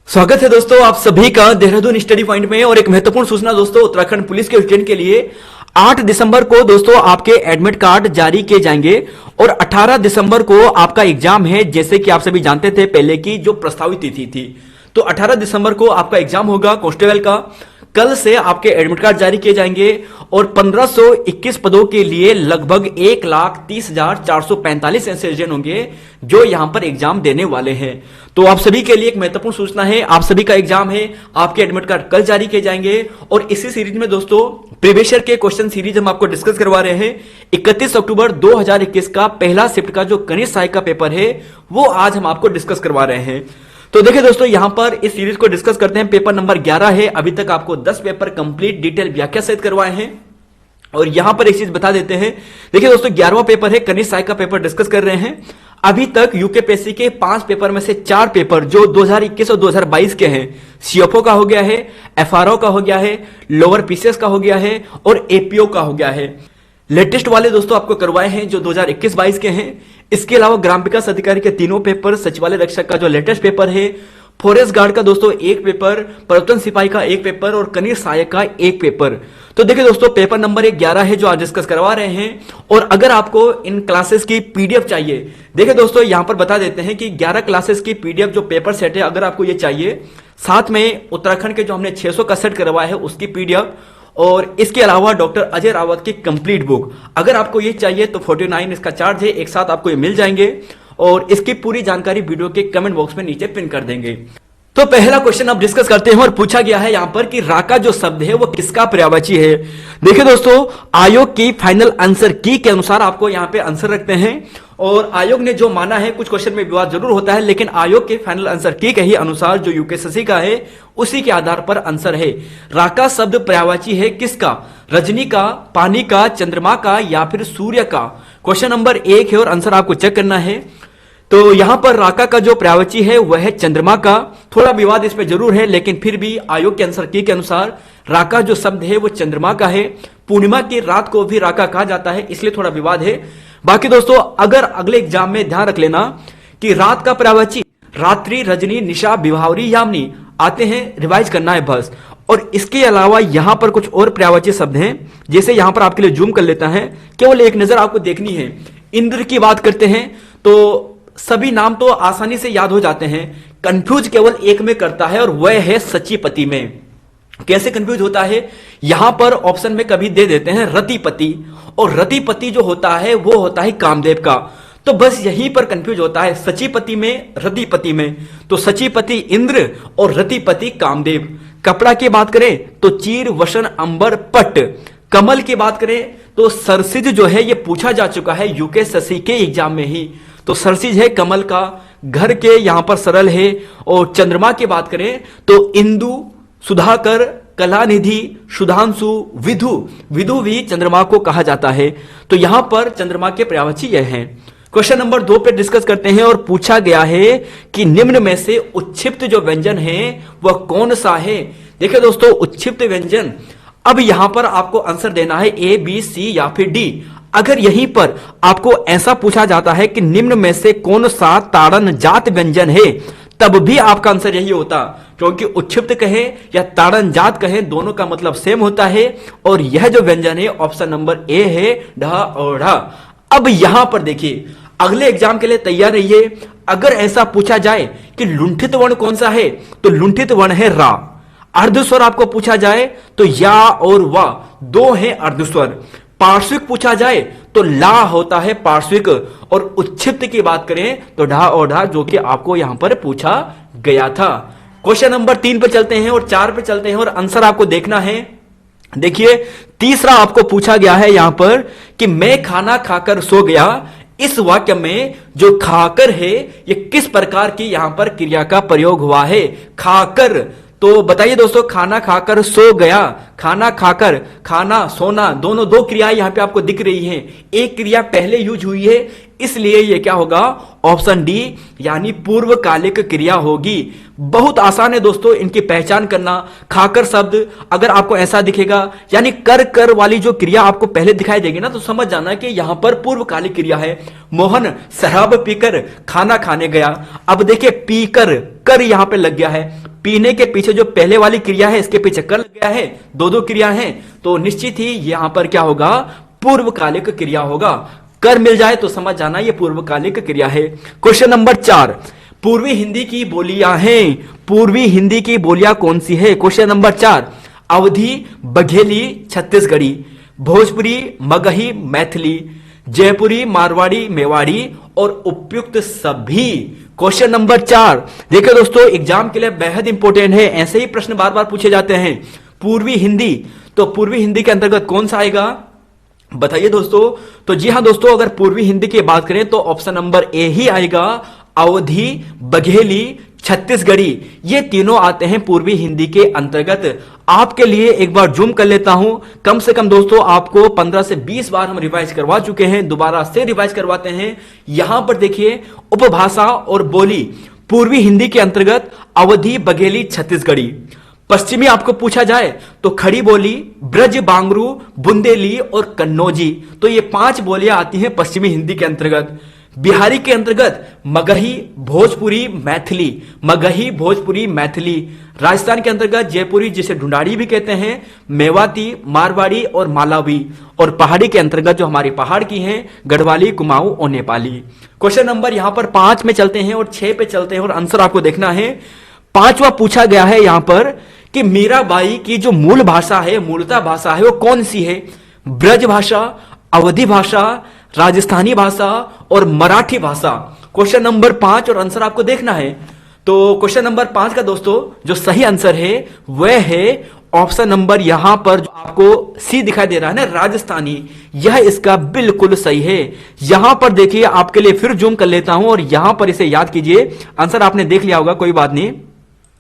स्वागत है दोस्तों आप सभी का देहरादून स्टडी पॉइंट में। और एक महत्वपूर्ण सूचना दोस्तों, उत्तराखंड पुलिस के स्टूडेंट के लिए 8 दिसंबर को दोस्तों आपके एडमिट कार्ड जारी किए जाएंगे और 18 दिसंबर को आपका एग्जाम है। जैसे कि आप सभी जानते थे पहले की जो प्रस्तावित तिथि थी, तो 18 दिसंबर को आपका एग्जाम होगा कांस्टेबल का। कल से आपके एडमिट कार्ड जारी किए जाएंगे और 1521 पदों के लिए लगभग 1,30,445 ऐसे एजेंट होंगे जो यहां पर एग्जाम देने वाले हैं। तो आप सभी के लिए एक महत्वपूर्ण सूचना है, आप सभी का एग्जाम है, आपके एडमिट कार्ड कल जारी किए जाएंगे। और इसी सीरीज में दोस्तों प्रीवियस ईयर के क्वेश्चन सीरीज हम आपको डिस्कस करवा रहे हैं। 31 अक्टूबर 2021 का पहला शिफ्ट का जो कनिष्ठ सहायक का पेपर है वो आज हम आपको डिस्कस करवा रहे हैं। तो देखिए दोस्तों, यहां पर इस सीरीज को डिस्कस करते हैं। पेपर नंबर 11 है। अभी तक आपको 10 पेपर कंप्लीट डिटेल व्याख्या सहित करवाए हैं। और यहां पर एक चीज बता देते हैं, देखिए दोस्तों 11वां पेपर है, कनिष्ठ सहायक का पेपर डिस्कस कर रहे हैं। अभी तक यूकेपीएससी के 5 पेपर में से 4 पेपर जो 2021 और 2022 के हैं, सीएफओ का हो गया है, एफआरओ का हो गया है, लोअर पीसीएस का हो गया है और एपीओ का हो गया है। लेटेस्ट वाले दोस्तों आपको करवाए हैं जो 2021-22 के हैं। इसके अलावा ग्राम विकास अधिकारी के तीनों पेपर, सचिवालय रक्षक का जो लेटेस्ट पेपर है, फॉरेस्ट गार्ड का दोस्तों एक पेपर, पर्यटन सिपाही का एक पेपर और कनिष्ठ सहायक का एक पेपर। तो देखिए दोस्तों पेपर नंबर 11 है जो आज डिस्कस करवा रहे हैं। और अगर आपको इन क्लासेस की पीडीएफ चाहिए, देखिए दोस्तों यहां पर बता देते हैं कि 11 क्लासेस की पीडीएफ जो पेपर सेट है, अगर आपको ये चाहिए, साथ में उत्तराखंड के जो हमने 600 का सेट करवाया है उसकी पीडीएफ और इसके अलावा डॉक्टर अजय रावत की कंप्लीट बुक, अगर आपको ये चाहिए तो 49 इसका चार्ज है, एक साथ आपको ये मिल जाएंगे। और इसकी पूरी जानकारी वीडियो के कमेंट बॉक्स में नीचे पिन कर देंगे। तो पहला क्वेश्चन आप डिस्कस करते हैं और पूछा गया है यहां पर कि राका जो शब्द है वो किसका पर्यायवाची है। देखिए दोस्तों, आयोग की फाइनल आंसर की के अनुसार आपको यहां पे आंसर रखते हैं और आयोग ने जो माना है, कुछ क्वेश्चन में विवाद जरूर होता है, लेकिन आयोग के फाइनल आंसर की के ही अनुसार जो यूकेएससी का है उसी के आधार पर आंसर है। राका शब्द पर्यायवाची है किसका? रजनी का, पानी का, चंद्रमा का या फिर सूर्य का? क्वेश्चन नंबर 1 है और आंसर आपको चेक करना है। तो यहां पर राका का जो पर्यायवाची है वह है चंद्रमा का। थोड़ा विवाद इस पे जरूर है, लेकिन फिर भी आयोग के आंसर की के अनुसार राका जो शब्द है वो चंद्रमा का है। पूर्णिमा की रात को भी राका कहा जाता है, इसलिए थोड़ा विवाद है। बाकी दोस्तों अगर अगले एग्जाम में ध्यान रख लेना कि रात का पर्यायवाची रात्रि, रजनी, निशा, विभावरी, यामिनी आते हैं, रिवाइज करना है बस। और इसके अलावा यहां पर कुछ और पर्यायवाची शब्द हैं, जैसे यहां पर आपके लिए जूम कर लेता है, केवल एक नजर आपको देखनी है। इंद्र की बात करते हैं तो सभी नाम तो आसानी से याद हो जाते हैं, कंफ्यूज केवल एक में करता है और वह है सचीपति में। कैसे कंफ्यूज होता है? यहां पर ऑप्शन में कभी दे देते हैं रतिपति, और रतिपति जो होता है वो होता है कामदेव का। तो बस यहीं पर कंफ्यूज होता है, सचीपति में, रतिपति में। तो सचीपति इंद्र और रतिपति कामदेव। कपड़ा की बात करें तो चीर, वसन, अंबर, पट। कमल की बात करें तो सरसिज जो है ये पूछा जा चुका है यूकेएससी के एग्जाम में ही, तो सरसिज है कमल का। घर के यहां पर सरल है। और चंद्रमा की बात करें तो इंदु, सुधाकर, कलानिधि, सुधांशु, विधु। विधु भी चंद्रमा को कहा जाता है। तो यहां पर चंद्रमा के पर्यायवाची यह हैं। क्वेश्चन नंबर 2 पे डिस्कस करते हैं और पूछा गया है कि निम्न में से उच्छिप्त जो व्यंजन है वह कौन सा है। देखिए दोस्तों उच्छिप्त व्यंजन, अब यहां पर आपको आंसर देना है ए, बी, सी या फिर डी। अगर यहीं पर आपको ऐसा पूछा जाता है कि निम्न में से कौन सा ताड़न जात व्यंजन है, तब भी आपका आंसर यही होता, क्योंकि उच्छिप्त कहें या ताड़न जात कहें दोनों का मतलब सेम होता है। और यह जो व्यंजन है ऑप्शन नंबर ए है, ढ और ढ। अब यहां पर देखिए, अगले एग्जाम के लिए तैयार रहिए। अगर ऐसा पूछा जाए कि लुंठित वर्ण कौन सा है, तो लुंठित वर्ण है रा। अर्धस्वर आपको पूछा जाए तो या और वा, दो हैं अर्धस्वर। पार्श्विक पूछा जाए तो ला होता है पार्श्विक। और उच्छिप्त की बात करें तो ढा और ढा, जो कि आपको यहां पर पूछा गया था। क्वेश्चन नंबर 3 पे चलते हैं और 4 पे चलते हैं और आंसर आपको देखना है। देखिए तीसरा आपको पूछा गया है यहां पर कि मैं खाना खाकर सो गया। इस वाक्य में जो खाकर है ये किस प्रकार की यहां पर क्रिया का प्रयोग हुआ है? खाकर। तो बताइए दोस्तों, खाना खाकर सो गया, खाना खाकर, खाना, सोना, दोनों दो क्रियाएं यहां पे आपको दिख रही हैं। एक क्रिया पहले यूज हुई है, इसलिए ये क्या होगा? ऑप्शन डी यानी पूर्वकालिक क्रिया होगी। बहुत आसान है दोस्तों इनकी पहचान करना। खाकर शब्द अगर आपको ऐसा दिखेगा, यानी कर कर वाली जो क्रिया आपको पहले दिखाई देगी ना, तो समझ जाना कि यहां पर पूर्वकालिक क्रिया है। मोहन शराब पीकर खाना खाने गया। अब देखिए पीकर, कर यहां पे लग गया है। पीने के पीछे जो पहले वाली क्रिया है इसके पीछे कर लग गया है, दो दो क्रिया है, तो निश्चित ही यहां पर क्या होगा, पूर्वकालिक क्रिया होगा। कर मिल जाए तो समझ जाना ये पूर्वकालिक क्रिया है। क्वेश्चन नंबर 4, पूर्वी हिंदी की बोलियां हैं, पूर्वी हिंदी की बोलियां कौन सी है? क्वेश्चन नंबर 4, अवधी, बघेली, छत्तीसगढ़ी, भोजपुरी, मगही, मैथिली, जयपुरी, मारवाड़ी, मेवाड़ी और उपयुक्त सभी। क्वेश्चन नंबर 4 देखिए दोस्तों, एग्जाम के लिए बेहद इंपॉर्टेंट है, ऐसे ही प्रश्न बार बार पूछे जाते हैं। पूर्वी हिंदी, तो पूर्वी हिंदी के अंतर्गत कौन सा आएगा बताइए दोस्तों। तो जी हां दोस्तों, अगर पूर्वी हिंदी की बात करें तो ऑप्शन नंबर ए ही आएगा, अवधी, बघेली, छत्तीसगढ़ी, ये तीनों आते हैं पूर्वी हिंदी के अंतर्गत। आपके लिए एक बार जूम कर लेता हूं, कम से कम दोस्तों आपको 15 से 20 बार हम रिवाइज करवा चुके हैं, दोबारा से रिवाइज करवाते हैं। यहां पर देखिए उपभाषा और बोली पूर्वी हिंदी के अंतर्गत अवधी, बघेली, छत्तीसगढ़ी। पश्चिमी आपको पूछा जाए तो खड़ी बोली, ब्रज, बांगरू, बुंदेली और कन्नौजी, तो ये 5 बोलियां आती हैं पश्चिमी हिंदी के अंतर्गत। बिहारी के अंतर्गत मगही, भोजपुरी, मैथिली, मगही, भोजपुरी, मैथिली। राजस्थान के अंतर्गत जयपुरी, जिसे ढूंढाड़ी भी कहते हैं, मेवाती, मारवाड़ी और मालावी। और पहाड़ी के अंतर्गत जो हमारी पहाड़ की हैं, गढ़वाली, कुमाऊं और नेपाली। क्वेश्चन नंबर यहां पर 5 में चलते हैं और 6 पे चलते हैं और आंसर आपको देखना है। 5वां पूछा गया है यहां पर कि मीराबाई की जो मूल भाषा है, मूलतः भाषा है, वो कौन सी है? ब्रज भाषा, अवधी भाषा, राजस्थानी भाषा और मराठी भाषा। क्वेश्चन नंबर 5 और आंसर आपको देखना है। तो क्वेश्चन नंबर 5 का दोस्तों जो सही आंसर है वह है ऑप्शन नंबर यहां पर जो आपको सी दिखाई दे रहा है ना, राजस्थानी, यह इसका बिल्कुल सही है। यहां पर देखिए, आपके लिए फिर जूम कर लेता हूं और यहां पर इसे याद कीजिए। आंसर आपने देख लिया होगा, कोई बात नहीं।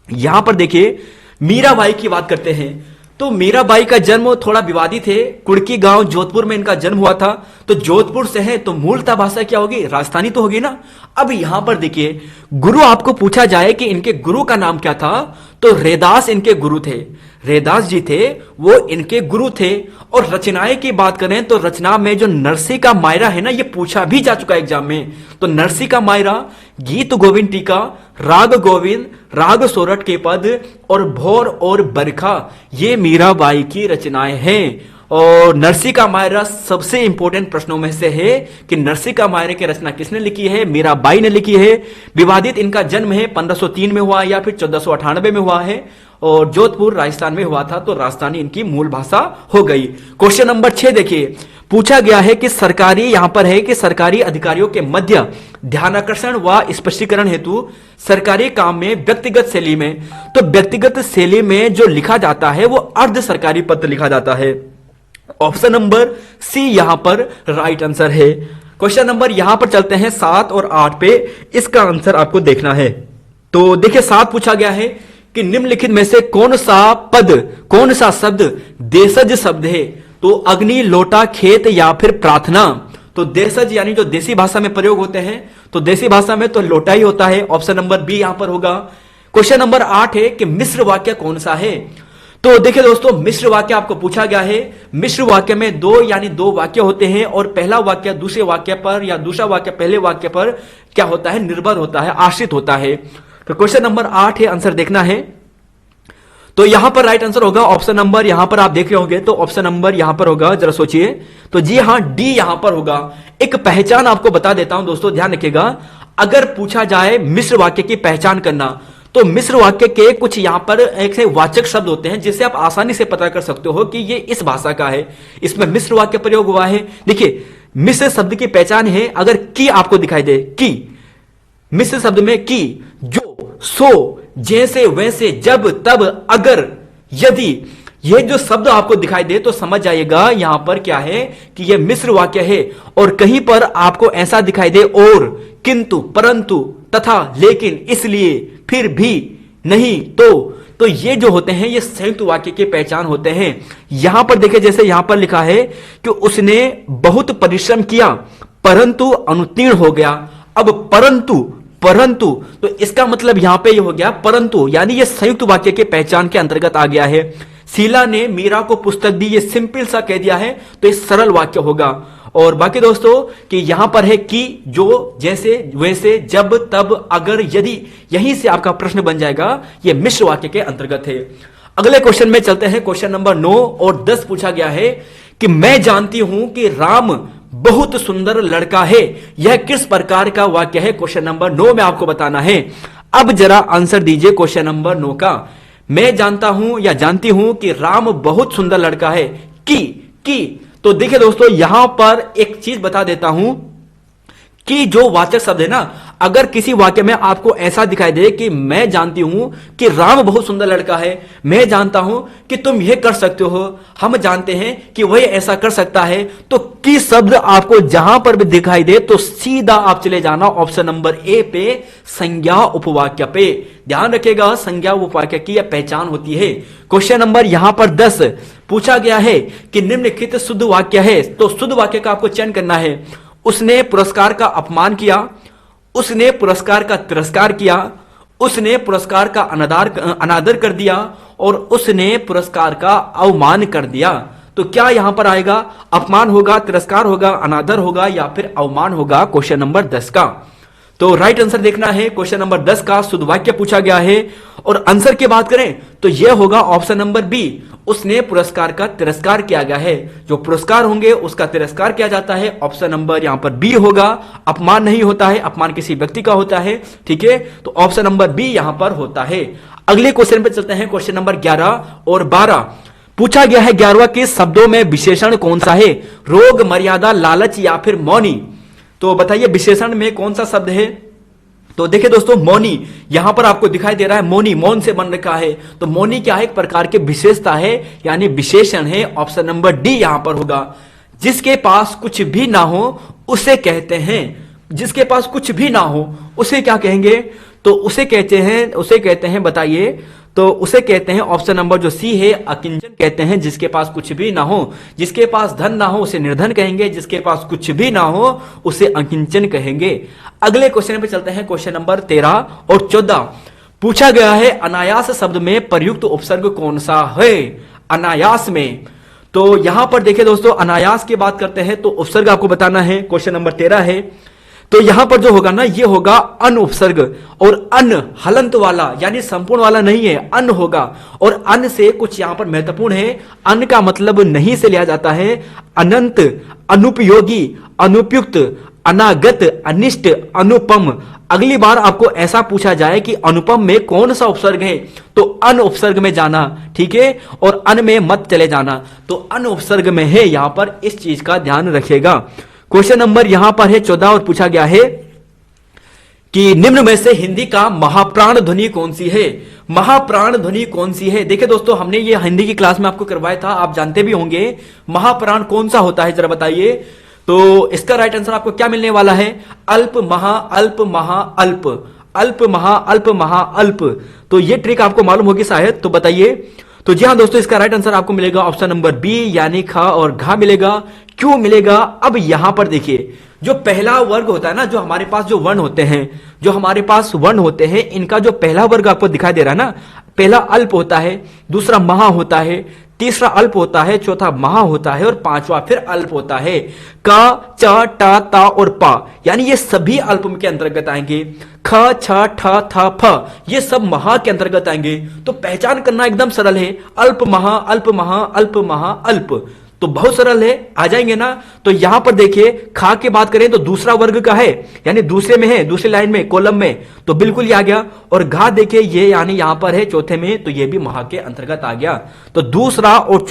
यहां पर देखिए मीराबाई की बात करते हैं, तो मीराबाई का जन्म थोड़ा विवादित है, कुड़की गांव जोधपुर में इनका जन्म हुआ था। तो जोधपुर से है तो मूलतः भाषा क्या होगी? राजस्थानी तो होगी ना। अब यहां पर देखिए, गुरु आपको पूछा जाए कि इनके गुरु का नाम क्या था, तो रैदास इनके गुरु थे, रैदास जी थे वो इनके गुरु थे। और रचनाएं की बात करें तो रचना में जो नरसी का मायरा है ना, ये पूछा भी जा चुका है एग्जाम में। तो नरसी का मायरा, गीत गोविंद टीका, राग गोविंद, राग सोरठ के पद और भोर और बरखा, ये मीराबाई की रचनाएं हैं। और नरसी का मायरा सबसे इंपॉर्टेंट प्रश्नों में से है कि नरसी का मायरे की रचना किसने लिखी है? मीराबाई ने लिखी है। विवादित इनका जन्म है 1503 में हुआ या फिर 1498 में हुआ है और जोधपुर राजस्थान में हुआ था, तो राजस्थानी इनकी मूल भाषा हो गई। क्वेश्चन नंबर 6 देखिए, पूछा गया है कि सरकारी, यहां पर है कि सरकारी अधिकारियों के मध्य ध्यानाकर्षण व स्पष्टीकरण हेतु सरकारी काम में व्यक्तिगत शैली में, तो व्यक्तिगत शैली में जो लिखा जाता है वो अर्ध सरकारी पत्र लिखा जाता है। ऑप्शन नंबर सी यहां पर राइट आंसर है। क्वेश्चन नंबर यहां पर चलते हैं 7 और 8 पे, इसका आंसर आपको देखना है। तो देखिए 7 पूछा गया है कि निम्नलिखित में से कौन सा पद, कौन सा शब्द देशज शब्द है? तो अग्नि, लोटा, खेत या फिर प्रार्थना। तो देशज यानी जो देसी भाषा में प्रयोग होते हैं, तो देसी भाषा में तो लोटा ही होता है, ऑप्शन नंबर बी यहां पर होगा। क्वेश्चन नंबर 8 है कि मिश्र वाक्य कौन सा है? तो देखिए दोस्तों, मिश्र वाक्य आपको पूछा गया है। मिश्र वाक्य में 2 वाक्य होते हैं और पहला वाक्य दूसरे वाक्य पर या दूसरा वाक्य पहले वाक्य पर क्या होता है? निर्भर होता है, आश्रित होता है। तो क्वेश्चन नंबर 8 है, आंसर देखना है। तो यहां पर राइट आंसर होगा ऑप्शन नंबर, यहां पर आप देख रहे होंगे तो ऑप्शन नंबर यहां पर होगा, जरा सोचिए। तो जी हां, डी यहां पर होगा। एक पहचान आपको बता देता हूं दोस्तों, ध्यान रखिएगा। अगर पूछा जाए मिश्र वाक्य की पहचान करना, तो मिश्र वाक्य के कुछ यहां पर एक से वाचक शब्द होते हैं जिससे आप आसानी से पता कर सकते हो कि ये इस भाषा का है, इसमें मिश्र वाक्य प्रयोग हुआ है। देखिए मिश्र शब्द की पहचान है, अगर की आपको दिखाई दे, की, मिश्र शब्द में की, जो, सो, जैसे, वैसे, जब, तब, अगर, यदि, ये जो शब्द आपको दिखाई दे तो समझ जाइएगा यहां पर क्या है कि ये मिश्र वाक्य है। और कहीं पर आपको ऐसा दिखाई दे और, किंतु, परंतु, तथा, लेकिन, इसलिए, फिर भी, नहीं, तो ये जो होते हैं ये संयुक्त वाक्य की पहचान होते हैं। यहां पर देखिए, जैसे यहां पर लिखा है कि उसने बहुत परिश्रम किया परंतु अनुत्तीर्ण हो गया। अब परंतु तो इसका मतलब यहां पे ये हो गया परंतु, यानी ये संयुक्त वाक्य के पहचान के अंतर्गत आ गया है। शीला ने मीरा को पुस्तक दी, ये सिंपल सा कह दिया है तो ये सरल वाक्य होगा। और बाकी दोस्तों कि यहां पर है कि, जो, जैसे, वैसे, जब, तब, अगर, यदि, यहीं से आपका प्रश्न बन जाएगा। यह मिश्र वाक्य के अंतर्गत है। अगले क्वेश्चन में चलते हैं। क्वेश्चन नंबर 9 और 10 पूछा गया है कि मैं जानती हूं कि राम बहुत सुंदर लड़का है, यह किस प्रकार का वाक्य है? क्वेश्चन नंबर 9 में आपको बताना है। अब जरा आंसर दीजिए क्वेश्चन नंबर 9 का। मैं जानता हूं या जानती हूं कि राम बहुत सुंदर लड़का है, की। तो देखिए दोस्तों, यहां पर एक चीज बता देता हूं कि जो वाचक शब्द है ना, अगर किसी वाक्य में आपको ऐसा दिखाई दे कि मैं जानती हूं कि राम बहुत सुंदर लड़का है, मैं जानता हूं कि तुम यह कर सकते हो, हम जानते हैं कि वह ऐसा कर सकता है, तो की शब्द आपको जहां पर भी दिखाई दे तो सीधा आप चले जाना ऑप्शन नंबर ए पे, संज्ञा उपवाक्य पे। ध्यान रखिएगा, संज्ञा उपवाक्य की यह पहचान होती है। क्वेश्चन नंबर यहां पर 10 पूछा गया है कि निम्नलिखित शुद्ध वाक्य है, तो शुद्ध वाक्य का आपको चयन करना है। उसने पुरस्कार का अपमान किया, उसने पुरस्कार का तिरस्कार किया, उसने पुरस्कार का अनादर कर दिया, और उसने पुरस्कार का अवमान कर दिया। तो क्या यहां पर आएगा? अपमान होगा, तिरस्कार होगा, अनादर होगा, या फिर अवमान होगा? क्वेश्चन नंबर 10 का तो राइट आंसर देखना है। क्वेश्चन नंबर 10 का शुद्ध वाक्य पूछा गया है, और आंसर की बात करें तो यह होगा ऑप्शन नंबर बी, उसने पुरस्कार का तिरस्कार किया गया है। जो पुरस्कार होंगे उसका तिरस्कार किया जाता है। ऑप्शन नंबर यहां पर बी होगा। अपमान नहीं होता है, अपमान किसी व्यक्ति का होता है, ठीक है, तो ऑप्शन नंबर बी यहां पर होता है। अगले क्वेश्चन पे चलते हैं। क्वेश्चन नंबर 11 और 12 पूछा गया है। 11वां के शब्दों में विशेषण कौन सा है? रोग, मर्यादा, लालच, या फिर मौनी? तो बताइए विशेषण में कौन सा शब्द है? तो देखिए दोस्तों, मौनी यहां पर आपको दिखाई दे रहा है। मौनी, मौन से बन रखा है, तो मौनी क्या है? एक प्रकार की विशेषता है, यानी विशेषण है। ऑप्शन नंबर डी यहां पर होगा। जिसके पास कुछ भी ना हो उसे कहते हैं, जिसके पास कुछ भी ना हो उसे क्या कहेंगे? तो उसे कहते हैं बताइए, तो उसे कहते हैं ऑप्शन नंबर जो सी है, अकिंचन कहते हैं। जिसके पास कुछ भी ना हो, जिसके पास धन ना हो उसे निर्धन कहेंगे, जिसके पास कुछ भी ना हो उसे अकिंचन कहेंगे। अगले क्वेश्चन पे चलते हैं। क्वेश्चन नंबर 13 और 14 पूछा गया है। अनायास शब्द में प्रयुक्त उपसर्ग कौन सा है? अनायास में, तो यहां पर देखिए दोस्तों, अनायास की बात करते हैं तो उपसर्ग आपको बताना है। क्वेश्चन नंबर 13 है, तो यहां पर जो होगा ना, ये होगा अन उपसर्ग, और अन हलंत वाला, यानी संपूर्ण वाला नहीं है, अन होगा। और अन से कुछ यहां पर महत्वपूर्ण है। अन का मतलब नहीं से लिया जाता है। अनंत, अनुपयोगी, अनुपयुक्त, अनागत, अनिष्ट, अनुपम। अगली बार आपको ऐसा पूछा जाए कि अनुपम में कौन सा उपसर्ग है, तो अन उपसर्ग में जाना, ठीक है, और अन में मत चले जाना। तो अन उपसर्ग में है, यहां पर इस चीज का ध्यान रखिएगा। क्वेश्चन नंबर यहां पर है 14 और पूछा गया है कि निम्न में से हिंदी का महाप्राण ध्वनि कौन सी है? महाप्राण ध्वनि कौन सी है? देखिए दोस्तों, हमने ये हिंदी की क्लास में आपको करवाया था, आप जानते भी होंगे। महाप्राण कौन सा होता है, जरा बताइए। तो इसका राइट आंसर आपको क्या मिलने वाला है? अल्प, महा, अल्प, महा, अल्प, अल्प, महा, अल्प, महा, अल्प। तो ये ट्रिक आपको मालूम होगी शायद, तो बताइए। तो जी हाँ दोस्तों, इसका राइट आंसर आपको मिलेगा ऑप्शन नंबर बी, यानी ख और घा मिलेगा। क्यों मिलेगा? अब यहां पर देखिए, जो पहला वर्ग होता है ना, जो हमारे पास जो वर्ण होते हैं, इनका जो पहला वर्ग आपको दिखाई दे रहा है ना, पहला अल्प होता है, दूसरा महा होता है, तीसरा अल्प होता है, चौथा महा होता है, और पांचवा फिर अल्प होता है। का, च, टा, ता और पा, यानी ये सभी अल्प के अंतर्गत आएंगे। ख, छ, ठ, थ, फ, ये सब महा के अंतर्गत आएंगे। तो पहचान करना एकदम सरल है। अल्प महा, अल्प महा, अल्प महा, अल्प, तो बहुत सरल है, आ जाएंगे ना। तो यहां पर देखिए, खा की बात करें तो दूसरा वर्ग का है, यानी दूसरे में है, दूसरी लाइन में, कॉलम में, तो बिल्कुल ही आ गया। और घा देखिए, ये यानी यहां पर है चौथे में, तो ये भी महा के अंतर्गत आ गया। तो दूसरा और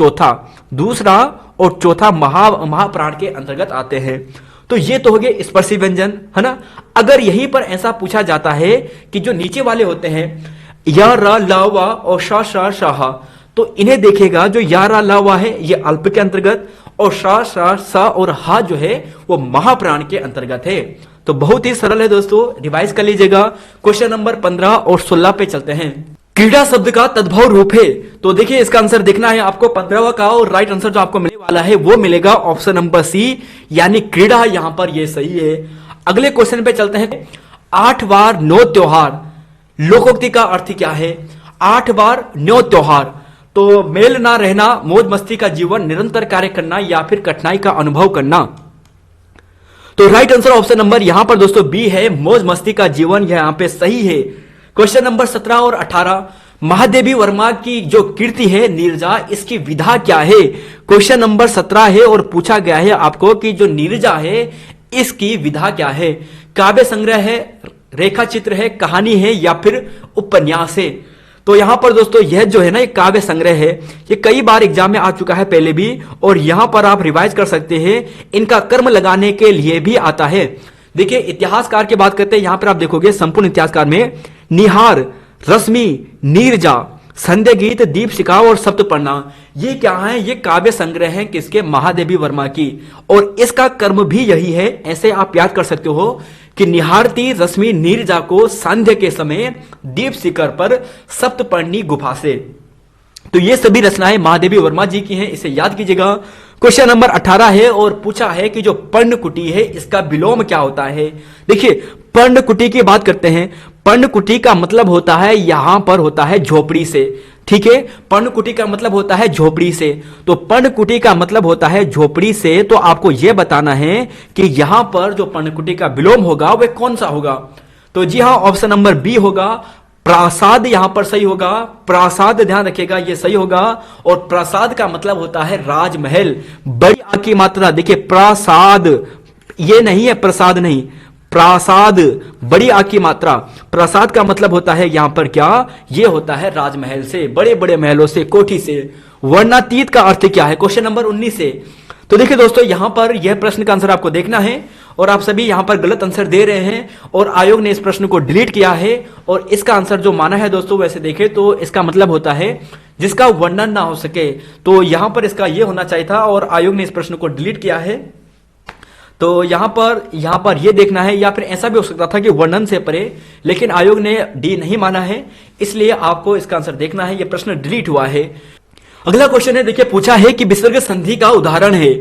चौथा महाप्राण के अंतर्गत आते हैं। तो ये तो हो गए स्पर्शी व्यंजन, है ना। अगर यहीं पर ऐसा पूछा जाता है कि जो नीचे वाले होते हैं, या, र, ल, व और श, श, शाह, तो इन्हें देखेगा। जो या, रा, ला, वा है ये अल्प के अंतर्गत, और शा, शा, सा और हा जो है वो महाप्राण के अंतर्गत है। तो बहुत ही सरल है दोस्तों, रिवाइज कर लीजिएगा। क्वेश्चन नंबर 15 और 16 पे चलते हैं। क्रीड़ा शब्द का तद्भव रूप है, तो देखिए इसका आंसर देखना है आपको 15वां का, और राइट आंसर जो आपको मिलने वाला है वो मिलेगा ऑप्शन नंबर सी, यानी क्रीड़ा। यहां पर ये सही है। अगले क्वेश्चन पे चलते हैं। 8 बार न्यो त्योहार, लोकोक्ति का अर्थ क्या है? 8 बार न्यो त्योहार, तो मेल ना रहना, मौज मस्ती का जीवन, निरंतर कार्य करना, या फिर कठिनाई का अनुभव करना। तो राइट आंसर ऑप्शन नंबर यहां पर दोस्तों बी है, मौज मस्ती का जीवन, यहां पे सही है। क्वेश्चन नंबर 17 और 18, महादेवी वर्मा की जो कीर्ति है नीरजा, इसकी विधा क्या है? क्वेश्चन नंबर 17 है और पूछा गया है आपको कि जो नीरजा है इसकी विधा क्या है? काव्य संग्रह है, रेखा चित्र है, कहानी है या फिर उपन्यास है? तो यहां पर दोस्तों यह जो है ना एक काव्य संग्रह है, ये कई बार एग्जाम में आ चुका है पहले भी, और यहां पर आप रिवाइज कर सकते हैं, इनका कर्म लगाने के लिए भी आता है। देखिए इतिहासकार की बात करते हैं, यहां पर आप देखोगे संपूर्ण इतिहासकार में निहार, रश्मि, नीरजा, संध्या गीत, दीपशिखा और सप्तपर्णा, ये क्या है? ये काव्य संग्रह है किसके? महादेवी वर्मा की, और इसका कर्म भी यही है। ऐसे आप याद कर सकते हो कि निहारती रश्मि नीरजा को सांध्य के समय दीप शिखर पर सप्तपर्णी गुफा से। तो ये सभी रचनाएं महादेवी वर्मा जी की हैं, इसे याद कीजिएगा। क्वेश्चन नंबर 18 है और पूछा है कि जो पर्णकुटी है इसका विलोम क्या होता है? देखिए पर्णकुटी की बात करते हैं, पर्णकुटी का मतलब होता है यहां पर होता है झोपड़ी से, ठीक है। पर्णकुटी का मतलब होता है झोपड़ी से, तो पर्णकुटी का मतलब होता है झोपड़ी से। तो आपको यह बताना है कि यहां पर जो पर्णकुटी का विलोम होगा वह कौन सा होगा? तो जी हां, ऑप्शन नंबर बी होगा, प्रासाद यहां पर सही होगा। प्रासाद ध्यान रखिएगा ये सही होगा, और प्रासाद का मतलब होता है राजमहल। बड़ी आ की मात्रा देखिए, प्रासाद ये नहीं है, प्रसाद नहीं, प्रासाद बड़ी आ की मात्रा। प्रासाद का मतलब होता है यहां पर क्या? ये होता है राजमहल से, बड़े बड़े महलों से, कोठी से। वर्णातीत का अर्थ क्या है? क्वेश्चन नंबर 19 से। तो देखिए दोस्तों यहां पर यह प्रश्न का आंसर आपको देखना है, और आप सभी यहां पर गलत आंसर दे रहे हैं, और आयोग ने इस प्रश्न को डिलीट किया है, और इसका आंसर जो माना है दोस्तों वैसे देखें तो इसका मतलब होता है जिसका वर्णन ना हो सके। तो यहां पर इसका यह होना चाहिए था, और आयोग ने इस प्रश्न को डिलीट किया है। तो यहां पर यह देखना है, या फिर ऐसा भी हो सकता था कि वर्णन से परे, लेकिन आयोग ने डी नहीं माना है, इसलिए आपको इसका आंसर देखना है। यह प्रश्न डिलीट हुआ है। अगला क्वेश्चन है, देखिए पूछा है कि विसर्ग संधि का उदाहरण है।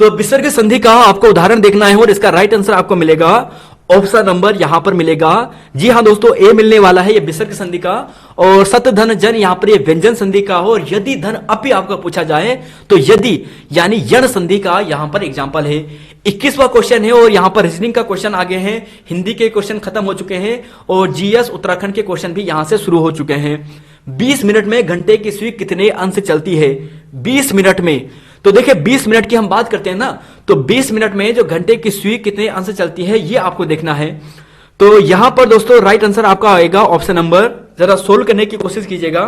तो विसर्ग संधि का आपको उदाहरण देखना है, और इसका राइट आंसर आपको मिलेगा ऑप्शन नंबर यहां पर मिलेगा। जी हां दोस्तों, ए मिलने वाला है ये विसर्ग संधि का, और सत धन जन यहां पर ये व्यंजन संधि का हो, और यदि धन अपि आपको पूछा जाए तो यदि यानी यण संधि का यहां पर एग्जांपल है। 21वां क्वेश्चन है, और यहां पर रीजनिंग का क्वेश्चन आगे हैं, हिंदी के क्वेश्चन खत्म हो चुके हैं, और जीएस उत्तराखंड के क्वेश्चन भी यहां से शुरू हो चुके हैं। 20 मिनट में घंटे की सुई कितने अंश चलती है? 20 मिनट में, तो देखिए 20 मिनट की हम बात करते हैं ना, तो 20 मिनट में जो घंटे की सुई कितने अंश चलती है ये आपको देखना है। तो यहां पर दोस्तों राइट आंसर आपका आएगा ऑप्शन नंबर, जरा सोल्व करने की कोशिश कीजिएगा।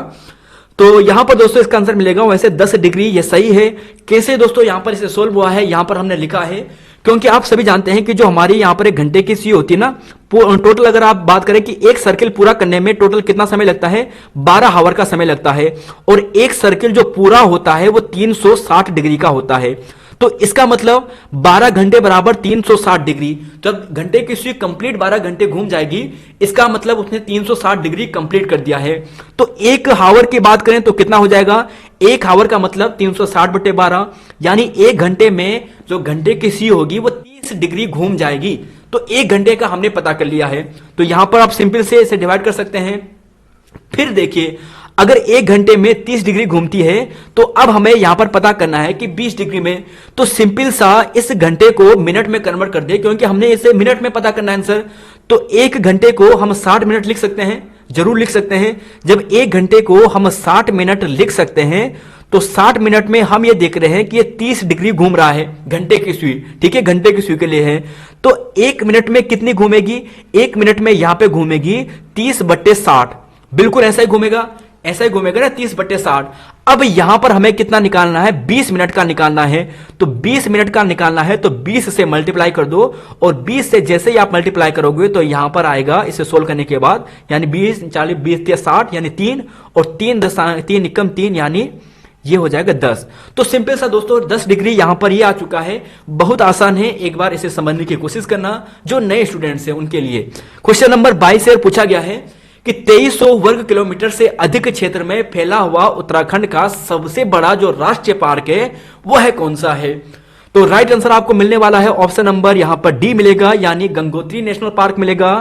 तो यहां पर दोस्तों इसका आंसर मिलेगा वैसे 10 डिग्री, ये सही है। कैसे दोस्तों यहां पर इसे सोल्व हुआ है, यहां पर हमने लिखा है, क्योंकि आप सभी जानते हैं कि जो हमारी यहां पर एक घंटे की सुई होती है ना, टोटल अगर आप बात करें कि एक सर्किल पूरा करने में टोटल कितना समय लगता है, 12 आवर का समय लगता है, और एक सर्किल जो पूरा होता है वो 360 डिग्री का होता है। तो इसका मतलब 12 घंटे बराबर 360 डिग्री। जब घंटे की सुई कंप्लीट 12 घंटे घूम जाएगी, इसका मतलब उसने 360 डिग्री कंप्लीट कर दिया है। तो एक हावर की बात करें तो कितना हो जाएगा? एक हावर का मतलब 360/12, यानी एक घंटे में जो घंटे की सुई होगी वो 30 डिग्री घूम जाएगी। तो एक घंटे का हमने पता कर लिया है। तो यहां पर आप सिंपल से इसे डिवाइड कर सकते हैं। फिर देखिए अगर एक घंटे में 30 डिग्री घूमती है, तो अब हमें यहां पर पता करना है कि 20 डिग्री में, तो सिंपल सा इस घंटे को मिनट में कन्वर्ट कर दे, क्योंकि हमने इसे मिनट में पता करना है आंसर। तो एक घंटे को हम 60 मिनट लिख सकते हैं, जरूर लिख सकते हैं। जब एक घंटे को हम 60 मिनट लिख सकते हैं, तो 60 मिनट में हम ये देख रहे हैं कि ये 30 डिग्री घूम रहा है घंटे की सुई, ठीक है, घंटे की सुई के लिए है। तो एक मिनट में कितनी घूमेगी? एक मिनट में यहां पे घूमेगी 30/60, बिल्कुल ऐसा ही घूमेगा, ऐसा ही घूमेगा ना, 30/60। अब यहां पर हमें कितना निकालना है? 20 मिनट का निकालना है। तो 20 मिनट का निकालना है तो 20 से मल्टीप्लाई कर दो, और 20 से जैसे ही आप मल्टीप्लाई करोगे तो यहां पर आएगा इसे सोल्व करने के बाद, यानी 20 40 20 60 यानी 3, और 3 निकम 3 यानी ये हो जाएगा 10। तो सिंपल सा दोस्तों 10 डिग्री यहां पर ये आ चुका है। बहुत आसान है, एक बार इसे समझने की कोशिश करना जो नए स्टूडेंट्स हैं उनके लिए। क्वेश्चन नंबर 22 से पूछा गया है कि 2300 वर्ग किलोमीटर से अधिक क्षेत्र में फैला हुआ उत्तराखंड का सबसे बड़ा जो राष्ट्रीय पार्क है वो है कौन सा है? तो राइट आंसर आपको मिलने वाला है ऑप्शन नंबर यहां पर डी मिलेगा, यानी गंगोत्री नेशनल पार्क मिलेगा।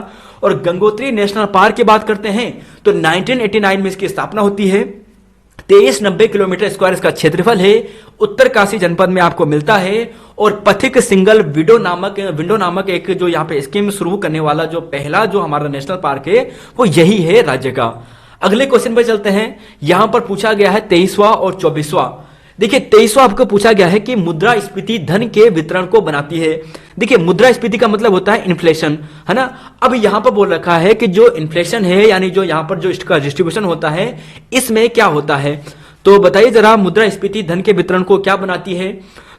और गंगोत्री नेशनल पार्क की बात करते हैं तो 1989 में इसकी स्थापना होती है। 2390 किलोमीटर स्क्वायर इसका क्षेत्रफल है। उत्तरकाशी जनपद में आपको मिलता है और पथिक सिंगल विंडो नामक एक जो यहाँ पे स्कीम शुरू करने वाला जो पहला जो हमारा नेशनल पार्क है वो यही है राज्य का। अगले क्वेश्चन पे चलते हैं। यहां पर पूछा गया है 23वां और 24वां। देखिए 23वां आपको पूछा गया है कि मुद्रास्फीति धन के वितरण को बनाती है। देखिए मुद्रास्फीति का मतलब होता है इन्फ्लेशन, है ना। अब यहां पर बोल रखा है कि जो इन्फ्लेशन है यानी जो यहां पर जो इसका डिस्ट्रीब्यूशन होता है इसमें क्या होता है, तो बताइए जरा मुद्रास्फीति धन के वितरण को क्या बनाती है।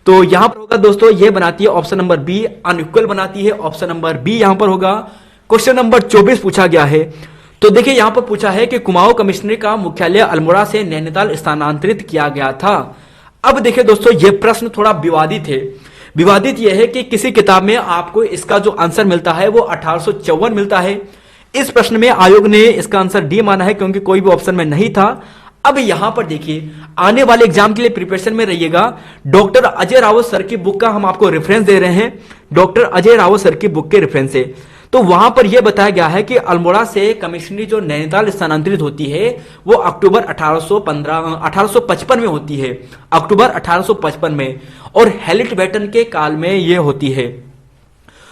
तो यहां पर होगा दोस्तों ये बनाती है ऑप्शन नंबर बी, अनइक्वल बनाती है। ऑप्शन नंबर बी यहां पर होगा। क्वेश्चन नंबर 24 पूछा गया है। तो देखिए यहां पर पूछा है कि कुमाऊं कमिश्नरी का मुख्यालय अल्मोड़ा से नैनीताल स्थानांतरित किया गया था। अब देखिए दोस्तों ये प्रश्न थोड़ा विवादित है। विवादित यह है कि किसी किताब में आपको इसका जो आंसर मिलता है वो 1854 मिलता है। इस प्रश्न में आयोग ने इसका आंसर डी माना है क्योंकि कोई भी ऑप्शन में नहीं था। अब यहां पर देखिए आने वाले एग्जाम के लिए प्रिपरेशन में रहिएगा। डॉक्टर अजय रावत सर की बुक का हम आपको रेफरेंस दे रहे हैं। डॉक्टर अजय रावत सर की बुक के रेफरेंस से तो वहां पर यह बताया गया है कि अल्मोड़ा से कमिश्नरी जो नैनीताल स्थानांतरित होती है वो अक्टूबर 1855 में होती है। अक्टूबर 1855 में, और हैलिट-बैटन के काल में यह होती है।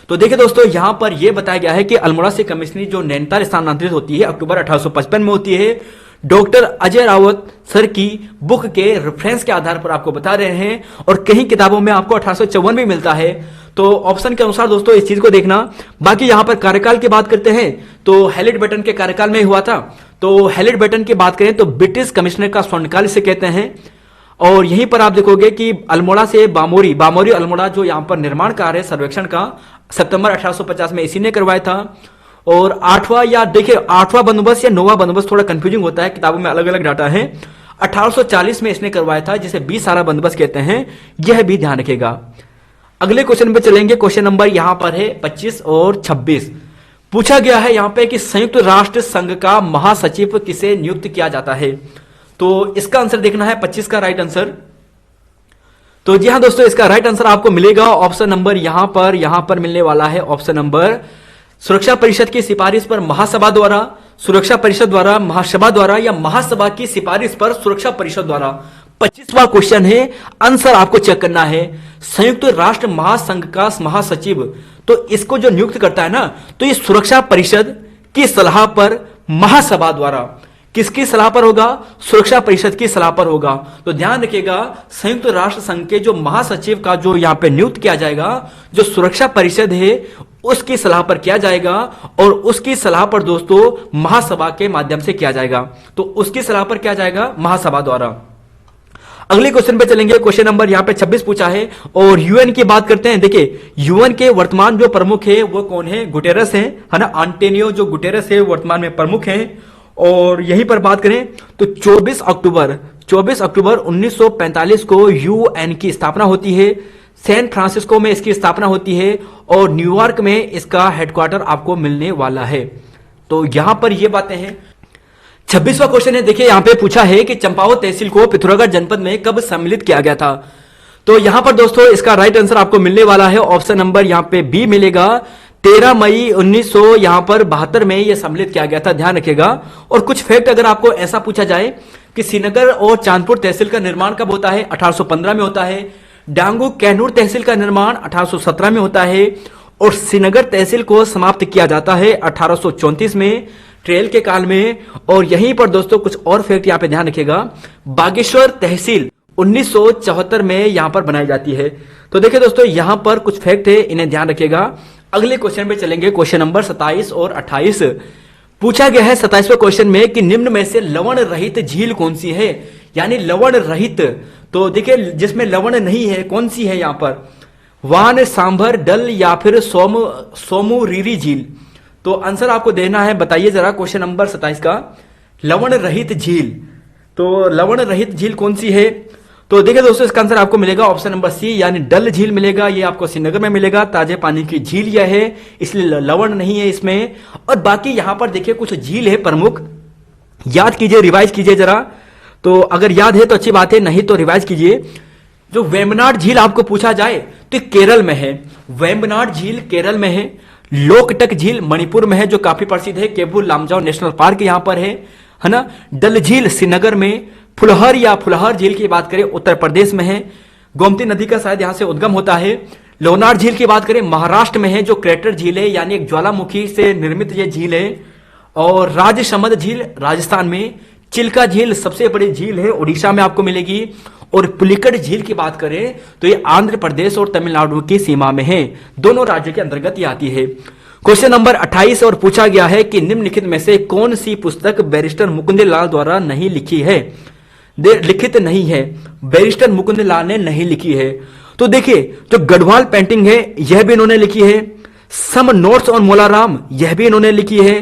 तो देखिए दोस्तों यहां पर यह बताया गया है कि अल्मोड़ा से कमिश्नरी जो नैनीताल स्थानांतरित होती है अक्टूबर 1855 में होती है। डॉक्टर अजय रावत सर की बुक के रेफरेंस के आधार पर आपको बता रहे हैं, और कहीं किताबों में आपको 1854 भी मिलता है। तो ऑप्शन के अनुसार दोस्तों इस चीज को देखना। बाकी यहां पर कार्यकाल की बात करते हैं तो हैलिट-बैटन के कार्यकाल में हुआ था। तो हैलिट-बैटन की बात करें तो ब्रिटिश कमिश्नर का स्वर्णकाल इसे कहते हैं। और यहीं पर आप देखोगे कि अल्मोड़ा से बामोरी अल्मोड़ा जो यहां पर निर्माण कार्य सर्वेक्षण का सितंबर 1850 में इसी ने करवाया था। और आठवां बंदोबस्त या 9वां बंदोबस्त थोड़ा कंफ्यूजिंग होता है, किताबों में अलग अलग डाटा है। 1840 में इसने करवाया था जिसे 20 सारा बंदोबस्त कहते हैं, यह भी ध्यान रखेगा। अगले क्वेश्चन पे चलेंगे। क्वेश्चन नंबर यहां पर है 25 और 26। पूछा गया है यहां पे कि संयुक्त राष्ट्र संघ का महासचिव किसे नियुक्त किया जाता है। तो इसका आंसर देखना है 25 का राइट आंसर। तो जी हां दोस्तों इसका राइट आंसर आपको मिलेगा ऑप्शन नंबर यहां पर मिलने वाला है ऑप्शन नंबर सुरक्षा परिषद की सिफारिश पर महासभा द्वारा, सुरक्षा परिषद द्वारा, महासभा द्वारा, या महासभा की सिफारिश पर सुरक्षा परिषद द्वारा। 25वां क्वेश्चन है, आंसर आपको चेक करना है। संयुक्त राष्ट्र महासंघ का महासचिव तो इसको जो नियुक्त करता है ना, तो ये सुरक्षा परिषद की सलाह पर महासभा द्वारा, किसकी सलाह पर होगा? सुरक्षा परिषद की सलाह पर होगा। तो ध्यान रखिएगा संयुक्त राष्ट्र संघ के जो महासचिव का जो यहां पे नियुक्त किया जाएगा, जो सुरक्षा परिषद है उसकी सलाह पर किया जाएगा, और उसकी सलाह पर दोस्तों महासभा के माध्यम से किया जाएगा। तो उसकी सलाह पर किया जाएगा महासभा द्वारा। अगले क्वेश्चन पे चलेंगे। क्वेश्चन नंबर यहां पे 26 पूछा है और यूएन की बात करते हैं। देखिए यूएन के वर्तमान जो प्रमुख है वो कौन है? गुटेरस है ना। एंटोनियो जो गुटेरस है वर्तमान में प्रमुख हैं। और यहीं पर बात करें तो 24 अक्टूबर 1945 को यूएन की स्थापना होती है। सैन फ्रांसिस्को में इसकी स्थापना होती है और न्यूयॉर्क में इसका हेडक्वार्टर आपको मिलने वाला है। तो यहां पर ये बातें हैं। 26वां क्वेश्चन है, देखिए यहां पे पूछा है कि चंपावत तहसील को पिथौरागढ़ जनपद में कब सम्मिलित किया गया था। तो यहां पर दोस्तों इसका राइट आंसर आपको मिलने वाला है ऑप्शन नंबर यहां पे बी मिलेगा। 13 मई 1972 में यह सम्मिलित किया गया था, ध्यान रखिएगा। और कुछ फैक्ट अगर आपको ऐसा पूछा जाए कि श्रीनगर और चांदपुर तहसील का निर्माण कब होता है? 1815 में होता है। डांगू कैनूर तहसील का निर्माण 1817 में होता है। और श्रीनगर तहसील को समाप्त किया जाता है 1834 में ट्रेल के काल में। और यहीं पर दोस्तों कुछ और फैक्ट यहां पे ध्यान रखिएगा, बागेश्वर तहसील 1974 में यहां पर बनाई जाती है। तो देखिए दोस्तों यहां पर कुछ फैक्ट है, इन्हें ध्यान रखिएगा। अगले क्वेश्चन पे चलेंगे। क्वेश्चन नंबर 27 और 28 पूछा गया है 27वें क्वेश्चन में कि निम्न में से लवण रहित झील कौन सी है, यानी लवण रहित। तो देखिए जिसमें लवण नहीं है कौन सी है यहां पर? वान, सांभर, डल या फिर सोमुरीरी झील। तो आंसर आपको देना है, बताइए जरा क्वेश्चन नंबर 27 का लवण रहित झील। तो लवण रहित झील कौन सी है? तो देखिए दोस्तों इसका आंसर आपको मिलेगा ऑप्शन नंबर सी, यानी डल झील मिलेगा। ये आपको श्रीनगर में मिलेगा, ताजे पानी की झील यह है, इसलिए लवण नहीं है इसमें। और बाकी यहां पर देखिए कुछ झील है प्रमुख, याद कीजिए, रिवाइज कीजिए जरा। तो अगर याद है तो अच्छी बात है, नहीं तो रिवाइज कीजिए। जो वेम्बनाड झील आपको पूछा जाए तो केरल में है, वेम्बनाड झील केरल में है। लोकटक झील मणिपुर में है जो काफी प्रसिद्ध है, केबुल लामजाओ नेशनल पार्क यहां पर है ना। डल झील श्रीनगर में, फुलहर या फुलहर झील की बात करें उत्तर प्रदेश में है, गोमती नदी का शायद यहां से उद्गम होता है। लोनार झील की बात करें महाराष्ट्र में है, जो क्रेटर झील है यानी एक ज्वालामुखी से निर्मित ये झील है। और राजसमंद झील राजस्थान में, चिल्का झील सबसे बड़ी झील है उड़ीसा में आपको मिलेगी। और पुलिकट झील की बात करें तो ये आंध्र प्रदेश और तमिलनाडु की सीमा में है, दोनों राज्यों के अंतर्गत ये आती है। क्वेश्चन नंबर 28 और पूछा गया है कि निम्नलिखित में से कौन सी पुस्तक बैरिस्टर मुकुंदलाल द्वारा नहीं लिखी है, लिखित नहीं है, बैरिस्टर मुकुंदलाल ने नहीं लिखी है। तो देखिए जो गढ़वाल पेंटिंग है यह भी इन्होंने लिखी है, सम नोट्स ऑन मोलाराम यह भी इन्होंने लिखी है,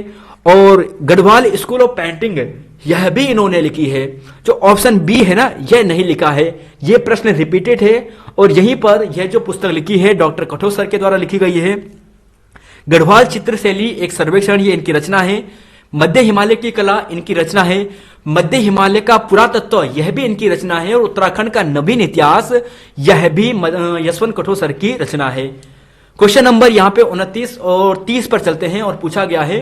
और गढ़वाल स्कूल ऑफ पेंटिंग यह भी इन्होंने लिखी है। जो ऑप्शन बी है ना यह नहीं लिखा है। यह प्रश्न रिपीटेड है और यहीं पर यह जो पुस्तक लिखी है डॉक्टर कठोर सर के द्वारा लिखी गई है। गढ़वाल चित्रशैली एक सर्वेक्षण ये इनकी रचना है। मध्य हिमालय की कला इनकी रचना है। मध्य हिमालय का पुरातत्व यह भी इनकी रचना है। और उत्तराखंड का नवीन इतिहास यह भी यशवंत कठोर सर की रचना है। क्वेश्चन नंबर यहाँ पे 29 और 30 पर चलते हैं और पूछा गया है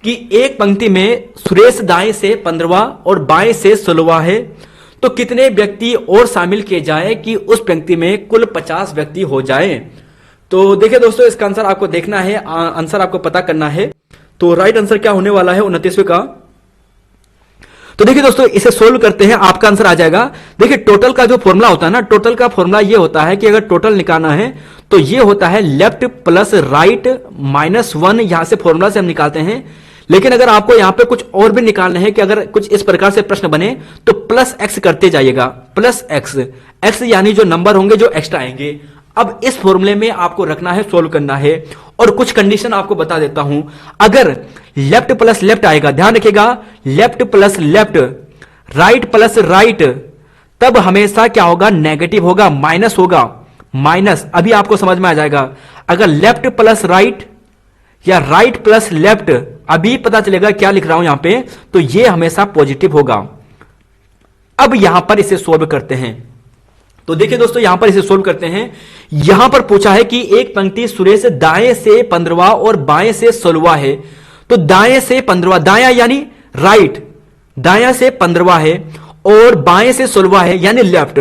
कि एक पंक्ति में सुरेश दाएं से 15वां और बाएं से 16वां है, तो कितने व्यक्ति और शामिल किए जाए कि उस पंक्ति में कुल 50 व्यक्ति हो जाए। तो देखिए दोस्तों इसका आंसर आपको देखना है, आंसर आपको पता करना है। तो राइट आंसर क्या होने वाला है 29वें का। तो देखिए दोस्तों इसे सोल्व करते हैं, आपका आंसर आ जाएगा। देखिए टोटल का जो फॉर्मूला होता है ना, टोटल का फॉर्मूला ये होता है कि अगर टोटल निकालना है तो ये होता है लेफ्ट प्लस राइट -1, यहां से फॉर्मूला से हम निकालते हैं। लेकिन अगर आपको यहां पे कुछ और भी निकालना है कि अगर कुछ इस प्रकार से प्रश्न बने तो प्लस एक्स करते जाइएगा, प्लस एक्स, एक्स यानी जो नंबर होंगे जो एक्स्ट्रा आएंगे। अब इस फॉर्मूले में आपको रखना है, सोल्व करना है। और कुछ कंडीशन आपको बता देता हूं, अगर लेफ्ट प्लस लेफ्ट आएगा, ध्यान रखिएगा, left plus left, right plus right, तब हमेशा क्या होगा, नेगेटिव होगा, माइनस होगा, माइनस। अभी आपको समझ में आ जाएगा। अगर लेफ्ट प्लस राइट या राइट प्लस लेफ्ट, अभी पता चलेगा क्या लिख रहा हूं यहां पे, तो ये हमेशा पॉजिटिव होगा। अब यहां पर इसे सोल्व करते हैं। तो देखिए दोस्तों यहां पर इसे सोल्व करते हैं। यहां पर पूछा है कि एक पंक्ति सुरेश दाएं से 15वां और बाएं से 16वां है, तो दाएं से 15वां, दायां यानी राइट, दायां से 15वां है और बाएं से 16वां है यानी लेफ्ट,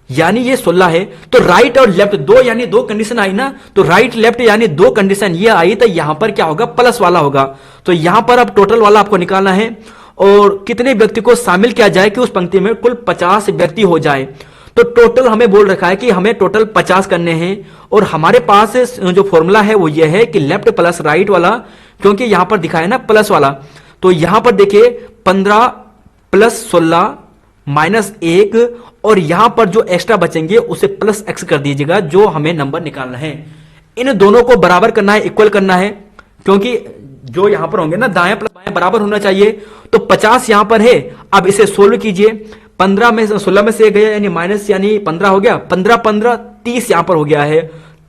यानी ये 16 है। तो राइट और लेफ्ट दो यानी दो कंडीशन आई ना, तो राइट लेफ्ट यानी दो कंडीशन ये आई, तो यहां पर क्या होगा, प्लस वाला होगा। तो यहां पर अब टोटल वाला आपको निकालना है और कितने व्यक्ति को शामिल किया जाए कि उस पंक्ति में कुल 50 व्यक्ति हो जाए। तो टोटल हमें बोल रखा है कि हमें टोटल 50 करने हैं और हमारे पास जो फॉर्मूला है वो ये है कि लेफ्ट प्लस राइट वाला, क्योंकि यहां पर दिखा है ना प्लस वाला, तो यहां पर देखिए 15 प्लस 16 -1 और यहां पर जो एक्स्ट्रा बचेंगे उसे प्लस एक्स कर दीजिएगा, जो हमें नंबर निकालना है। इन दोनों को बराबर करना है, इक्वल करना है, क्योंकि जो यहां पर होंगे ना दाएं प्लस बाएं बराबर होना चाहिए। तो 50 यहां पर है, अब इसे सोल्व कीजिए। 15 में 16 में से गया यानी माइनस, यानी 15 हो गया, 15 15 30 यहां पर हो गया है,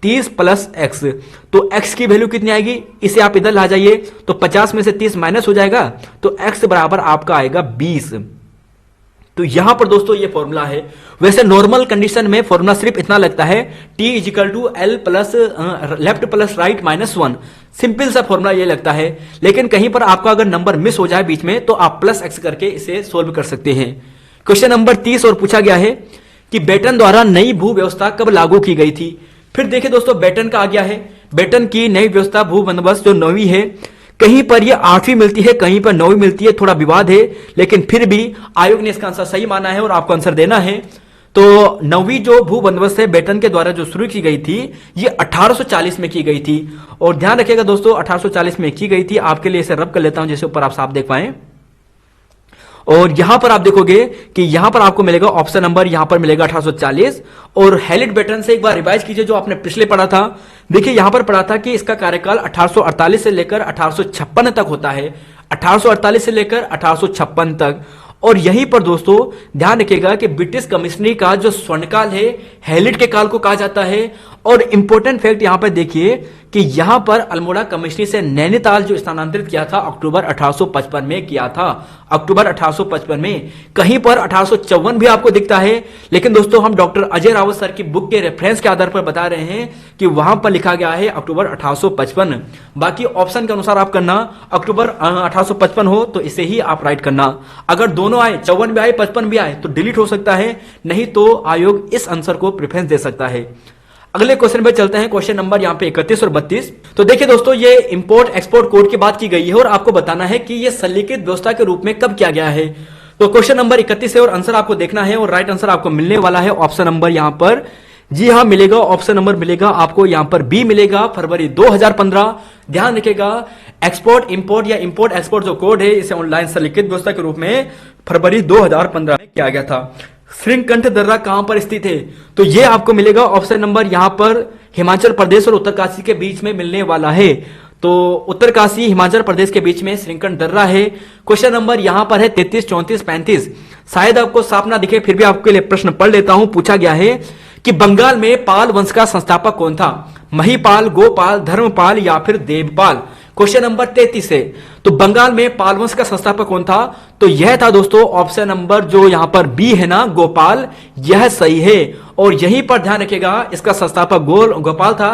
30 प्लस एक्स। तो एक्स की वैल्यू कितनी आएगी, इसे आप इधर ला जाइए, तो 50 में से 30 माइनस हो जाएगा, तो एक्स बराबर आपका आएगा 20। तो यहां पर दोस्तों ये फॉर्मूला है। वैसे नॉर्मल कंडीशन में फॉर्मूला सिर्फ इतना लगता है, T = L plus left plus right -1, simple सा फॉर्मूला ये लगता है। लेकिन कहीं पर आपका अगर नंबर मिस हो जाए बीच में तो आप प्लस एक्स करके इसे सोल्व कर सकते हैं। क्वेश्चन नंबर 30 और पूछा गया है कि बेटन द्वारा नई भू व्यवस्था कब लागू की गई थी। फिर देखिए दोस्तों बेटन का आ गया है, बेटन की नई व्यवस्था भू बंदोबस्त जो 9वीं है, कहीं पर ये 8वीं मिलती है, कहीं पर 9वीं मिलती है, थोड़ा विवाद है, लेकिन फिर भी आयोग ने इसका आंसर सही माना है और आपको आंसर देना है। तो 9वीं जो भू बंदोबस्त है बेटन के द्वारा जो शुरू की गई थी, ये 1840 में की गई थी। और ध्यान रखिएगा दोस्तों 1840 में की गई थी। आपके लिए इसे रब कर लेता हूं जैसे ऊपर आप साफ देख पाए। और यहां पर आप देखोगे कि यहां पर आपको मिलेगा ऑप्शन नंबर, यहां पर मिलेगा 1840। और हैलिट बेटन से एक बार रिवाइज कीजिए जो आपने पिछले पढ़ा था। देखिए यहां पर पढ़ा था कि इसका कार्यकाल 1848 से लेकर 1856 तक होता है, 1848 से लेकर 1856 तक। और यहीं पर दोस्तों ध्यान रखिएगा कि ब्रिटिश कमिश्नरी का जो स्वर्णकाल है हैलिट के काल को कहा जाता है। और इंपॉर्टेंट फैक्ट यहां पर देखिए कि यहां पर अल्मोड़ा कमिश्नरी से नैनीताल जो स्थानांतरित किया था अक्टूबर 1855 में किया था, अक्टूबर 1855 में। कहीं पर 1854 भी आपको दिखता है, लेकिन दोस्तों हम डॉक्टर अजय रावत सर की बुक के रेफरेंस के आधार पर बता रहे हैं कि वहां पर लिखा गया है अक्टूबर 1855। बाकी ऑप्शन के अनुसार आप करना, अक्टूबर 1855 हो तो इसे ही आप राइट करना। अगर दोनों दोनों आए, 54 भी आए, 55 भी आए तो डिलीट हो सकता है, नहीं तो आयोग इस आंसर को प्रेफरेंस दे सकता है। अगले क्वेश्चन पे चलते हैं, क्वेश्चन नंबर यहाँ पे 31 और 32। तो देखिए दोस्तों, ये इंपोर्ट एक्सपोर्ट कोड की बात की गई है और आपको बताना है कि ये सल्लीकृत व्यवस्था के रूप में कब किया गया है। तो क्वेश्चन नंबर 31 है और आंसर आपको देखना है और राइट आंसर आपको मिलने वाला है ऑप्शन नंबर यहाँ पर, जी हाँ मिलेगा, ऑप्शन नंबर मिलेगा आपको यहाँ पर बी मिलेगा, फरवरी 2015। ध्यान रखिएगा, एक्सपोर्ट इंपोर्ट या इंपोर्ट एक्सपोर्ट जो कोड है इसे ऑनलाइन सल्लीकृत व्यवस्था के रूप में फरवरी 2015 में किया गया था। श्रृंगकंठ दर्रा कहां पर स्थित है? तो ये आपको मिलेगा ऑप्शन नंबर यहां पर हिमाचल प्रदेश और उत्तरकाशी के बीच में मिलने वाला है। तो उत्तरकाशी हिमाचल प्रदेश के बीच में श्रृंगकंठ दर्रा है। क्वेश्चन नंबर यहां पर है 33, 34, 35। शायद आपको साफ ना दिखे, फिर भी आपके लिए प्रश्न पढ़ लेता हूं। पूछा गया है कि बंगाल में पाल वंश का संस्थापक कौन था? महीपाल, गोपाल, धर्मपाल या फिर देवपाल? क्वेश्चन नंबर 33 है। तो बंगाल में पाल वंश का संस्थापक कौन था? तो यह था दोस्तों ऑप्शन नंबर जो यहां पर बी है ना, गोपाल, यह सही है। और यहीं पर ध्यान रखिएगा, इसका संस्थापक गोपाल था।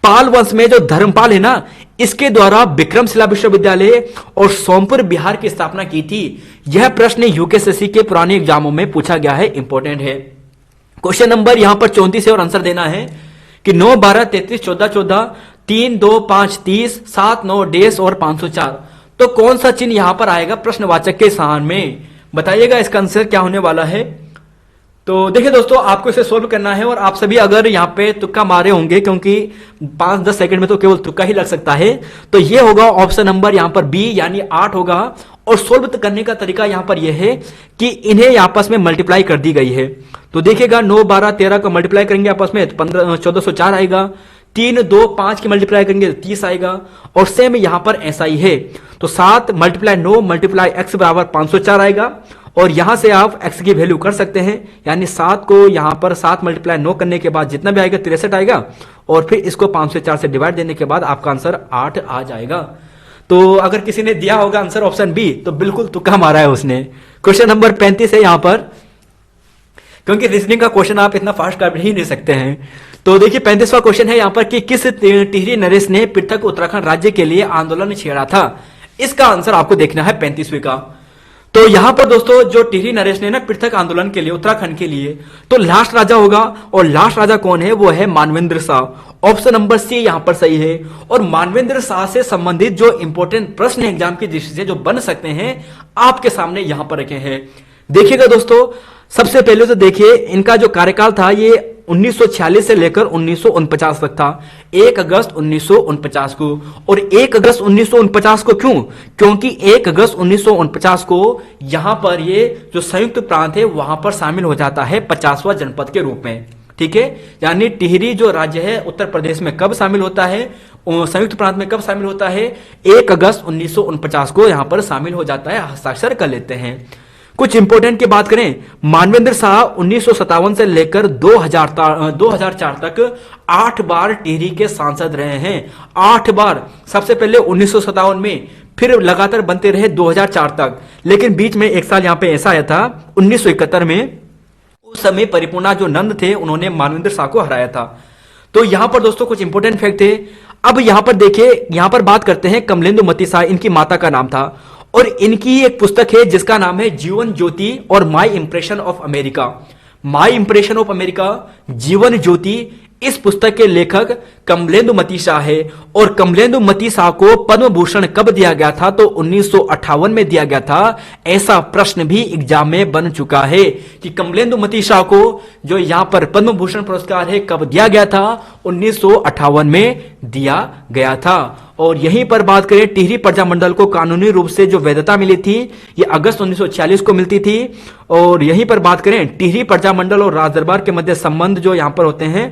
पाल वंश में जो धर्मपाल है ना, इसके द्वारा विक्रमशिला विश्वविद्यालय और सोमपुर बिहार की स्थापना की थी। यह प्रश्न यूकेएसएससी के पुराने एग्जामों में पूछा गया है, इंपॉर्टेंट है। क्वेश्चन नंबर यहां पर 34 है और आंसर देना है कि 9, 12, 33, 14, 14, 3, 2, 5, 30, 7, 9 डेश और 504। तो कौन सा चिन्ह यहां पर आएगा प्रश्नवाचक के स्थान में? बताइएगा इसका आंसर क्या होने वाला है। तो देखिए दोस्तों, आपको इसे सोल्व करना है और आप सभी अगर यहाँ पे तुक्का मारे होंगे, क्योंकि 5-10 सेकंड में तो केवल तुक्का ही लग सकता है, तो ये होगा ऑप्शन नंबर यहाँ पर बी यानी 8 होगा। और सोल्व करने का तरीका यहाँ पर यह है कि इन्हें आपस में मल्टीप्लाई कर दी गई है। तो देखिएगा 9, 12, 13 को मल्टीप्लाई करेंगे आपस में, 1404 आएगा। 3, 2, 5 की मल्टीप्लाई करेंगे 30 आएगा। और सेम यहां पर ऐसा ही है। तो 7 मल्टीप्लाई 9 मल्टीप्लाई x बराबर 504 आएगा। और यहां से आप x की वैल्यू कर सकते हैं, यानी 7 को यहां पर 7 मल्टीप्लाई 9 करने के बाद जितना भी आएगा 63 आएगा। और फिर इसको 504 से डिवाइड देने के बाद आपका आंसर 8 आ जाएगा। तो अगर किसी ने दिया होगा आंसर ऑप्शन बी, तो बिल्कुल तुक्का मारा है उसने। क्वेश्चन नंबर 35 है यहां पर, क्योंकि रीजनिंग का क्वेश्चन आप इतना फास्ट कर ही नहीं सकते हैं। तो देखिए 35वां क्वेश्चन है यहां पर कि किस टिहरी नरेश ने पृथक उत्तराखंड राज्य के लिए आंदोलन छेड़ा था? इसका आंसर आपको देखना है 35वें का। तो यहां पर दोस्तों जो टिहरी नरेश ने ना पृथक आंदोलन के लिए उत्तराखंड के लिए, तो लास्ट राजा होगा। और लास्ट राजा कौन है? वो है Manvendra Shah. Option number C यहां पर सही है। और मानवेंद्र शाह से संबंधित जो इंपॉर्टेंट प्रश्न एग्जाम की दृष्टि से जो बन सकते हैं, आपके सामने यहां पर रखे हैं। देखिएगा दोस्तों, सबसे पहले तो देखिए इनका जो कार्यकाल था ये 1946 से लेकर 1949 तक था। 1 अगस्त 1949 को। और 1 अगस्त 1949 को क्यों? क्योंकि 1 अगस्त 1949 को यहां पर ये जो संयुक्त प्रांत है वहां पर शामिल हो जाता है 50वां जनपद के रूप में। ठीक है, यानी टिहरी जो राज्य है उत्तर प्रदेश में कब शामिल होता है, संयुक्त प्रांत में कब शामिल होता है? 1 अगस्त 1949 को यहां पर शामिल हो जाता है। हस्ताक्षर कर लेते हैं। कुछ इंपोर्टेंट की बात करें, मानवेंद्र शाह 1957 से लेकर 2004 तक 8 बार टिहरी के सांसद रहे हैं। 8 बार। सबसे पहले 1957 में, फिर लगातार बनते रहे 2004 तक। लेकिन बीच में एक साल यहां पे ऐसा आया था 1971 में, उस समय परिपूर्णा जो नंद थे उन्होंने मानवेंद्र शाह को हराया था। तो यहां पर दोस्तों कुछ इंपोर्टेंट फैक्ट थे। अब यहां पर देखिए, यहां पर बात करते हैं कमलेंदु मती शाह, इनकी माता का नाम था। और इनकी एक पुस्तक है जिसका नाम है जीवन ज्योति और my impression of America. My impression of America, Jeevan Jyoti, इस पुस्तक के लेखक कमलेंदु मती शाह है। और कमलेंदु मती शाह को पद्म भूषण कब दिया गया था? तो 1958 में दिया गया था। ऐसा प्रश्न भी एग्जाम में बन चुका है कि कमलेंदु मती शाह को जो यहां पर पद्म भूषण पुरस्कार है कब दिया गया था? 1958 में दिया गया था। और यहीं पर बात करें, टिहरी प्रजामंडल को कानूनी रूप से जो वैधता मिली थी ये अगस्त 1946 को मिलती थी। और यहीं पर बात करें, टिहरी प्रजामंडल और राजदरबार के मध्य संबंध जो यहां पर होते हैं,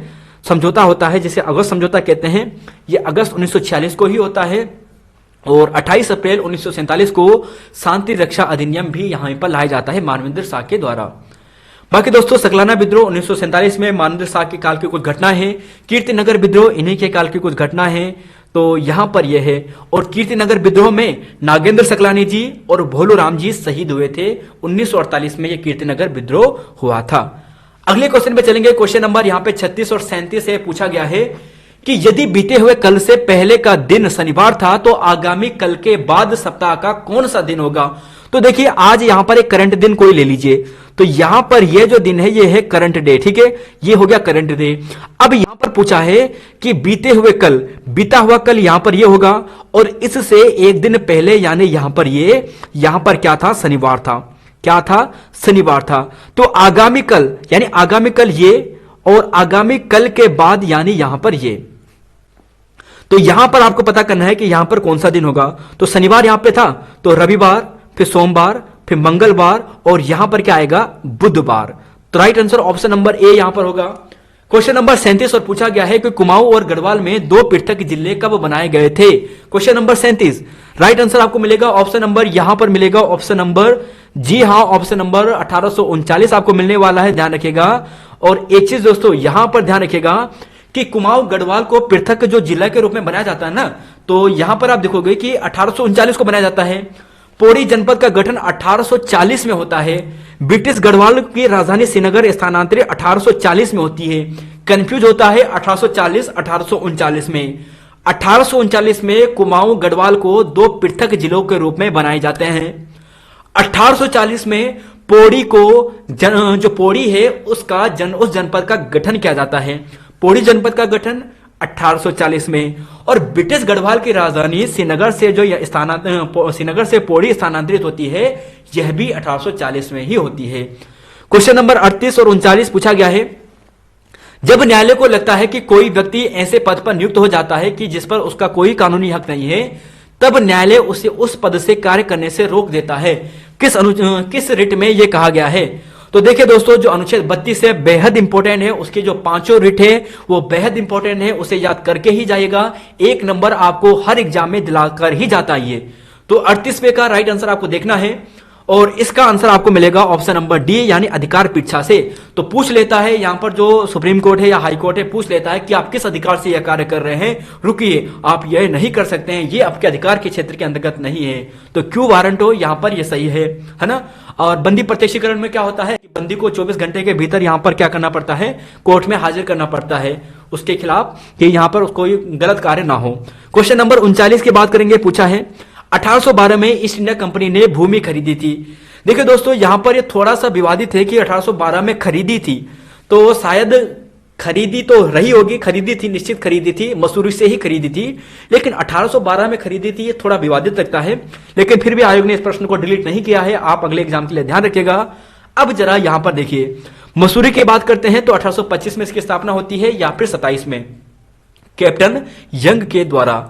समझौता होता है जिसे अगस्त समझौता कहते हैं, ये अगस्त 1946 को ही होता है। और 28 अप्रैल 1947 को शांति रक्षा अधिनियम भी यहां पर लाया जाता है मानवेंद्र शाह के द्वारा। बाकी दोस्तों, सकलाना विद्रोह 1947 में मानवेंद्र शाह के काल की कुछ घटना है। कीर्तिनगर विद्रोह इन्हीं के काल की कुछ घटना है। तो यहां पर यह है। और कीर्तिनगर विद्रोह में नागेंद्र सकलानी जी और भोलू राम जी शहीद हुए थे। 1948 में यह कीर्तिनगर विद्रोह हुआ था। अगले क्वेश्चन पे चलेंगे। क्वेश्चन नंबर यहां पे 36 और 37 से पूछा गया है कि यदि बीते हुए कल से पहले का दिन शनिवार था तो आगामी कल के बाद सप्ताह का कौन सा दिन होगा? तो देखिए आज यहां पर एक करंट दिन कोई ले लीजिए, तो यहां पर ये जो दिन है ये है करंट डे, ठीक है, ये हो गया करंट डे। अब यहां पर पूछा है कि बीते हुए कल, बीता हुआ कल यहां पर ये होगा, और इससे एक दिन पहले यानी यहां पर क्या था, शनिवार था, क्या था, शनिवार था। तो आगामी कल यानी आगामी कल ये, और आगामी कल के बाद यानी यहां पर ये। तो यहां पर आपको पता करना है कि यहां पर कौन सा दिन होगा। तो शनिवार यहां पे था, तो रविवार, फिर सोमवार, फिर मंगलवार, और यहां पर क्या आएगा, बुधवार। तो right answer option number A यहां पर होगा। क्वेश्चन नंबर 37 और पूछा गया है कि कुमाऊं और गढ़वाल में दो पृथक जिले कब बनाए गए थे। क्वेश्चन नंबर 37, राइट आंसर आपको मिलेगा ऑप्शन नंबर, यहां पर मिलेगा ऑप्शन नंबर, जी हां, ऑप्शन नंबर 1839 आपको मिलने वाला है, ध्यान रखिएगा। और एक चीज दोस्तों यहां पर ध्यान रखिएगा कि कुमाऊं गढ़वाल को पृथक जो जिला के रूप में बनाया जाता है ना, तो यहां पर आप देखोगे कि 1839 को बनाया जाता है। पौड़ी जनपद का गठन 1840 में होता है। ब्रिटिश गढ़वाल की राजधानी श्रीनगर स्थानांतरित 1840 में होती है। कंफ्यूज होता है 1840 1839 में। 1839 में कुमाऊं गढ़वाल को दो पृथक जिलों के रूप में बनाए जाते हैं। 1840 में पौड़ी को जो पौड़ी है उस जनपद का गठन किया जाता है। पौड़ी जनपद का गठन 1840 में। और ब्रिटिश गढ़वाल की राजधानी श्रीनगर से जो श्रीनगर से पौड़ी स्थानांतरित होती है, यह भी 1840 में ही होती है। क्वेश्चन नंबर 38 और 39 पूछा गया है, जब न्यायालय को लगता है कि कोई व्यक्ति ऐसे पद पर नियुक्त हो जाता है कि जिस पर उसका कोई कानूनी हक नहीं है, तब न्यायालय उसे उस पद से कार्य करने से रोक देता है। किस रिट में यह कहा गया है। तो देखिए दोस्तों, जो अनुच्छेद 32 है बेहद इंपॉर्टेंट है, उसके जो पांचों रिट है वो बेहद इंपॉर्टेंट है, उसे याद करके ही जाइएगा। एक नंबर आपको हर एग्जाम में दिलाकर ही जाता है ये। तो 38वें का राइट आंसर आपको देखना है, और इसका आंसर आपको मिलेगा ऑप्शन नंबर डी यानी अधिकार पीछा से। तो पूछ लेता है यहां पर जो सुप्रीम कोर्ट है या हाई कोर्ट है, पूछ लेता है कि आप किस अधिकार से यह कार्य कर रहे हैं, रुकिए आप यह नहीं कर सकते हैं, ये आपके अधिकार के क्षेत्र के अंतर्गत नहीं है। तो क्यों वारंट हो, यहां पर यह सही है ना। और बंदी प्रत्यक्षीकरण में क्या होता है कि बंदी को 24 घंटे के भीतर यहां पर क्या करना पड़ता है, कोर्ट में हाजिर करना पड़ता है उसके खिलाफ, कि यहां पर कोई गलत कार्य ना हो। क्वेश्चन नंबर 39 की बात करेंगे, पूछा है 1812 में ईस्ट इंडिया कंपनी ने भूमि खरीदी थी। देखिए दोस्तों, यहां पर ये थोड़ा सा विवादित है कि 1812 में खरीदी थी, तो शायद खरीदी तो रही होगी, खरीदी थी, निश्चित खरीदी थी, मसूरी से ही खरीदी थी, लेकिन 1812 में खरीदी थी, ये थोड़ा विवादित लगता है। लेकिन फिर भी आयोग ने इस प्रश्न को डिलीट नहीं किया है, आप अगले एग्जाम के लिए ध्यान रखिएगा। अब जरा यहां पर देखिए, मसूरी की बात करते हैं तो 1825 में इसकी स्थापना होती है या फिर 27 में कैप्टन यंग के द्वारा।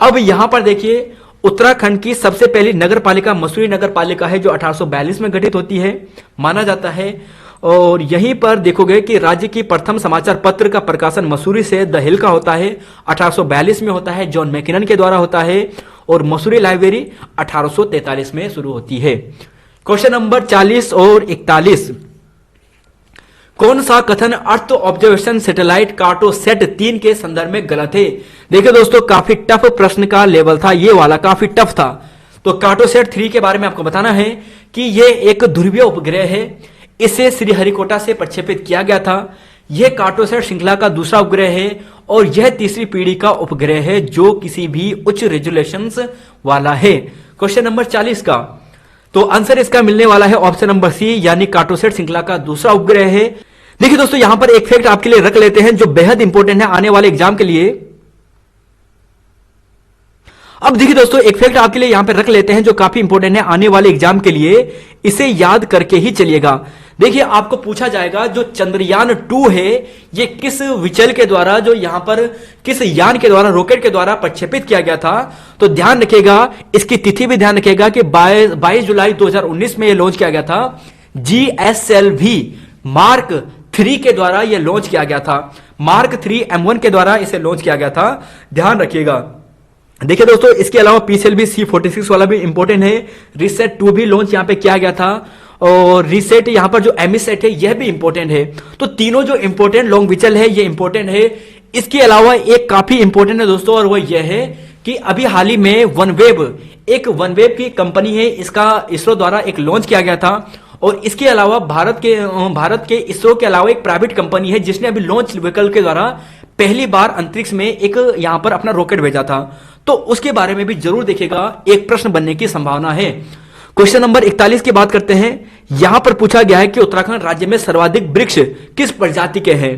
अब यहां पर देखिए, उत्तराखंड की सबसे पहली नगर पालिका मसूरी नगर पालिका है, जो 1842 में गठित होती है माना जाता है। और यहीं पर देखोगे कि राज्य की प्रथम समाचार पत्र का प्रकाशन मसूरी से द हिल का होता है, 1842 में होता है, जॉन मैकिनन के द्वारा होता है। और मसूरी लाइब्रेरी 1843 में शुरू होती है। क्वेश्चन नंबर 40 और 41, कौन सा कथन अर्थ ऑब्जर्वेशन सैटेलाइट कार्टोसैट 3 के संदर्भ में गलत है। देखिए दोस्तों, काफी टफ प्रश्न का लेवल था, ये वाला काफी टफ था। तो कार्टोसैट 3 के बारे में आपको बताना है कि ये एक ध्रुवीय उपग्रह है, इसे श्रीहरिकोटा से प्रक्षेपित किया गया था। यह कार्टोसैट श्रृंखला का दूसरा उपग्रह है, और यह तीसरी पीढ़ी का उपग्रह है जो किसी भी उच्च रेजोल्यूशन वाला है। क्वेश्चन नंबर 40 का तो आंसर इसका मिलने वाला है ऑप्शन नंबर सी यानी कार्टोसैट श्रृंखला का दूसरा उपग्रह है। देखिए दोस्तों, यहां पर एक फैक्ट आपके लिए रख लेते हैं जो बेहद इंपॉर्टेंट है आने वाले एग्जाम के लिए। अब देखिए दोस्तों, एक फैक्ट आपके लिए यहां पर रख लेते हैं जो काफी इंपॉर्टेंट है आने वाले एग्जाम के लिए, इसे याद करके ही चलिएगा। देखिए, आपको पूछा जाएगा जो चंद्रयान 2 है ये किस विचल के द्वारा, जो यहां पर किस यान के द्वारा, रॉकेट के द्वारा प्रक्षेपित किया गया था। तो ध्यान रखिएगा, इसकी तिथि भी ध्यान रखिएगा कि 22 जुलाई 2019 में यह लॉन्च किया गया था। GSLV मार्क 3 के द्वारा यह लॉन्च किया गया था, मार्क 3 M1 के द्वारा इसे लॉन्च किया गया था, ध्यान रखिएगा। देखिए दोस्तों, इसके अलावा PCLB C46 वाला भी इंपॉर्टेंट है। रिसेट 2 भी लॉन्च यहां पे किया गया था, और रिसेट यहां पर जो एमिसेट है यह भी इंपॉर्टेंट है। तो तीनों जो इंपॉर्टेंट लॉन्ग विचल है ये इंपॉर्टेंट है। इसके अलावा एक काफी इंपॉर्टेंट है दोस्तों, और वह यह है कि अभी हाल ही में वनवेब की कंपनी है, इसका इसरो द्वारा एक लॉन्च किया गया था। और इसके अलावा भारत के इसरो के अलावा एक प्राइवेट कंपनी है जिसने अभी लॉन्च व्हीकल के द्वारा पहली बार अंतरिक्ष में एक यहां पर अपना रॉकेट भेजा था। तो उसके बारे में भी जरूर देखिएगा, एक प्रश्न बनने की संभावना है। क्वेश्चन नंबर 41 की बात करते हैं। यहां पर पूछा गया है कि उत्तराखंड राज्य में सर्वाधिक वृक्ष किस प्रजाति के हैं।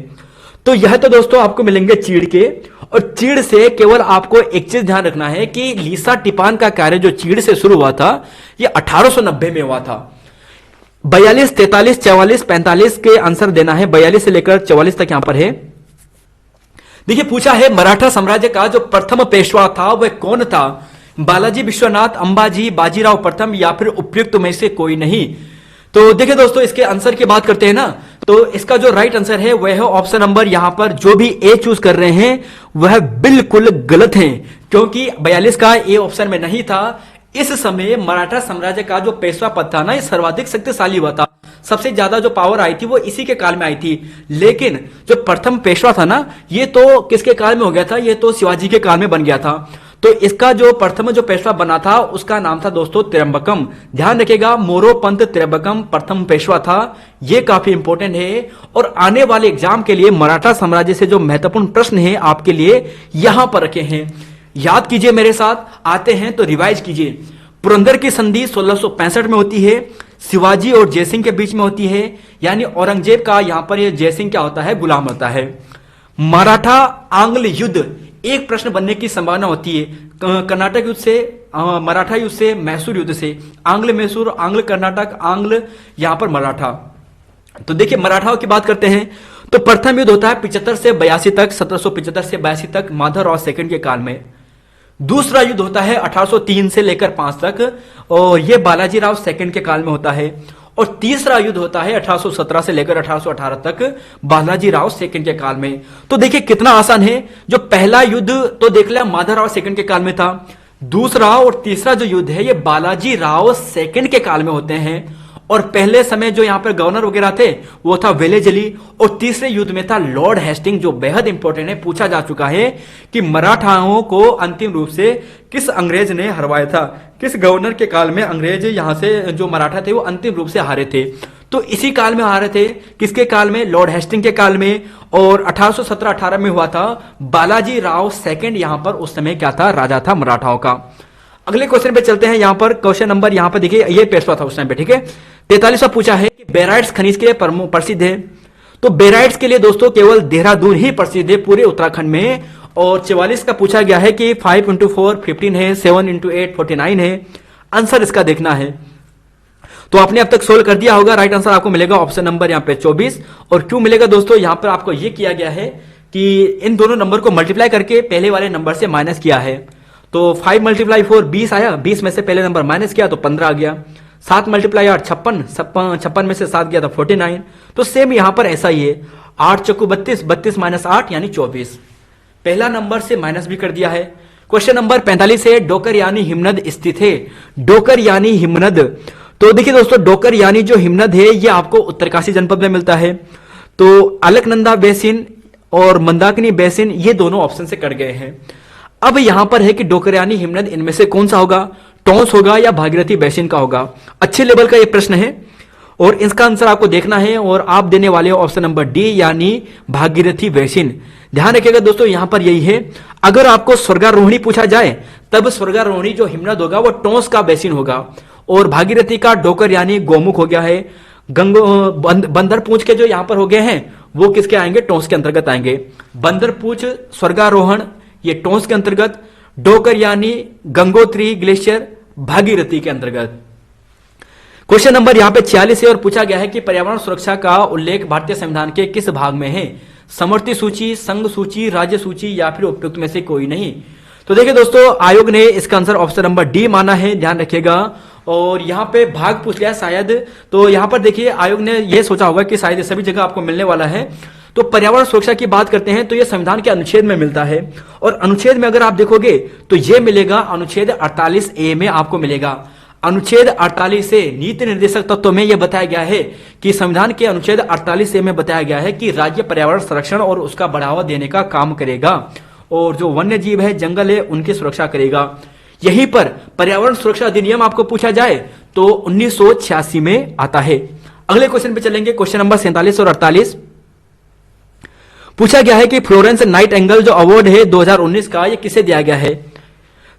तो यह तो दोस्तों आपको मिलेंगे चीड़ के, और चीड़ से केवल आपको एक चीज ध्यान रखना है कि लीसा टिपान का कार्य जो चीड़ से शुरू हुआ था यह 1890 में हुआ था। 42, 43, 44, 45 के आंसर देना है। 42 से लेकर 44 तक यहां पर है। देखिए पूछा है मराठा साम्राज्य का जो प्रथम पेशवा था वह कौन था। बालाजी विश्वनाथ, अंबाजी, बाजीराव प्रथम या फिर उपयुक्त में से कोई नहीं। तो देखिए दोस्तों इसके आंसर की बात करते हैं ना, तो इसका जो राइट आंसर है वह है ऑप्शन नंबर, यहां पर जो भी ए चूज कर रहे हैं वह बिल्कुल गलत है, क्योंकि 42 का ए ऑप्शन में नहीं था। इस समय मराठा साम्राज्य का जो पेशवा पद था ना ये सर्वाधिक शक्तिशाली हुआ था, सबसे ज्यादा जो पावर आई थी वो इसी के काल में आई थी। लेकिन जो प्रथम पेशवा था ना ये तो किसके काल में हो गया था, ये तो शिवाजी के काल में बन गया था। तो इसका जो प्रथम जो पेशवा बना था उसका नाम था दोस्तों त्र्यंबकम। ध्यान रखिएगा मोरोपंत त्र्यंबकम प्रथम पेशवा था, ये काफी इंपॉर्टेंट है। और आने वाले एग्जाम के लिए मराठा साम्राज्य से जो महत्वपूर्ण प्रश्न है आपके लिए यहां पर रखे हैं, याद कीजिए मेरे साथ, आते हैं तो रिवाइज कीजिए। पुरंदर की संधि 1665 में होती है, शिवाजी और जयसिंह के बीच में होती है, यानी औरंगजेब का यहां पर ये जयसिंह क्या होता है, गुलाम होता है। मराठा आंग्ल युद्ध एक प्रश्न बनने की संभावना होती है, कर्नाटक युद्ध से, मराठा युद्ध से, मैसूर युद्ध से, आंग्ल मैसूर, आंग्ल कर्नाटक, आंग्ल यहां पर मराठा। तो देखिए मराठाओं की बात करते हैं तो प्रथम युद्ध होता है 75 से 82 तक, 1775 से 82 तक माधवराव सेकंड के काल में। दूसरा युद्ध होता है 1803 से लेकर 5 तक, और यह बालाजी राव सेकंड के काल में होता है। और तीसरा युद्ध होता है 1817 से लेकर 1818 तक बालाजी राव सेकंड के काल में। तो देखिए कितना आसान है, जो पहला युद्ध तो देख लिया माधवराव सेकंड के काल में था, दूसरा और तीसरा जो युद्ध है ये बालाजी राव सेकंड के काल में होते हैं। और पहले समय जो यहां पर गवर्नर वगैरह थे वो था वेलेजली, और तीसरे युद्ध में था लॉर्ड हेस्टिंग, जो बेहद इंपॉर्टेंट है, पूछा जा चुका है कि मराठाओं को अंतिम रूप से किस अंग्रेज ने हरवाया था, किस गवर्नर के काल में अंग्रेज यहां से जो मराठा थे वो अंतिम रूप से हारे थे। तो इसी काल में हारे थे, किसके काल में, लॉर्ड हेस्टिंग के काल में। और 1817-18 में हुआ था, बालाजी राव सेकंड यहां पर उस समय क्या था, राजा था मराठाओं का। अगले क्वेश्चन पे चलते हैं। यहां पर क्वेश्चन नंबर यहां पर देखिए ये पेशवा था उस टाइम पे, ठीक है। 43वां पूछा है कि बेराइट्स खनिज के लिए प्रसिद्ध है। तो बेराइट्स के लिए दोस्तों केवल देहरादून ही प्रसिद्ध है पूरे उत्तराखंड में। और 44 का पूछा गया है कि 5 × 4 15 है, 7 × 8 49 है। आंसर इसका देखना है। तो आपने अब तक सोल्व कर दिया होगा, राइट आंसर आपको मिलेगा ऑप्शन नंबर यहां पे 24। और क्यों मिलेगा दोस्तों, यहां पर आपको यह किया गया है कि इन दोनों नंबर को मल्टीप्लाई करके पहले वाले नंबर से माइनस किया है। तो 5 × 4 20 आया, 20 में से पहले नंबर माइनस किया तो 15 आ गया। 7 × 8 56 में से 7 गया तो 49। तो सेम यहां पर ऐसा ही है, 8 × 32, 32 - 8 यानी 24। पहला नंबर से माइनस भी कर दिया है। क्वेश्चन नंबर 45 है, डोकर यानी हिमनद स्थित है। डोकर यानी हिमनद, तो देखिए दोस्तों डोकर यानी जो हिमनद है ये आपको उत्तरकाशी जनपद में मिलता है। तो अलकनंदा बेसिन और मंदाकिनी बेसिन ये दोनों ऑप्शन से कट गए हैं। अब यहां पर है कि डोकर यानी हिमनद इनमें से कौन सा होगा, टोंस होगा या भागीरथी बेसिन का होगा। अच्छे लेवल का ये प्रश्न है और इसका आंसर आपको देखना है, और आप देने वाले हो ऑप्शन नंबर डी यानी भागीरथी बेसिन। ध्यान रखिएगा दोस्तों यहां पर यही है। अगर आपको स्वर्गारोहिणी पूछा जाए तब स्वर्गारोहिणी जो हिमनद होगा वो टोंस का बेसिन होगा, और भागीरथी का डोकर यानी गोमुख हो गया है। बंदर पूछ के जो यहां पर हो गए हैं वो किसके आएंगे, टोंस के अंतर्गत आएंगे। बंदर पूछ, स्वर्गारोहण ये टोंस के अंतर्गत, डोकर यानी गंगोत्री ग्लेशियर भागीरथी के अंतर्गत। क्वेश्चन नंबर यहां पे 46 है और पूछा गया है कि पर्यावरण सुरक्षा का उल्लेख भारतीय संविधान के किस भाग में है। समवर्ती सूची, संघ सूची, राज्य सूची या फिर उपयुक्त में से कोई नहीं। तो देखिए दोस्तों आयोग ने इसका आंसर ऑप्शन नंबर डी माना है, ध्यान रखिएगा। और यहां पे भाग पूछ लिया शायद, तो यहां पर देखिए आयोग ने यह सोचा होगा कि शायद सभी जगह आपको मिलने वाला है। तो पर्यावरण सुरक्षा की बात करते हैं तो यह संविधान के अनुच्छेद में मिलता है, और अनुच्छेद में अगर आप देखोगे तो यह मिलेगा अनुच्छेद 48A में आपको मिलेगा। अनुच्छेद 48 से नीति निर्देशक तत्व में यह बताया गया है कि संविधान के अनुच्छेद 48A में बताया गया है कि राज्य पर्यावरण संरक्षण और उसका बढ़ावा देने का काम करेगा, और जो वन्य जीव है, जंगल है, उनकी सुरक्षा करेगा। यहीं पर पर्यावरण सुरक्षा अधिनियम आपको पूछा जाए तो 1986 में आता है। अगले क्वेश्चन पे चलेंगे, क्वेश्चन नंबर 47 और 48। पूछा गया है कि फ्लोरेंस नाइटिंगेल जो अवार्ड है 2019 का, ये किसे दिया गया है।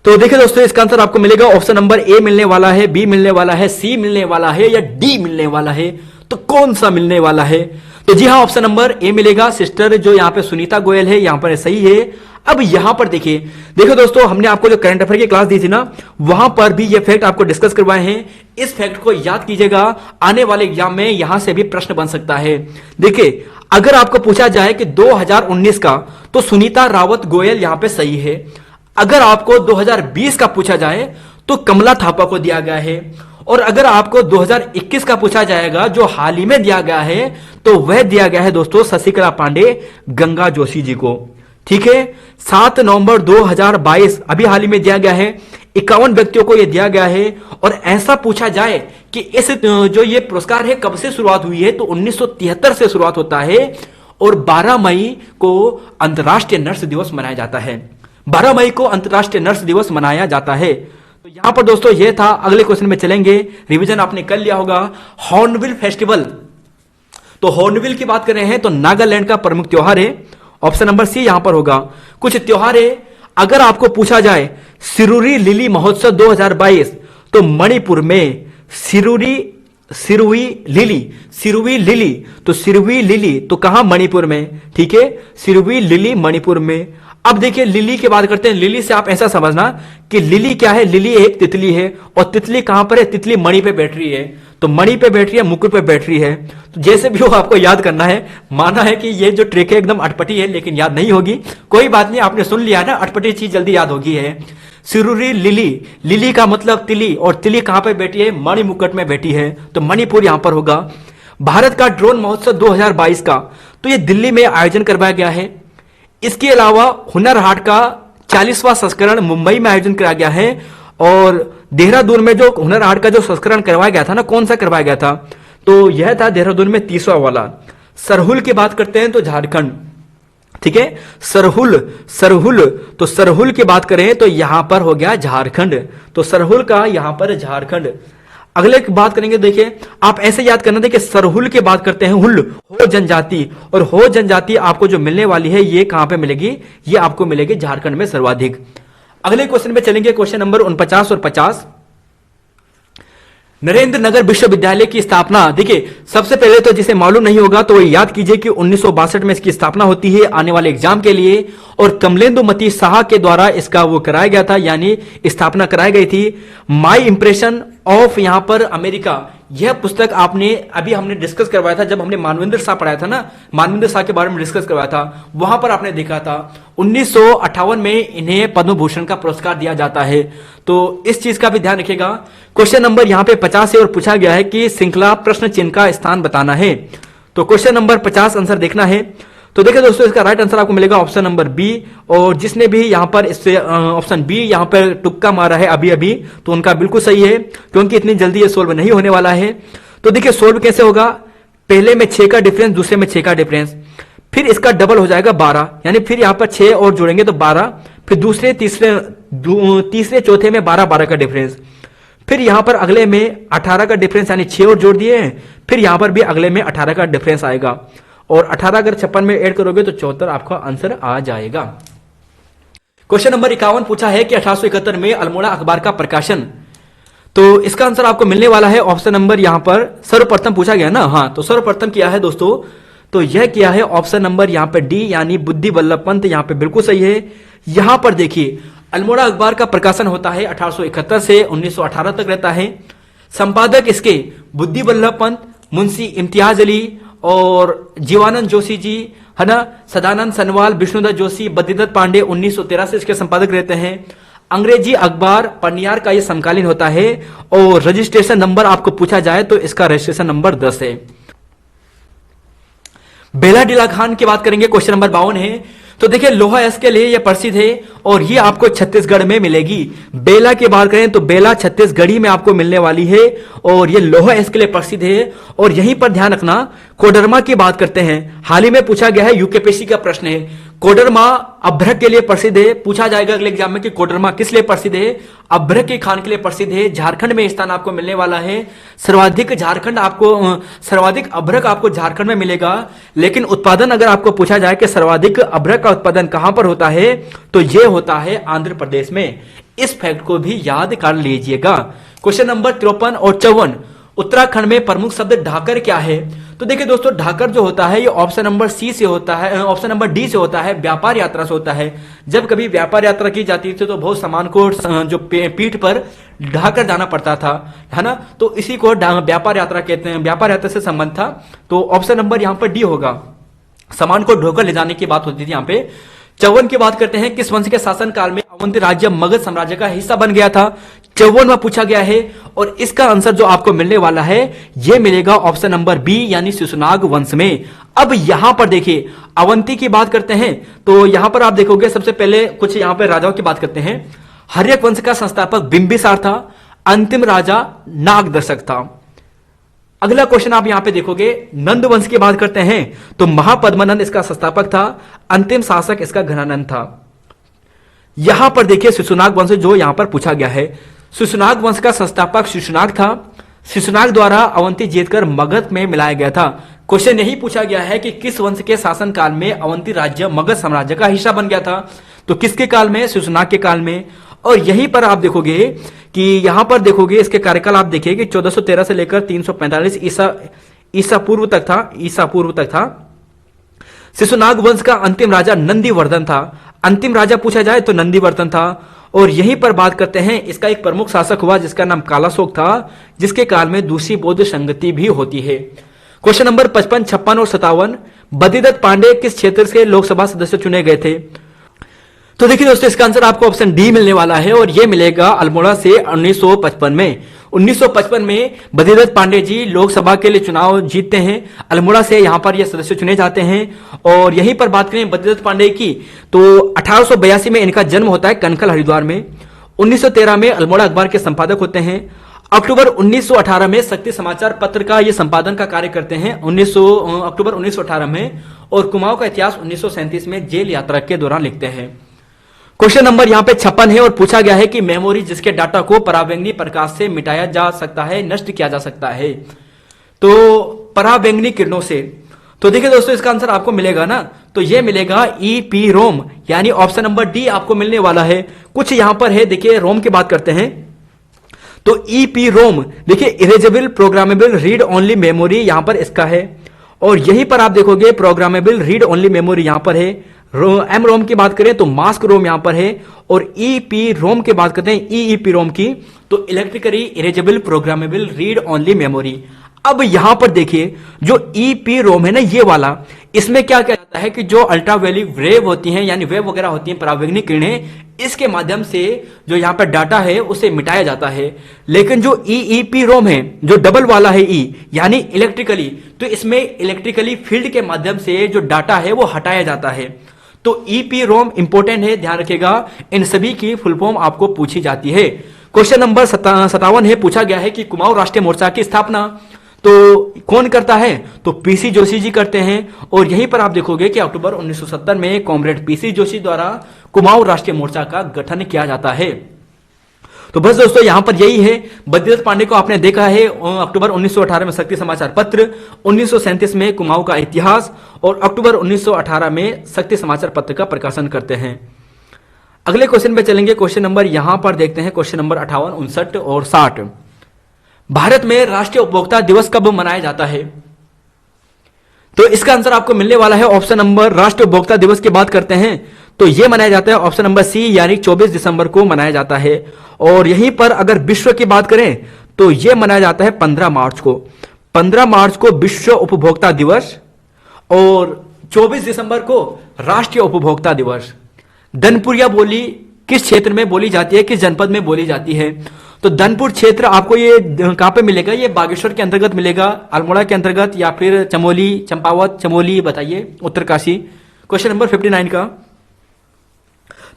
तो देखिए दोस्तों, इसका आंसर आपको मिलेगा ऑप्शन नंबर ए मिलने वाला है, बी मिलने वाला है, सी मिलने वाला है या डी मिलने वाला है। तो कौन सा मिलने वाला है? तो जी हाँ, ऑप्शन नंबर ए मिलेगा। सिस्टर जो यहाँ पे सुनीता गोयल है, यहाँ पर सही है। अब यहां पर देखिए दोस्तों, हमने आपको जो करंट अफेयर की क्लास दी थी ना, वहां पर भी ये फैक्ट आपको डिस्कस करवाए हैं। इस फैक्ट को याद कीजिएगा, आने वाले एग्जाम में यहां से भी प्रश्न बन सकता है। देखिए, अगर आपको पूछा जाए कि 2019 का, तो सुनीता रावत गोयल यहां पे सही है। अगर आपको 2020 का पूछा जाए तो कमला थापा को दिया गया है। और अगर आपको 2021 का पूछा जाएगा, जो हाल ही में दिया गया है, तो वह दिया गया है दोस्तों शशिकला पांडे, गंगा जोशी जी को। ठीक है, 7 नवंबर 2022 अभी हाल ही में दिया गया है। 51 व्यक्तियों को यह दिया गया है। और ऐसा पूछा जाए कि इस जो ये पुरस्कार है कब से शुरुआत हुई है, तो 1973 से शुरुआत होता है। और 12 मई को अंतर्राष्ट्रीय नर्स दिवस मनाया जाता है। 12 मई को अंतर्राष्ट्रीय नर्स दिवस मनाया जाता है। तो यहां पर दोस्तों ये था। अगले क्वेश्चन में चलेंगे। रिवीजन आपने कर लिया होगा। हॉर्नबिल फेस्टिवल, तो हॉर्नबिल की बात कर रहे हैं तो नागालैंड का प्रमुख त्योहार है। ऑप्शन नंबर सी यहां पर होगा। कुछ त्योहार है, अगर आपको पूछा जाए सिरुरी लिली महोत्सव 2022, तो मणिपुर में सिरुई लिली, तो सिरुई लिली तो कहां? मणिपुर में। ठीक है, सिरुई लिली मणिपुर में। अब देखिए, लिली की बात करते हैं। लिली से आप ऐसा समझना कि लिली क्या है? लिली एक तितली है। और तितली कहां पर है? तितली मणि पे बैठ रही है। तो मणि पे बैठ रही है, मुकुट पे बैठ रही है। तो जैसे भी हो आपको याद करना है। माना है कि ये जो ट्रिक है एकदम अटपटी है, लेकिन याद नहीं होगी। कोई बात नहीं, आपने सुन लिया ना, अटपटी चीज जल्दी याद होगी है। सिरुरी लिली, लिली का मतलब तिली, और तिली कहां पे बैठी है? मणि मुकुट में बैठी है। तो मणिपुर यहां पर होगा। भारत का ड्रोन महोत्सव 2022 का, तो ये दिल्ली में आयोजन करवाया गया है। इसके अलावा हुनर हाट का 40वां संस्करण मुंबई में आयोजन कराया गया है। और देहरादून में जो हुनर हाट का जो संस्करण करवाया गया था ना, कौन सा करवाया गया था? तो यह था देहरादून में 30वां वाला। सरहुल की बात करते हैं तो झारखंड। ठीक है, सरहुल तो सरहुल की बात करें तो यहां पर हो गया झारखंड। तो सरहुल का यहां पर झारखंड। अगले की बात करेंगे। देखिए, आप ऐसे याद करना, देखिए सरहुल की बात करते हैं, हुल हो जनजाति, और हो जनजाति आपको जो मिलने वाली है ये कहां पे मिलेगी? ये आपको मिलेगी झारखंड में सर्वाधिक। अगले क्वेश्चन में चलेंगे, क्वेश्चन नंबर 49 और 50। नरेंद्र नगर विश्वविद्यालय की स्थापना, देखिए सबसे पहले तो जिसे मालूम नहीं होगा तो याद कीजिए कि 1962 में इसकी स्थापना होती है आने वाले एग्जाम के लिए। और कमलेंदुमती शाह के द्वारा इसका वो कराया गया था, यानी स्थापना कराई गई थी। माई इंप्रेशन ऑफ यहां पर अमेरिका, यह पुस्तक आपने अभी हमने डिस्कस करवाया था जब हमने मानवेंद्र शाह पढ़ाया था ना, मानवेंद्र शाह के बारे में डिस्कस करवाया था, वहां पर आपने देखा था 1958 में इन्हें पद्म भूषण का पुरस्कार दिया जाता है। तो इस चीज का भी ध्यान रखिएगा। क्वेश्चन नंबर यहां पे 50 है और पूछा गया है कि श्रृंखला प्रश्न चिन्ह का स्थान बताना है। तो क्वेश्चन नंबर 50 आंसर देखना है। तो देखिए दोस्तों, इसका राइट आंसर आपको मिलेगा ऑप्शन नंबर बी। और जिसने भी यहां पर इससे ऑप्शन बी यहां पर तुक्का मारा है अभी तो उनका बिल्कुल सही है, क्योंकि इतनी जल्दी ये सोल्व नहीं होने वाला है। तो देखिए सोल्व कैसे होगा? पहले में 6 का डिफरेंस, दूसरे में 6 का डिफरेंस, फिर इसका डबल हो जाएगा 12, यानी फिर यहां पर 6 और जोड़ेंगे तो 12, फिर दूसरे तीसरे चौथे में 12 का डिफरेंस, फिर यहां पर अगले में 18 का डिफरेंस, यानी 6 और जोड़ दिए, फिर यहां पर भी अगले में 18 का डिफरेंस आएगा। और 18 अगर 56 में ऐड करोगे तो 74 आपका आंसर आ जाएगा। क्वेश्चन नंबर 51 पूछा है कि 1871 में अल्मोड़ा अखबार का प्रकाशन, तो इसका आंसर आपको मिलने वाला है ऑप्शन नंबर यहां पर सर्वप्रथम पूछा गया ना, हाँ तो सर्वप्रथम किया है दोस्तों, तो यह किया है ऑप्शन नंबर यहां पर डी, यानी बुद्धि वल्लभ पंत, यहां पे बिल्कुल सही है। यहां पर देखिए अल्मोड़ा अखबार का प्रकाशन होता है 1871 से 1918 तक रहता है। संपादक इसके बुद्धि वल्लभ पंत, मुंशी इम्तियाज अली और जीवानंद जोशी जी, है ना, सदानंद सनवाल, विष्णुदत्त जोशी, बद्रीदत्त पांडे 1913 से इसके संपादक रहते हैं। अंग्रेजी अखबार पन्नियार का यह समकालीन होता है। और रजिस्ट्रेशन नंबर आपको पूछा जाए तो इसका रजिस्ट्रेशन नंबर 10 है। बेला डीला खान की बात करेंगे, क्वेश्चन नंबर 52 है। तो देखिए लोहा एस के लिए यह प्रसिद्ध है और ये आपको छत्तीसगढ़ में मिलेगी। बेला की बात करें तो बेला छत्तीसगढ़ी में आपको मिलने वाली है और ये लोहा एस के लिए प्रसिद्ध है। और यहीं पर ध्यान रखना, कोडरमा की बात करते हैं, हाल ही में पूछा गया है, यूकेपीएससी का प्रश्न है। कोडरमा अभ्रक के लिए प्रसिद्ध है, पूछा जाएगा अगले एग्जाम में कि कोडरमा किस लिए प्रसिद्ध है? अभ्रक के खान के लिए प्रसिद्ध है। झारखंड में स्थान आपको मिलने वाला है। सर्वाधिक अभ्रक आपको झारखंड में मिलेगा। लेकिन उत्पादन अगर आपको पूछा जाए कि सर्वाधिक अभ्रक का उत्पादन कहां पर होता है, तो यह होता है आंध्र प्रदेश में। इस फैक्ट को भी याद कर लीजिएगा। क्वेश्चन नंबर 53 और 54, उत्तराखंड में प्रमुख शब्द ढाकर क्या है? तो देखिए दोस्तों, ढाकर जो होता है ये ऑप्शन नंबर सी से होता है, ऑप्शन नंबर डी से होता है, व्यापार यात्रा से होता है। जब कभी व्यापार यात्रा की जाती थी तो बहुत सामान को जो पीठ पर ढाकर जाना पड़ता था, है ना, तो इसी को व्यापार यात्रा कहते हैं, व्यापार यात्रा से संबंध था। तो ऑप्शन नंबर यहां पर डी होगा, सामान को ढोकर ले जाने की बात होती थी यहां पे। 54 की बात करते हैं, किस वंश के शासन काल में अवंती राज्य मगध साम्राज्य का हिस्सा बन गया था? 54 में पूछा गया है और इसका आंसर जो आपको मिलने वाला है यह मिलेगा ऑप्शन नंबर बी यानी शिशुनाग वंश में। अब यहां पर देखिए अवंती की बात करते हैं तो यहां पर आप देखोगे सबसे पहले कुछ यहां पर राजाओं की बात करते हैं। हर्यक वंश का संस्थापक बिंबिसार था, अंतिम राजा नागदर्शक था। अगला क्वेश्चन आप यहां पे देखोगे, नंद वंश की बात करते हैं तो महापद्मानंद इसका संस्थापक था, अंतिम शासक इसका घनानंद था। यहां पर देखिए शिशुनाग वंश जो यहां पर पूछा गया है, शिशुनाग वंश का संस्थापक शिशुनाग था। शिशुनाग द्वारा अवंती जीतकर मगध में मिलाया गया था। क्वेश्चन यही पूछा गया है कि किस वंश के शासन काल में अवंती राज्य मगध साम्राज्य का हिस्सा बन गया था? तो किसके काल में? शिशुनाग के काल में। और यहीं पर आप देखोगे कि यहां पर देखोगे इसके कार्यकाल आप देखिए कि 1413 से लेकर 345 ईसा पूर्व तक था। शिशुनाग वंश का अंतिम राजा नंदीवर्धन था। अंतिम राजा पूछा जाए तो नंदीवर्धन था। और यहीं पर बात करते हैं इसका एक प्रमुख शासक हुआ जिसका नाम कालाशोक था, जिसके काल में दूसरी बौद्ध संगति भी होती है। क्वेश्चन नंबर 55, 56 और 57, बद्रीदत्त पांडे किस क्षेत्र से लोकसभा सदस्य चुने गए थे? तो देखिए दोस्तों, इसका आंसर आपको ऑप्शन डी मिलने वाला है और यह मिलेगा अल्मोड़ा से 1955 में। 1955 में बद्रीदत्त पांडे जी लोकसभा के लिए चुनाव जीतते हैं। अल्मोड़ा से यहां पर ये सदस्य चुने जाते हैं। और यहीं पर बात करें बद्रीदत्त पांडे की तो 1882 में इनका जन्म होता है कनखल हरिद्वार में। 1913 में अल्मोड़ा अखबार के संपादक होते हैं। अक्टूबर 1918 में शक्ति समाचार पत्र का ये संपादन का कार्य करते हैं अक्टूबर 1918 में। और कुमाऊं का इतिहास 1937 में जेल यात्रा के दौरान लिखते हैं। क्वेश्चन नंबर यहां पे 56 है और पूछा गया है कि मेमोरी जिसके डाटा को पराबैंगनी प्रकाश से मिटाया जा सकता है, नष्ट किया जा सकता है, तो पराबैंगनी किरणों से। तो देखिए दोस्तों, इसका आंसर आपको मिलेगा ना, तो यह मिलेगा ईपी रोम यानी ऑप्शन नंबर डी आपको मिलने वाला है। कुछ यहां पर है, देखिए रोम की बात करते हैं तो ईपी रोम देखिए erasable programmable read only memory यहां पर इसका है। और यहीं पर आप देखोगे प्रोग्रामेबल रीड ओनली मेमोरी यहां पर है। एम रोम की बात करें तो मास्क रोम यहां पर है। और ईपी रोम की बात करते हैं ईईपी रोम की तो electrically erasable programmable read only memory. अब यहां पर देखिए जो ईपी रोम है ना ये वाला, इसमें क्या किया जाता है कि जो अल्ट्रावेली वेव होती हैं यानी वेव वगैरह होती हैं पराबैंगनी किरणें, इसके माध्यम से जो यहां पर डाटा है उसे मिटाया जाता है। लेकिन जो ईईपी रोम है जो डबल वाला है ई यानी इलेक्ट्रिकली, तो इसमें इलेक्ट्रिकली फील्ड के माध्यम से जो डाटा है वो हटाया जाता है। तो ईपी रोम इंपॉर्टेंट है, ध्यान रखिएगा, इन सभी की फुल फॉर्म आपको पूछी जाती है। क्वेश्चन नंबर 57 है, पूछा गया है कि कुमाऊं राष्ट्रीय मोर्चा की स्थापना तो कौन करता है? तो पीसी जोशी जी करते हैं। और यहीं पर आप देखोगे कि अक्टूबर 1970 में कॉमरेड पीसी जोशी द्वारा कुमाऊं राष्ट्रीय मोर्चा का गठन किया जाता है। तो बस दोस्तों यहां पर यही है। बद्रीदत्त पांडे को आपने देखा है अक्टूबर 1918 में शक्ति समाचार पत्र, 1937 में कुमाऊं का इतिहास और अक्टूबर 1918 में शक्ति समाचार पत्र का प्रकाशन करते हैं। अगले क्वेश्चन पे चलेंगे। क्वेश्चन नंबर यहां पर देखते हैं, क्वेश्चन नंबर 58, 59 और 60। भारत में राष्ट्रीय उपभोक्ता दिवस कब मनाया जाता है? तो इसका आंसर आपको मिलने वाला है ऑप्शन नंबर, राष्ट्रीय उपभोक्ता दिवस की बात करते हैं तो यह मनाया जाता है ऑप्शन नंबर सी यानी 24 दिसंबर को मनाया जाता है। और यहीं पर अगर विश्व की बात करें तो यह मनाया जाता है 15 मार्च को। 15 मार्च को विश्व उपभोक्ता दिवस और 24 दिसंबर को राष्ट्रीय उपभोक्ता दिवस। धनपुरिया बोली किस क्षेत्र में बोली जाती है, किस जनपद में बोली जाती है? तो धनपुर क्षेत्र आपको ये कहां पे मिलेगा? ये बागेश्वर के अंतर्गत मिलेगा, अल्मोड़ा के अंतर्गत या फिर चमोली, चंपावत, चमोली, बताइए उत्तरकाशी। क्वेश्चन नंबर 59 का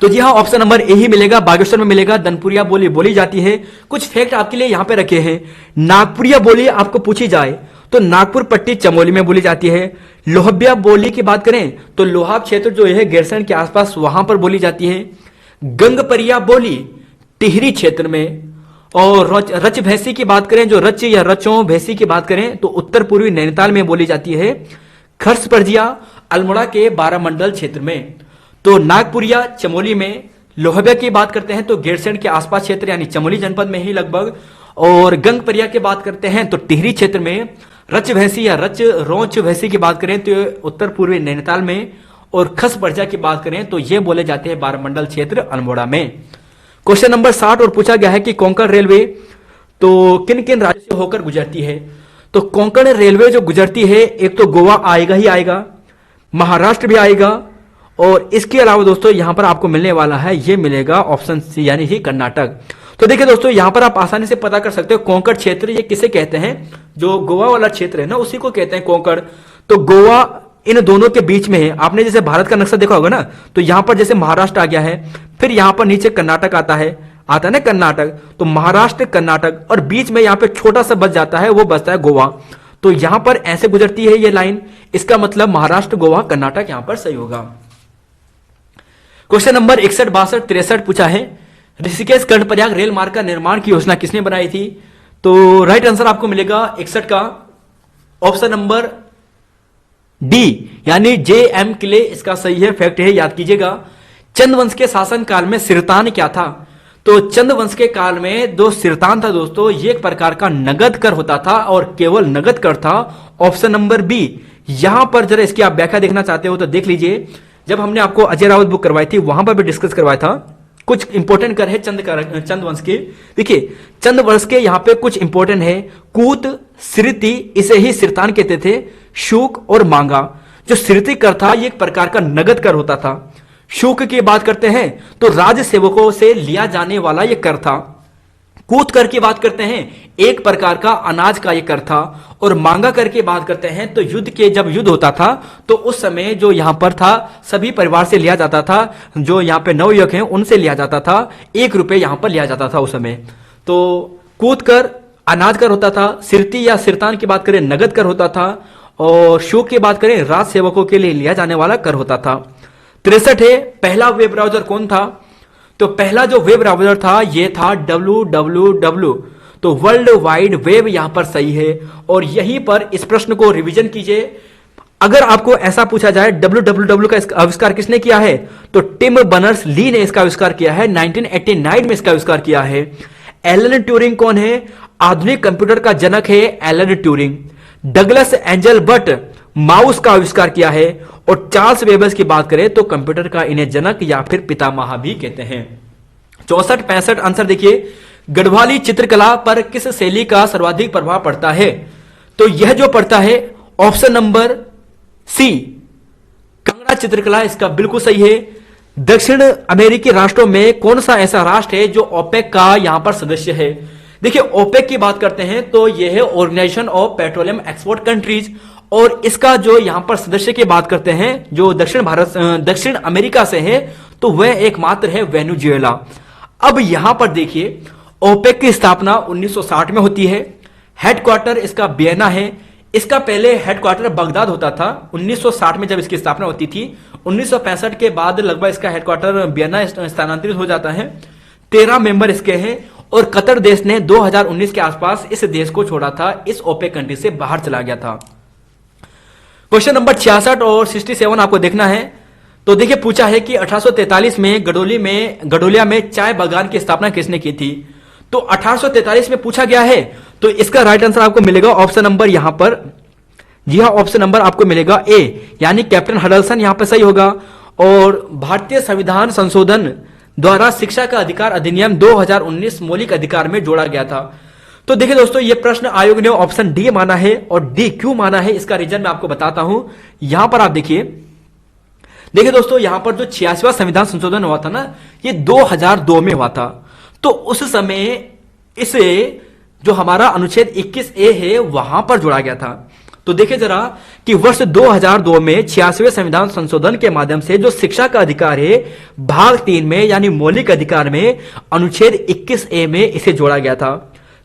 तो जी हाँ, ऑप्शन नंबर ए ही मिलेगा, बागेश्वर में मिलेगा। धनपुरिया बोली बोली जाती है। कुछ फैक्ट आपके लिए यहां पे रखे हैं। नागपुरिया बोली आपको पूछी जाए तो नागपुर पट्टी चमोली में बोली जाती है। लोहबिया बोली की बात करें तो लोहा क्षेत्र जो है गैरसैंण के आसपास वहां पर बोली जाती है। गंगपरिया बोली टिहरी क्षेत्र में। और रच भैंसी की बात करें, जो रच या रचों भैंसी की बात करें तो उत्तर पूर्वी नैनीताल में बोली जाती है। खर्स परजिया अल्मोड़ा के बारामंडल क्षेत्र में। तो नागपुरिया चमोली में, लोहबिया की बात करते हैं तो गैरसैंण के आसपास क्षेत्र यानी चमोली जनपद में ही लगभग, और गंगपरिया की बात करते हैं तो टिहरी क्षेत्र में, रच भैंसी या रच रोंच भैंसी की बात करें तो उत्तर पूर्वी नैनीताल में, और खस पर्जा की बात करें तो ये बोले जाते हैं बारमंडल क्षेत्र अल्मोड़ा में। क्वेश्चन नंबर 60 और पूछा गया है कि कोंकण रेलवे तो किन किन राज्यों से होकर गुजरती है। तो कोंकण रेलवे जो गुजरती है, एक तो गोवा आएगा ही आएगा, महाराष्ट्र भी आएगा, और इसके अलावा दोस्तों यहां पर आपको मिलने वाला है, ये मिलेगा ऑप्शन सी यानी ही कर्नाटक। तो देखिए दोस्तों यहां पर आप आसानी से पता कर सकते हो कोंकण क्षेत्र ये किसे कहते हैं, जो गोवा वाला क्षेत्र है ना उसी को कहते हैं कोंकण। तो गोवा इन दोनों के बीच में है। आपने जैसे भारत का नक्शा देखा होगा ना, तो यहां पर जैसे महाराष्ट्र आ गया है, फिर यहां पर नीचे कर्नाटक आता है ना कर्नाटक, तो महाराष्ट्र कर्नाटक, और बीच में यहां पे छोटा सा बच जाता है, वो बचता है गोवा। तो यहां पर ऐसे गुजरती है ये लाइन, इसका मतलब महाराष्ट्र गोवा कर्नाटक यहां पर सही होगा। क्वेश्चन नंबर 61, 62, 63 पूछा है ऋषिकेश कर्णप्रयाग रेल मार्ग का निर्माण की योजना किसने बनाई थी। तो राइट आंसर आपको मिलेगा 61 का ऑप्शन नंबर डी यानी JM किले इसका सही है, फैक्ट है, याद कीजिएगा। चंद वंश के शासन काल में सिरतान क्या था। तो चंद वंश के काल में जो सिरतान था दोस्तों, ये एक प्रकार का नगद कर होता था और केवल नगद कर था, ऑप्शन नंबर बी। यहां पर जरा इसकी आप व्याख्या देखना चाहते हो तो देख लीजिए, जब हमने आपको अजय रावत बुक करवाई थी वहां पर भी डिस्कस करवाया था। कुछ इंपॉर्टेंट कर है चंद वंश के। देखिए चंद वंश के यहां पे कुछ इंपॉर्टेंट है, कूत, स्मृति, इसे ही सिरतान कहते थे, शुक और मांगा। जो स्मृति कर था ये एक प्रकार का नगद कर होता था। शुक की बात करते हैं तो राज सेवकों से लिया जाने वाला यह कर था। कूत कर की बात करते हैं एक प्रकार का अनाज का यह कर था, और मांगा कर की बात करते हैं तो जब युद्ध होता था तो उस समय जो यहां पर था सभी परिवार से लिया जाता था, जो यहां पे नवयुवक हैं उनसे लिया जाता था, 1 रुपए यहां पर लिया जाता था उस समय। तो कूत कर अनाज कर होता था, सिरती या सिरतान की बात करें नगद कर होता था, और शुक की बात करें राज सेवकों के लिए लिया जाने वाला कर होता था। 63 है पहला वेब ब्राउजर कौन था। तो पहला जो वेब ब्राउजर था ये था www, तो वर्ल्ड वाइड वेब यहां पर सही है। और यहीं पर इस प्रश्न को रिवीजन कीजिए, अगर आपको ऐसा पूछा जाए www का आविष्कार किसने किया है, तो टिम बर्नर्स ली ने इसका आविष्कार किया है, 1989 में इसका आविष्कार किया है। एलन ट्यूरिंग कौन है, आधुनिक कंप्यूटर का जनक है Alan Turing. Douglas angel but mouse का आविष्कार किया है, और चार्ल्स वेबर्स की बात करें तो कंप्यूटर का इन्हें जनक या फिर पितामह भी कहते हैं। 64, 65 आंसर देखिए, गढ़वाली चित्रकला पर किस शैली का सर्वाधिक प्रभाव पड़ता है। तो यह जो पड़ता है ऑप्शन नंबर सी कांगड़ा चित्रकला इसका बिल्कुल सही है। दक्षिण अमेरिकी राष्ट्रों में कौन सा ऐसा राष्ट्र है जो ओपेक का यहां पर सदस्य है। देखिए ओपेक की बात करते हैं तो यह है organisation of petroleum export countries, और इसका जो यहां पर सदस्य की बात करते हैं जो दक्षिण अमेरिका से है तो वह एकमात्र है वेनेजुएला। अब यहां पर देखिए ओपेक की स्थापना 1960 में होती है, हेडक्वार्टर इसका वियना है। इसका पहले हेडक्वार्टर बगदाद होता था 1960 में जब इसकी स्थापना होती थी। 1965 के बाद लगभग इसका हेडक्वार्टर वियना स्थानांतरित हो जाता है। 13 मेंबर इसके हैं, और कतर देश ने 2019 के आसपास इस देश को छोड़ा था, इस ओपेक कंट्री से बाहर चला गया था। क्वेश्चन नंबर 66 और 67 आपको देखना है। तो देखिए पूछा है कि 1843 में गडोलिया में चाय बागान की स्थापना किसने की थी। तो 1843 में पूछा गया है, तो इसका राइट आंसर आपको मिलेगा ऑप्शन नंबर यहां पर, जी हां ऑप्शन नंबर आपको मिलेगा ए यानी कैप्टन हडल्सन यहां पर सही होगा। और भारतीय संविधान संशोधन द्वारा शिक्षा का अधिकार अधिनियम 2019 मौलिक अधिकार में जोड़ा गया था। तो देखिए दोस्तों ये प्रश्न आयोग ने ऑप्शन डी माना है, और डी क्यों माना है इसका रीजन मैं आपको बताता हूं। यहां पर आप देखिए दोस्तों यहां पर जो 86वां संविधान संशोधन हुआ था ना, ये 2002 में हुआ था। तो उस समय इसे जो हमारा अनुच्छेद 21A है वहां पर जोड़ा गया था। तो देखिए जरा कि वर्ष 2002 में 86वें संविधान संशोधन के माध्यम से जो शिक्षा का अधिकार है भाग 3 में यानी मौलिक अधिकार में अनुच्छेद 21A में इसे जोड़ा गया था।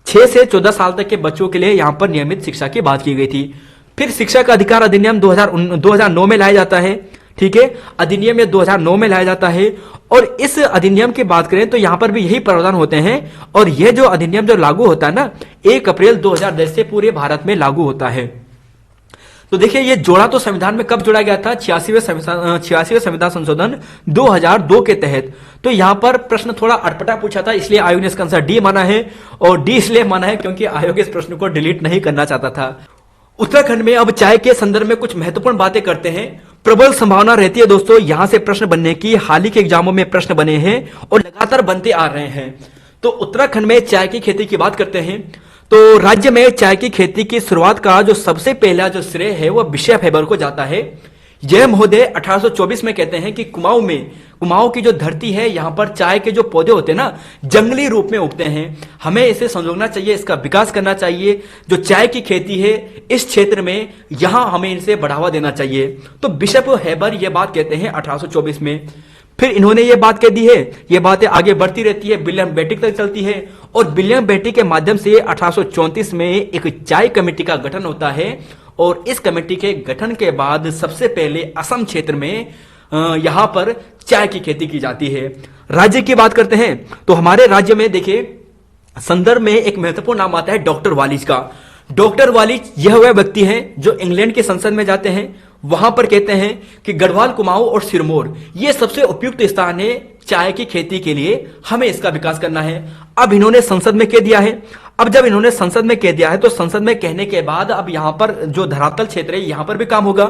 6 से 14 साल तक के बच्चों के लिए यहां पर नियमित शिक्षा की बात की गई थी। फिर शिक्षा का अधिकार अधिनियम 2009 में लाया जाता है, ठीक है, अधिनियम 2009 में लाया जाता है। और इस अधिनियम की बात करें तो यहां पर भी यही प्रावधान होते हैं, और यह जो अधिनियम जो लागू होता है ना 1 अप्रैल 2010 से पूरे भारत में लागू होता है। तो देखिए ये जोड़ा तो संविधान में कब जोड़ा गया था, 86वें संविधान संशोधन 2002 के तहत। तो यहां पर प्रश्न थोड़ा अटपटा पूछा था, इसलिए आयोग ने इसका आंसर डी माना है, और डी इसलिए माना है क्योंकि आयोग इस प्रश्न को डिलीट नहीं करना चाहता था। उत्तराखंड में अब चाय के संदर्भ में कुछ महत्वपूर्ण बातें करते हैं। प्रबल संभावना रहती है दोस्तों यहां से प्रश्न बनने की, हाल ही के एग्जामों में प्रश्न बने हैं और लगातार बनते आ रहे हैं। तो उत्तराखंड में चाय की खेती की बात करते हैं। तो राज्य में चाय की खेती की शुरुआत का जो सबसे पहला जो श्रेय है वह विशय फेबर को जाता है। यह महोदय 1824 में कहते हैं कि कुमाऊं की जो धरती है यहां पर चाय के जो पौधे होते हैं ना, जंगली रूप में उगते हैं, हमें इसे संजोना चाहिए, इसका विकास करना चाहिए। जो चाय की खेती है इस क्षेत्र में यहां हमें इसे बढ़ावा देना चाहिए। तो बिशप हेबर यह बात कहते हैं 1824 में। फिर इन्होंने ये बात कह दी है, ये बातें आगे बढ़ती रहती है, विलियम बेंटिक तक चलती है, और विलियम बेंटिक के माध्यम से 1834 में एक चाय कमेटी का गठन होता है, और इस कमेटी के गठन के बाद सबसे पहले असम क्षेत्र में यहां पर चाय की खेती की जाती है। राज्य की बात करते हैं तो हमारे राज्य में देखिए संदर्भ में एक महत्वपूर्ण नाम आता है डॉक्टर वालिज का। डॉक्टर वालिज यह वह व्यक्ति हैं जो इंग्लैंड की संसद में जाते हैं, वहां पर कहते हैं कि गढ़वाल, कुमाऊं और सिरमौर ये सबसे उपयुक्त स्थान है चाय की खेती के लिए, हमें इसका विकास करना है। अब इन्होंने संसद में कह दिया है। अब जब इन्होंने संसद में कह दिया है तो संसद में कहने के बाद अब यहां पर जो धरातल क्षेत्र है यहां पर भी काम होगा।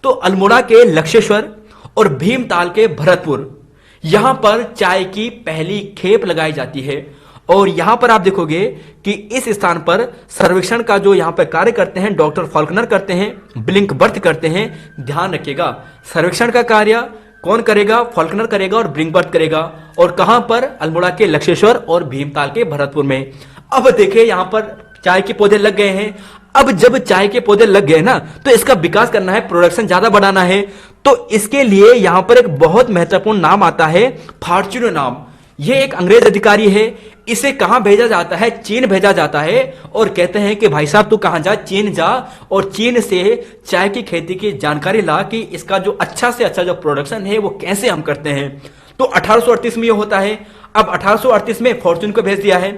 तो अल्मोड़ा के लक्ष्येश्वर और भीमताल के भरतपुर यहां पर चाय की पहली खेप लगाई जाती है, और यहां पर आप देखोगे कि इस स्थान पर सर्वेक्षण का जो यहां पर कार्य करते हैं डॉक्टर फॉल्कनर करते हैं, ब्लिंक बर्थ करते हैं। ध्यान रखिएगा सर्वेक्षण का कार्य कौन करेगा, फॉल्कनर करेगा और ब्लिंक बर्थ करेगा, और कहां पर, अल्मोड़ा के लक्ष्येश्वर और भीमताल के भरतपुर में। अब देखिए यहां पर चाय के पौधे लग गए हैं। अब जब चाय के पौधे लग गए ना तो इसका विकास करना है, प्रोडक्शन ज्यादा बढ़ाना है। तो इसके लिए यहां पर एक बहुत महत्वपूर्ण नाम आता है, फॉर्च्यूनर नाम। यह एक अंग्रेज अधिकारी है, इसे कहां भेजा जाता है, चीन भेजा जाता है, और कहते हैं कि भाई साहब तू कहां जा, चीन जा, और चीन से चाय की खेती की जानकारी ला कि इसका जो अच्छा से अच्छा जो प्रोडक्शन है वो कैसे हम करते हैं। तो 1838 में ये होता है। अब 1838 में फॉर्च्यून को भेज दिया है,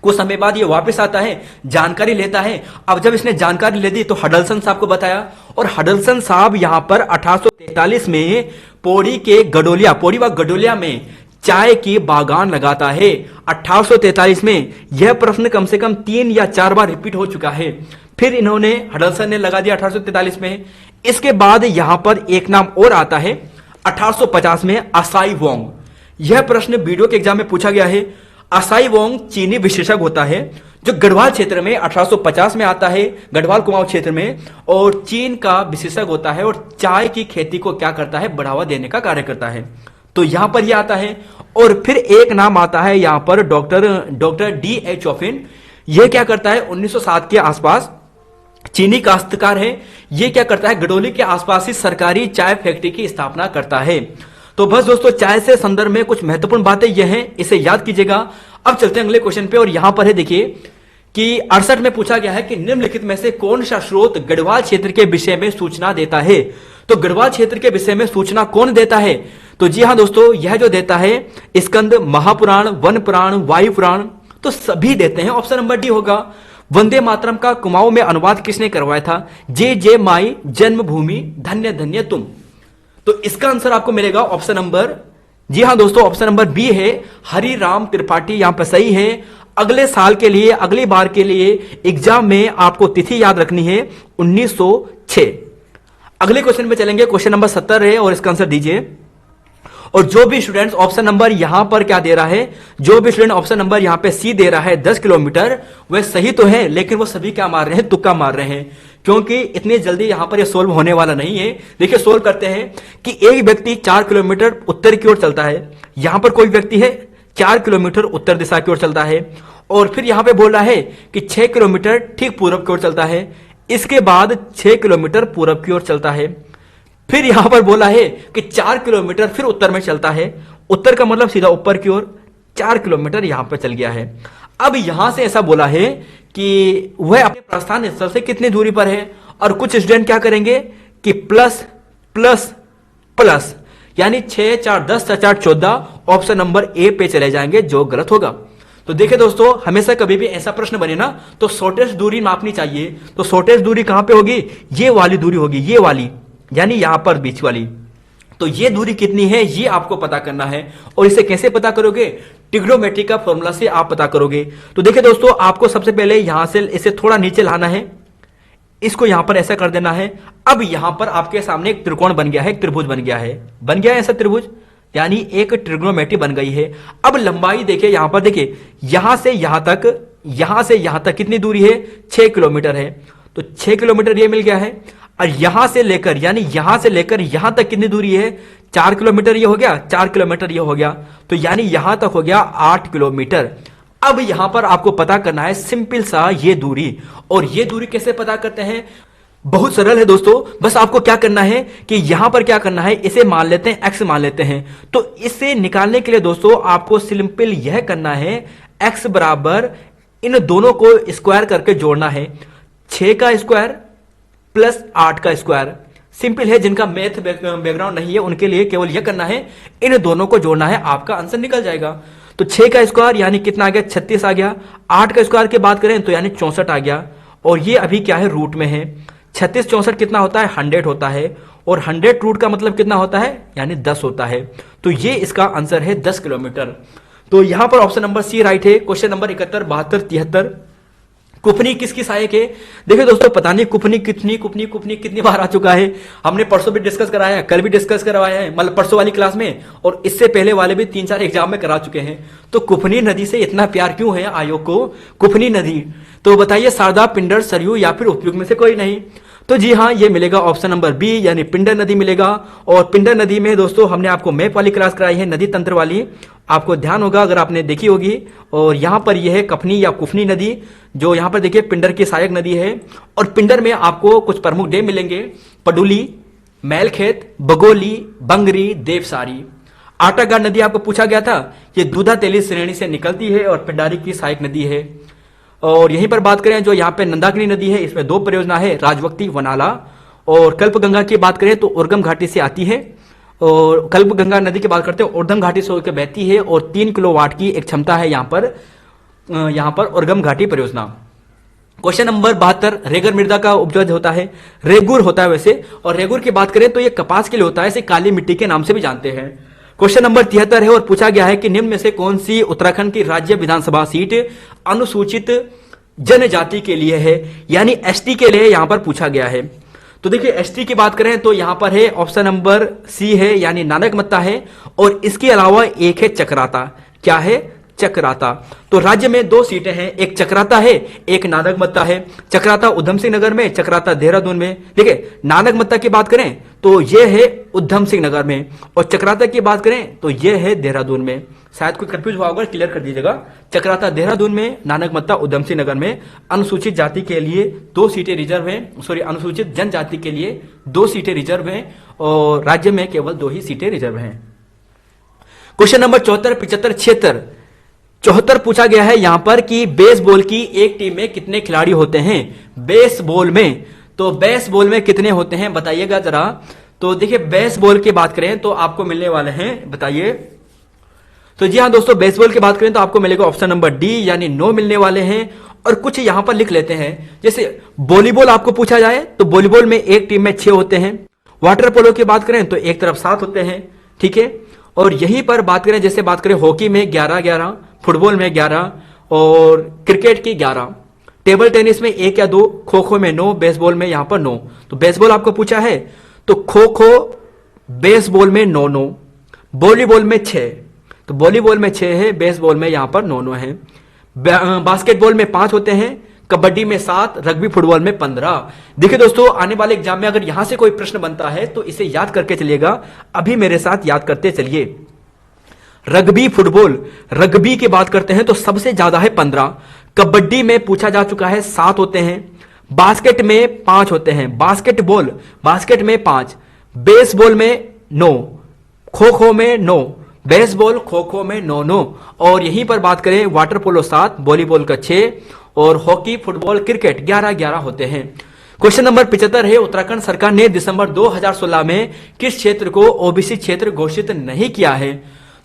कुछ समय बाद ये वापस आता है, जानकारी लेता है। अब जब इसने जानकारी ले दी तो हडल्सन साहब को बताया, और हडल्सन साहब यहां पर 1843 में पौड़ी व गडोलिया में चाय की बागान लगाता है। 1843 में यह प्रश्न कम से कम 3 या 4 बार रिपीट हो चुका है। फिर इन्होंने हडल्सन ने लगा दिया 1843 में। इसके बाद यहां पर एक नाम और आता है 1850 में, असाई वोंग। यह प्रश्न वीडियो के एग्जाम में पूछा गया है। असाई वोंग चीनी विशेषज्ञ होता है जो गढ़वाल क्षेत्र में 1850 में आता है, गढ़वाल कुमाऊं क्षेत्र में, और चीन का विशेषज्ञ होता है और चाय की खेती को क्या करता है, बढ़ावा देने का कार्य करता है। तो यहां पर यह आता है। और फिर एक नाम आता है यहां पर डॉक्टर D.H. चॉफिन। यह क्या करता है, 1907 के आसपास चीनी काश्तकार है। यह क्या करता है, गडोली के आसपास ही सरकारी चाय फैक्ट्री की स्थापना करता है। तो बस दोस्तों चाय से संदर्भ में कुछ महत्वपूर्ण बातें यह हैं, इसे याद कीजिएगा। अब चलते हैं अगले क्वेश्चन पे, और यहां पर है देखिए कि 68 में पूछा गया है कि निम्नलिखित में से कौन सा स्रोत गढ़वाल क्षेत्र के विषय में सूचना देता है। तो गढ़वाल क्षेत्र के विषय में सूचना कौन देता है, तो जी हां दोस्तों, यह जो देता है स्कंद, महापुराण, वन पुराण, वायु पुराण, तो सभी देते हैं। ऑप्शन नंबर डी होगा। वंदे मातरम का कुमाऊं में अनुवाद किसने करवाया था, जे माई जन्मभूमि धन्य धन्य तुम। तो इसका आंसर आपको मिलेगा ऑप्शन नंबर, जी हां दोस्तों, ऑप्शन नंबर बी है, हरिराम त्रिपाठी। यहां पर सही है। अगले साल के लिए, अगली बार के लिए एग्जाम में आपको तिथि याद रखनी है 1906। अगले क्वेश्चन में चलेंगे, क्वेश्चन नंबर 70 है, और इसका आंसर दीजिए। और जो भी स्टूडेंट्स ऑप्शन नंबर यहां पर क्या दे रहा है, जो भी स्टूडेंट ऑप्शन नंबर यहां पे सी दे रहा है 10 किलोमीटर, वह सही तो है, लेकिन वो सभी क्या मार रहे हैं, तुक्का मार रहे हैं, क्योंकि इतनी जल्दी यहां पर ये सोल्व होने वाला नहीं है। देखिए सोल्व करते हैं कि एक व्यक्ति 4 किलोमीटर उत्तर की ओर चलता है, यहां पर कोई व्यक्ति है 4 किलोमीटर उत्तर दिशा की ओर चलता है, और फिर यहां पे बोल रहा है कि 6 किलोमीटर ठीक पूर्व की ओर चलता है, इसके बाद 6 किलोमीटर पूर्व की ओर चलता है, फिर यहां पर बोला है कि 4 किलोमीटर फिर उत्तर में चलता है, उत्तर का मतलब सीधा ऊपर की ओर, 4 किलोमीटर यहां पर चल गया है। अब यहां से ऐसा बोला है कि वह अपने प्रस्थान स्थल से कितनी दूरी पर है, और कुछ स्टूडेंट क्या करेंगे कि प्लस प्लस प्लस, यानी 6 4 10 4 14, ऑप्शन नंबर ए पे चले जाएंगे, जो गलत होगा। तो तो देखिए दोस्तों, हमेशा कभी भी ऐसा प्रश्न बने ना तो शॉर्टेस्ट दूरी मापनी चाहिए। तो शॉर्टेस्ट दूरी कहां पे होगी? ये वाली दूरी होगी, ये वाली, यानी यहां पर बीच वाली। तो ये दूरी कितनी है ये आपको पता करना है। और इसे कैसे पता करोगे? ट्रिग्नोमेट्री का फॉर्मूला से आप पता करोगे। तो देखिए दोस्तों, आपको सबसे पहले यहां से इसे थोड़ा नीचे लाना है, इसको यहां पर ऐसा कर देना है। अब यहां पर आपके सामने एक त्रिकोण बन गया है, एक त्रिभुज बन गया है, बन गया है ऐसा त्रिभुज, यानी एक ट्रिग्नोमेट्री बन गई है। अब लंबाई देखिए, यहां पर देखिए, यहां से यहां तक कितनी दूरी है? 6 किलोमीटर है। तो 6 किलोमीटर ये मिल गया है। और यहां से लेकर, यानी यहां से लेकर यहां तक कितनी दूरी है? 4 किलोमीटर ये हो गया, 4 किलोमीटर ये हो गया। तो यानी यहां तक हो गया 8 किलोमीटर। अब यहां पर आपको पता करना है सिंपल सा ये दूरी। और ये दूरी कैसे पता करते हैं? बहुत सरल है दोस्तों, बस आपको क्या करना है कि यहां पर क्या करना है, इसे मान लेते हैं x मान लेते हैं। तो इसे निकालने के लिए दोस्तों आपको सिंपल यह करना है, x बराबर इन दोनों को स्क्वायर करके जोड़ना है। 6 का स्क्वायर प्लस 8 का स्क्वायर। सिंपल है, जिनका मैथ बैकग्राउंड नहीं है उनके लिए केवल यह करना है, इन दोनों को जोड़ना है, आपका आंसर निकल जाएगा। तो 6 का स्क्वायर यानी कितना आ गया? 36 आ गया। 8 का स्क्वायर की बात करें तो यानी 64 आ गया। और ये अभी क्या है? रूट में है। 36 64 कितना होता है? 100 होता है। और 100 रूट का मतलब कितना होता है? यानी 10 होता है। तो ये इसका आंसर है 10 किलोमीटर। तो यहां पर ऑप्शन नंबर सी राइट है। Question number 71, 72, 73। कुफनी किसकी सहायक है? देखिए दोस्तों, पता नहीं कुफनी कितनी बार आ चुका है। हमने परसों भी डिस्कस कराया है, कल भी डिस्कस करवाया है, मतलब परसों वाली क्लास में, और इससे पहले वाले भी 3-4 एग्जाम में करा चुके हैं। तो कुफनी नदी से इतना प्यार क्यों है आयोग को? कुफनी नदी, तो बताइए शारदा, पिंडर, सरयू या फिर उपयुक्त में से कोई नहीं? तो जी हाँ, ये मिलेगा ऑप्शन नंबर बी, यानी पिंडर नदी मिलेगा। और पिंडर नदी में दोस्तों हमने आपको मैप वाली क्लास कराई है, नदी तंत्र वाली, आपको ध्यान होगा अगर आपने देखी होगी। और यहां पर यह है कफनी या कुफनी नदी, जो यहां पर देखिए पिंडर की सहायक नदी है। और पिंडर में आपको कुछ प्रमुख डैम मिलेंगे, पडुली, मैलखेत, बगोली, बंगरी, देवसारी। आटागार नदी आपको पूछा गया था, ये दूधा तेली श्रेणी से निकलती है और पिंडारी की सहायक नदी है। और यहीं पर बात करें जो यहाँ पे नंदाकिनी नदी है, इसमें 2 परियोजना है, राजवक्ती, वनाला। और कल्पगंगा की बात करें तो उर्गम घाटी से आती है। और कल्पगंगा नदी की बात करते हैं, ऊर्ध्व घाटी से होकर बहती है और 3 किलोवाट की एक क्षमता है यहाँ पर उर्गम घाटी परियोजना। क्वेश्चन नंबर 72, रेगर मृदा का उपज होता है, रेगुर होता है वैसे। और रेगुर की बात करें तो ये कपास के लिए होता है, इसे काली मिट्टी के नाम से भी जानते हैं। क्वेश्चन नंबर 73 है और पूछा गया है कि निम्न में से कौन सी उत्तराखंड की राज्य विधानसभा सीट अनुसूचित जनजाति के लिए है, यानी एसटी के लिए यहां पर पूछा गया है। तो देखिए एसटी की बात करें तो यहां पर है ऑप्शन नंबर सी है, यानी नानकमत्ता है। और इसके अलावा एक है चक्राता। क्या है? चक्राता। तो राज्य में 2 सीटें हैं, एक चक्राता है, एक नानकमत्ता है। चक्राता उधम सिंह नगर में, चक्राता देहरादून में। देखिए नानकमत्ता की बात करें तो यह है उधम सिंह नगर में, और चक्राता की बात करें तो यह है देहरादून में। शायद कोई कंफ्यूज हुआ होगा, क्लियर कर दीजिएगा। चक्राता देहरादून में, नानकमत्ता उधम सिंह नगर में। अनुसूचित जाति के लिए 2 सीटें रिजर्व हैं, सॉरी अनुसूचित जनजाति के लिए 2 सीटें रिजर्व हैं, और राज्य में केवल 2 ही सीटें रिजर्व हैं। क्वेश्चन नंबर 74, 75, 76, 74 पूछा गया है यहां पर कि बेसबॉल की एक टीम में कितने खिलाड़ी होते हैं? बेसबॉल में, तो बेसबॉल में कितने होते हैं बताइएगा जरा। तो देखिए बेसबॉल की बात करें तो आपको मिलने वाले हैं, बताइए। तो जी हाँ दोस्तों, बेसबॉल की बात करें तो आपको मिलेगा ऑप्शन नंबर डी, यानी 9 मिलने वाले हैं। और कुछ यहां पर लिख लेते हैं, जैसे वॉलीबॉल आपको पूछा जाए तो वॉलीबॉल में एक टीम में 6 होते हैं। वाटर पोलो की बात करें तो एक तरफ 7 होते हैं, ठीक है। और यहीं पर बात करें, जैसे बात करें हॉकी में 11-11, फुटबॉल में 11 और क्रिकेट की 11। टेबल टेनिस में 1 या 2, खो खो में 9, बेसबॉल में यहां पर 9। तो बेसबॉल आपको पूछा है तो खो खो बेसबॉल में 9-9, वॉलीबॉल में 6, तो वॉलीबॉल में 6 है, बेसबॉल में यहां पर 9-9 है। बास्केटबॉल में 5 होते हैं, कबड्डी में 7, रग्बी फुटबॉल में 15। देखिए दोस्तों, आने वाले एग्जाम में अगर यहां से कोई प्रश्न बनता है तो इसे याद करके चलिएगा, अभी मेरे साथ याद करते चलिए। रग्बी फुटबॉल, रग्बी की बात करते हैं तो सबसे ज्यादा है 15। कबड्डी में पूछा जा चुका है 7 होते हैं। बास्केट में 5 होते हैं, बास्केटबॉल, बास्केट में 5, बेसबॉल में 9, खो खो में 9, बेसबॉल खो खो में 9-9। और यहीं पर बात करें वाटर पोलो 7, वॉलीबॉल का 6 और हॉकी, फुटबॉल, क्रिकेट 11-11 होते हैं। क्वेश्चन नंबर 75 है, उत्तराखंड सरकार ने दिसंबर 2016 में किस क्षेत्र को ओबीसी क्षेत्र घोषित नहीं किया है?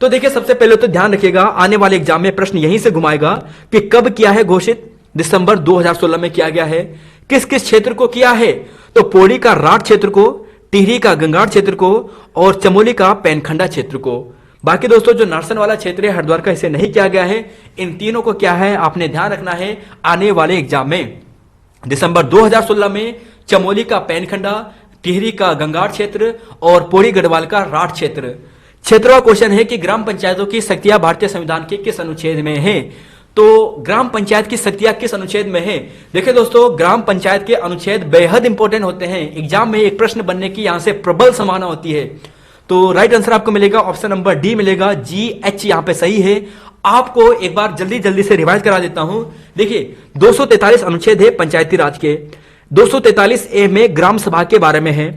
तो देखिए सबसे पहले तो ध्यान रखिएगा, आने वाले एग्जाम में प्रश्न यहीं से घुमाएगा कि कब किया है घोषित, दिसंबर 2016 में किया गया है। किस किस क्षेत्र को किया है, तो पौड़ी का राठ क्षेत्र को, टिहरी का गंगाड़ क्षेत्र को और चमोली का पैनखंडा क्षेत्र को। बाकी दोस्तों जो नारसन वाला क्षेत्र है हरिद्वार का, इसे नहीं किया गया है। इन तीनों को क्या है आपने ध्यान रखना है आने वाले एग्जाम में। दिसंबर 2016 में चमोली का पैनखंडा, टिहरी का गंगाड़ क्षेत्र और पौड़ी गढ़वाल का राठ क्षेत्र। क्षेत्रवार क्वेश्चन है कि ग्राम पंचायतों की शक्तियां भारतीय संविधान के किस अनुच्छेद में है। तो ग्राम पंचायत की शक्तियां किस अनुच्छेद में है। देखिए दोस्तों ग्राम पंचायत के अनुच्छेद बेहद इंपॉर्टेंट होते हैं, एग्जाम में एक प्रश्न बनने की यहां से प्रबल संभावना होती है। तो राइट आंसर आपको मिलेगा ऑप्शन नंबर डी मिलेगा, GH यहां पे सही है। आपको एक बार जल्दी जल्दी से रिवाइज करा देता हूं। देखिए 243 अनुच्छेद है पंचायती राज के। 243A में ग्राम सभा के बारे में है,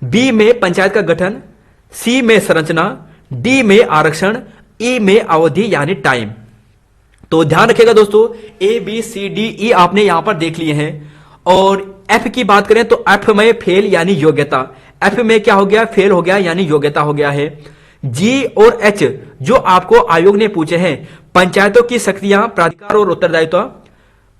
बी में पंचायत का गठन, सी में संरचना, डी में आरक्षण, ई में अवधि यानी टाइम। तो ध्यान रखिएगा दोस्तों, A B C D E आपने यहां पर देख लिए हैं। और एफ की बात करें तो एफ में फेल यानी योग्यता, एफ में क्या हो गया, फेल हो गया यानी योग्यता हो गया है। जी और एच जो आपको आयोग ने पूछे हैं, पंचायतों की शक्तियां, प्राधिकार और उत्तरदायित्व,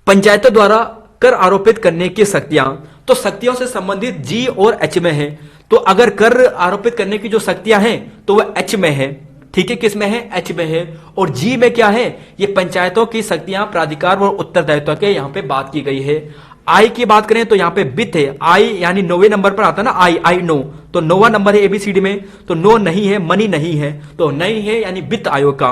पंचायतों द्वारा कर आरोपित करने की शक्तियां, तो शक्तियों से संबंधित जी और एच में है। तो अगर कर आरोपित करने की जो शक्तियां हैं तो वह एच में है, ठीक है, किस में है, एच में है। और जी में क्या है, ये पंचायतों की शक्तियां, प्राधिकार और उत्तरदायित्व के यहां पे बात की गई है। आई की बात करें तो यहां पे वित्त है, आई यानी 9वें नंबर पर आता है ना, आई नो, तो 9वां नंबर है एबीसीडी में, तो नो नहीं है, मनी नहीं है, तो नहीं है यानी वित्त आयोग का।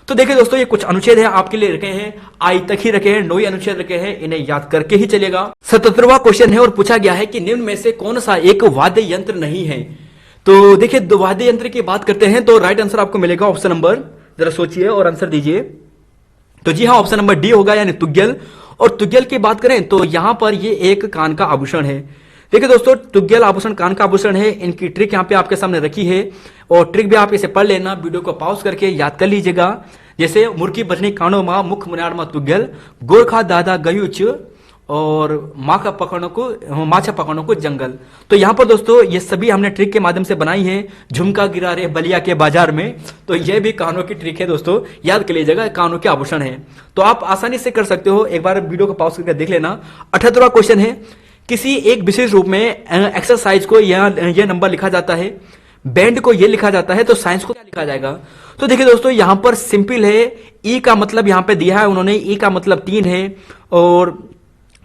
तो देखिए दोस्तों ये कुछ अनुच्छेद है आपके लिए रखे हैं, आई तक ही रखे हैं, 9 ही अनुच्छेद रखे हैं, इन्हें याद करके ही चलेगा। 77वां क्वेश्चन है और पूछा गया है कि निम्न में से कौन सा एक वाद्य यंत्र नहीं है। तो देखिए दो वाद्य यंत्र की बात करते हैं तो राइट आंसर आपको मिलेगा ऑप्शन नंबर, जरा सोचिए और आंसर दीजिए। तो जी हाँ, ऑप्शन नंबर डी होगा यानी तुग्गल। और तुग्गल की बात करें तो यहां पर ये एक कान का आभूषण है। देखिए दोस्तों तुग्गल आभूषण कान का आभूषण है, इनकी ट्रिक यहां पे आपके सामने रखी है और ट्रिक भी आप इसे पढ़ लेना, वीडियो को पॉज करके याद कर लीजिएगा। जैसे मुर्की बजनी कानो मां मुख मुनार मां तुग्गल, गोरखा दादा गयुच और माछा पकड़ों को जंगल। तो यहां पर दोस्तों ये सभी हमने ट्रिक के माध्यम से बनाई है, झुमका गिरा रे बलिया के बाजार में, तो ये भी कानों की ट्रिक है दोस्तों, याद कर लीजिएगा, कानों के आभूषण है। तो आप आसानी से कर सकते हो, एक बार वीडियो को पॉज करके देख लेना। 78वां क्वेश्चन है, किसी एक विशेष रूप में एक्सरसाइज को यह नंबर लिखा जाता है, बैंड को यह लिखा जाता है, तो साइंस को क्या लिखा जाएगा। तो देखिए दोस्तों यहां पर सिंपल है, ई का मतलब यहां पे दिया है उन्होंने, ई का मतलब 3 है और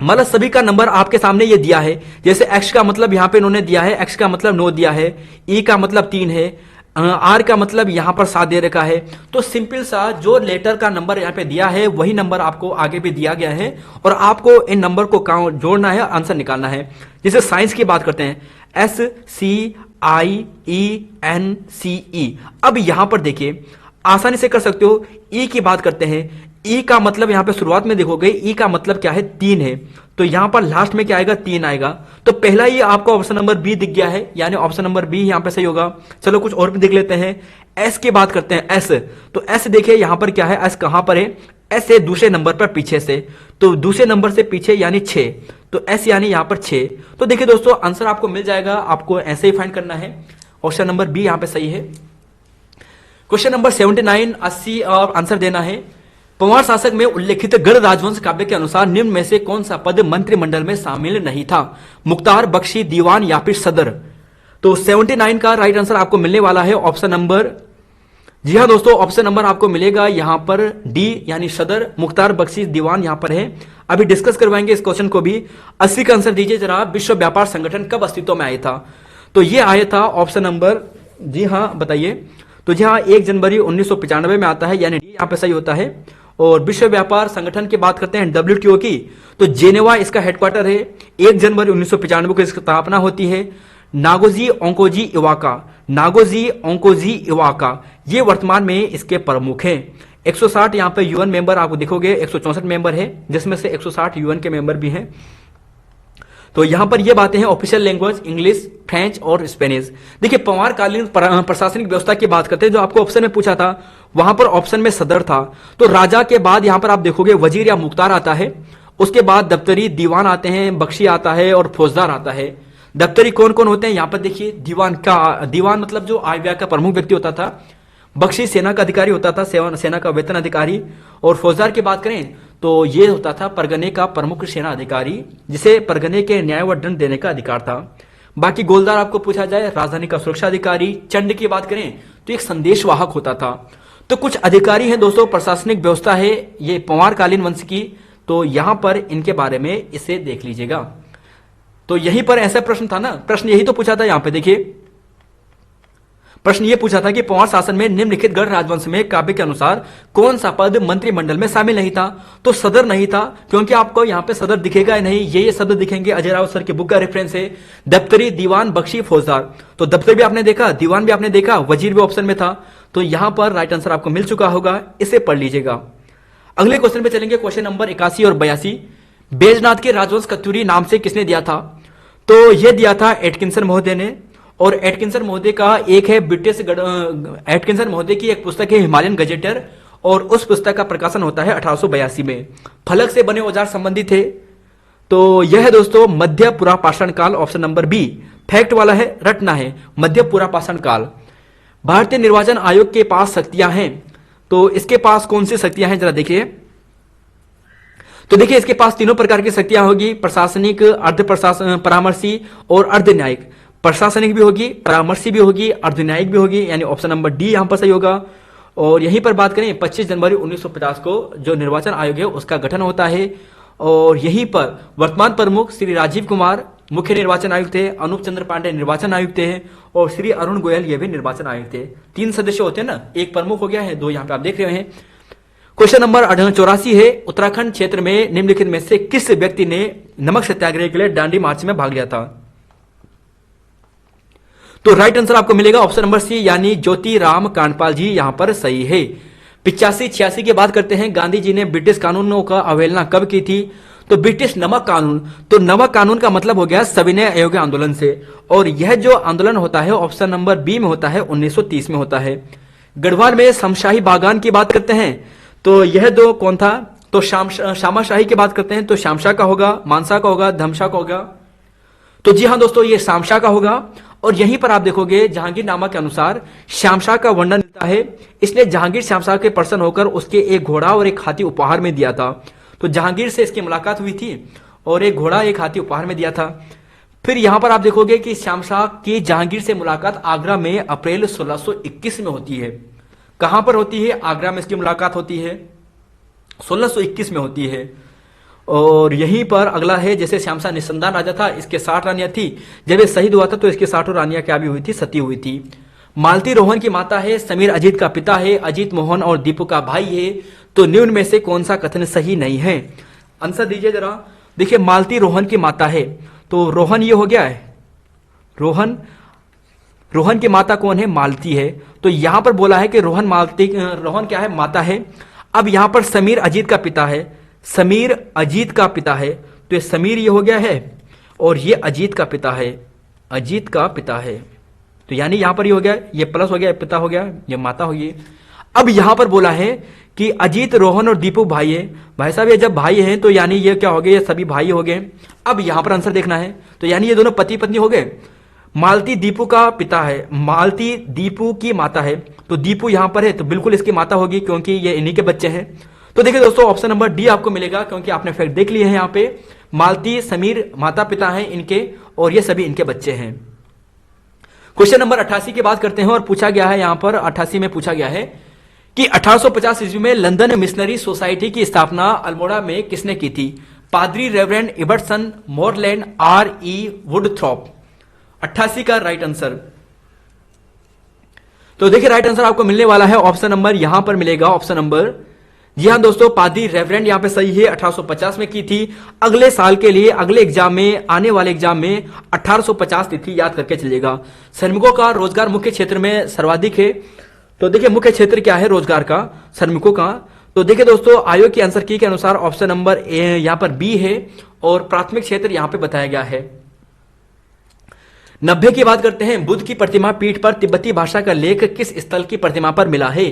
मतलब सभी का नंबर आपके सामने ये दिया है। जैसे एक्स का मतलब यहां पे इन्होंने दिया है, एक्स का मतलब 9 दिया है, ई का मतलब 3 है, आर का मतलब यहां पर 7 दे रखा है। तो सिंपल सा जो लेटर का नंबर यहां पे दिया है वही नंबर आपको आगे भी दिया गया है और आपको इन नंबर को जोड़ना है, आंसर निकालना है। जैसे साइंस की बात करते हैं, SCIENCE। अब यहां पर देखिए आसानी से कर सकते हो। ई की बात करते हैं, ई का मतलब यहां पे शुरुआत में देखोगे ई का मतलब क्या है, 3 है, तो यहां पर लास्ट में क्या आएगा, 3 आएगा। तो पहला ही आपको ऑप्शन नंबर बी दिख गया है, यानी ऑप्शन नंबर बी यहां पे सही होगा। चलो कुछ और भी देख लेते हैं। एस की बात करते हैं, एस, तो एस देखिए यहां पर क्या है, एस कहां पर है, एस है दूसरे नंबर पर पीछे से, तो दूसरे नंबर से पीछे यानी 6, तो एस यानी यहां पर 6। तो देखिए दोस्तों आंसर आपको मिल जाएगा, आपको ऐसे ही फाइंड करना है, ऑप्शन नंबर बी यहां पे सही है। क्वेश्चन नंबर 79, 80 और आंसर देना है। पंवार शासक में उल्लेखित गढ़ राजवंश काव्य के अनुसार निम्न में से कौन सा पद मंत्रिमंडल में शामिल नहीं था, मुख्तार, बख्शी, दीवान या फिर सदर। तो 79 का राइट आंसर आपको मिलने वाला है ऑप्शन नंबर, जी हाँ दोस्तों ऑप्शन नंबर आपको मिलेगा यहां पर डी यानी सदर, मुख्तार, बख्शी, दीवान यहां पर है। अभी डिस्कस करवाएंगे इस क्वेश्चन को भी। 80 का आंसर दीजिए जरा, विश्व व्यापार संगठन कब अस्तित्व में आया था। तो ये आया था ऑप्शन नंबर, जी हाँ बताइए, तो जी हाँ 1 जनवरी 1995 में आता है, यानी डी यहां पे सही होता है। और विश्व व्यापार संगठन की बात करते हैं WTO की, तो जेनेवा इसका हेडक्वार्टर है, 1 जनवरी 1995 को इसकी स्थापना होती है। नागोजी ओंकोजी इवाका ये वर्तमान में इसके प्रमुख हैं। 160 यहाँ पे यूएन मेंबर आपको दिखोगे, 164 मेंबर है जिसमें से 160 यूएन के मेंबर भी हैं। तो यहां पर ये बातें हैं, ऑफिशियल लैंग्वेज इंग्लिश, फ्रेंच और स्पेनिश। देखिए पंवार कालीन प्रशासनिक व्यवस्था की बात करते हैं, जो आपको ऑप्शन में पूछा था वहां पर ऑप्शन में सदर था। तो राजा के बाद यहां पर आप देखोगे वजीर या मुख्तार आता है, उसके बाद दफ्तरी, दीवान आते हैं, बख्शी आता है और फौजदार आता है। दफ्तरी कौन कौन होते हैं यहां पर देखिए, दीवान मतलब जो आय व्यय का प्रमुख व्यक्ति होता था, बख्शी सेना का अधिकारी होता था, सेना का वेतन अधिकारी। और फौजदार की बात करें तो ये होता था परगने का प्रमुख सेना अधिकारी, जिसे परगने के न्याय व दंड देने का अधिकार था। बाकी गोलदार आपको पूछा जाए, राजधानी का सुरक्षा अधिकारी। चंड की बात करें तो एक संदेशवाहक होता था। तो कुछ अधिकारी हैं दोस्तों, प्रशासनिक व्यवस्था है ये पंवार कालीन वंश की, तो यहां पर इनके बारे में इसे देख लीजिएगा। तो यहीं पर ऐसा प्रश्न था ना, प्रश्न यही तो पूछा था। यहां पे देखिए प्रश्न ये पूछा था कि पंवार शासन में निम्नलिखित गढ़ राजवंश में काव्य के अनुसार कौन सा पद मंत्रिमंडल में शामिल नहीं था। तो सदर नहीं था, क्योंकि आपको यहां पे सदर दिखेगा ही नहीं। ये शब्द दिखेंगे, अजय राव सर की बुक का रेफरेंस है। दफ्तरी, दीवान, बख्शी, फौजदार। तो दफ्तर भी आपने देखा, दीवान भी आपने देखा, वजीर भी ऑप्शन में था। तो यहां पर राइट आंसर आपको मिल चुका होगा, इसे पढ़ लीजिएगा। अगले क्वेश्चन पे चलेंगे, क्वेश्चन नंबर 81 और 82। बैजनाथ के राजवंश कत्यूरी नाम से किसने दिया था। तो यह दिया था एटकिंसन महोदय ने। और एटकिंसन महोदय का एक है एटकिंसन महोदय की एक पुस्तक है हिमालयन गजेटर, और उस पुस्तक का प्रकाशन होता है 1882 में। फलक से बने औजार संबंधी थे। तो यह है दोस्तों मध्य पुरापाषाण काल, ऑप्शन नंबर बी। फैक्ट वाला है, रटना है, मध्य पुरापाषाण काल। भारतीय निर्वाचन आयोग के पास शक्तियां हैं, तो इसके पास कौन सी शक्तियां हैं जरा देखिए। तो देखिए इसके पास तीनों प्रकार की शक्तियां होगी, प्रशासनिक, अर्ध परामर्शी और अर्ध न्यायिक। प्रशासनिक भी होगी, परामर्शी भी होगी, अर्धन्यायिक भी होगी, यानी ऑप्शन नंबर डी यहां पर सही होगा। और यहीं पर बात करें 25 जनवरी 1950 को जो निर्वाचन आयोग है उसका गठन होता है। और यहीं पर वर्तमान प्रमुख श्री राजीव कुमार मुख्य निर्वाचन आयुक्त थे, अनूप चंद्र पांडे निर्वाचन आयुक्त हैं, और श्री अरुण गोयल ये भी निर्वाचन आयुक्त थे। 3 सदस्य होते हैं ना, एक प्रमुख हो गया है, 2 यहां पे आप देख रहे हैं। क्वेश्चन नंबर 84 है, उत्तराखंड क्षेत्र में निम्नलिखित में से किस व्यक्ति ने नमक सत्याग्रह के लिए दांडी मार्च में भाग लिया था। तो राइट आंसर आपको मिलेगा ऑप्शन नंबर सी, यानी ज्योतिराम कांडपाल जी यहां पर सही है। 85-86 की बात करते हैं, गांधी जी ने ब्रिटिश कानूनों का अवहेलना कब की थी। तो ब्रिटिश नमक कानून, तो नमक कानून का मतलब हो गया सविनय अयोग्य आंदोलन से। और यह जो आंदोलन होता है ऑप्शन नंबर बी में होता है, 1930 में होता है। गढ़वाल में शमशाही बागान की बात करते हैं, तो यह दो कौन था। तो श्यामाशाही की बात करते हैं तो श्यामशाह का होगा, मानसा का होगा, धमशाह का होगा। तो जी हां दोस्तों, ये श्यामशाह का होगा। और यहीं पर आप देखोगे जहांगीरनामा के अनुसार श्यामशाह का वर्णन मिलता है, इसलिए जहांगीर श्यामशाह के प्रसन्न होकर उसके एक घोड़ा और एक हाथी उपहार में दिया था। तो जहांगीर से इसकी मुलाकात हुई थी और एक घोड़ा एक हाथी उपहार में दिया था। फिर यहां पर आप देखोगे कि श्यामशाह की जहांगीर से मुलाकात आगरा में अप्रैल 1621 में होती है। कहां पर होती है, आगरा में इसकी मुलाकात होती है, 1621 में होती है। और यहीं पर अगला है, जैसे श्यामशाह निसंतान राजा था, इसके 60 रानियां थी। जब ये शहीद हुआ था तो इसकी 60 रानियां क्या भी हुई थी, सती हुई थी। मालती रोहन की माता है, समीर अजीत का पिता है, अजीत मोहन और दीपू का भाई है। तो निम्न में से कौन सा कथन सही नहीं है, आंसर दीजिए जरा। देखिए मालती रोहन की माता है, तो रोहन ये हो गया है, रोहन की माता कौन है, मालती है। तो यहां पर बोला है कि रोहन क्या है, माता है। अब यहां पर समीर अजीत का पिता है, समीर अजीत का पिता है, तो ये समीर ये हो गया है और ये अजीत का पिता है, अजीत का पिता है। तो यानी यहां पर ये हो गया, ये प्लस हो गया, पिता हो गया, ये माता होगी। अब यहां पर बोला है कि अजीत, रोहन और दीपू भाई है। भाई साहब ये जब भाई हैं तो यानी ये क्या हो गए, ये सभी भाई हो गए। अब यहां पर आंसर देखना है, तो यानी ये दोनों पति पत्नी हो गए। मालती दीपू का पिता है, मालती दीपू की माता है, तो दीपू यहां पर है तो बिल्कुल इसकी माता होगी क्योंकि ये इन्हीं के बच्चे हैं। तो देखिए दोस्तों ऑप्शन नंबर डी आपको मिलेगा, क्योंकि आपने फैक्ट देख लिए हैं। यहां पे मालती समीर माता पिता हैं इनके, और ये सभी इनके बच्चे हैं। क्वेश्चन नंबर 88 की बात करते हैं, और पूछा गया है यहां पर 88 में पूछा गया है कि 1850 ईस्वी में लंदन मिशनरी सोसाइटी की स्थापना अल्मोड़ा में किसने की थी। पादरी रेवरेंड इबर्टसन, मोरलैंड, R.E. वुडथ्रॉप। 88 का राइट आंसर। तो देखिए राइट आंसर आपको मिलने वाला है ऑप्शन नंबर, यहां पर मिलेगा ऑप्शन नंबर, जी हां दोस्तों, पादरी रेवरेंड यहां पे सही है, 1850 में की थी। अगले साल के लिए, अगले एग्जाम में, आने वाले एग्जाम में 1850 तिथि याद करके चलिएगा। श्रमिकों का रोजगार मुख्य क्षेत्र में सर्वाधिक है। तो देखिए मुख्य क्षेत्र क्या है रोजगार का, श्रमिकों का। तो देखिए दोस्तों आयोग की आंसर की के अनुसार ऑप्शन नंबर यहां पर बी है, और प्राथमिक क्षेत्र यहां पे बताया गया है। 90 की बात करते हैं, बुद्ध की प्रतिमा पीठ पर तिब्बती भाषा का लेख किस स्थल की प्रतिमा पर मिला है।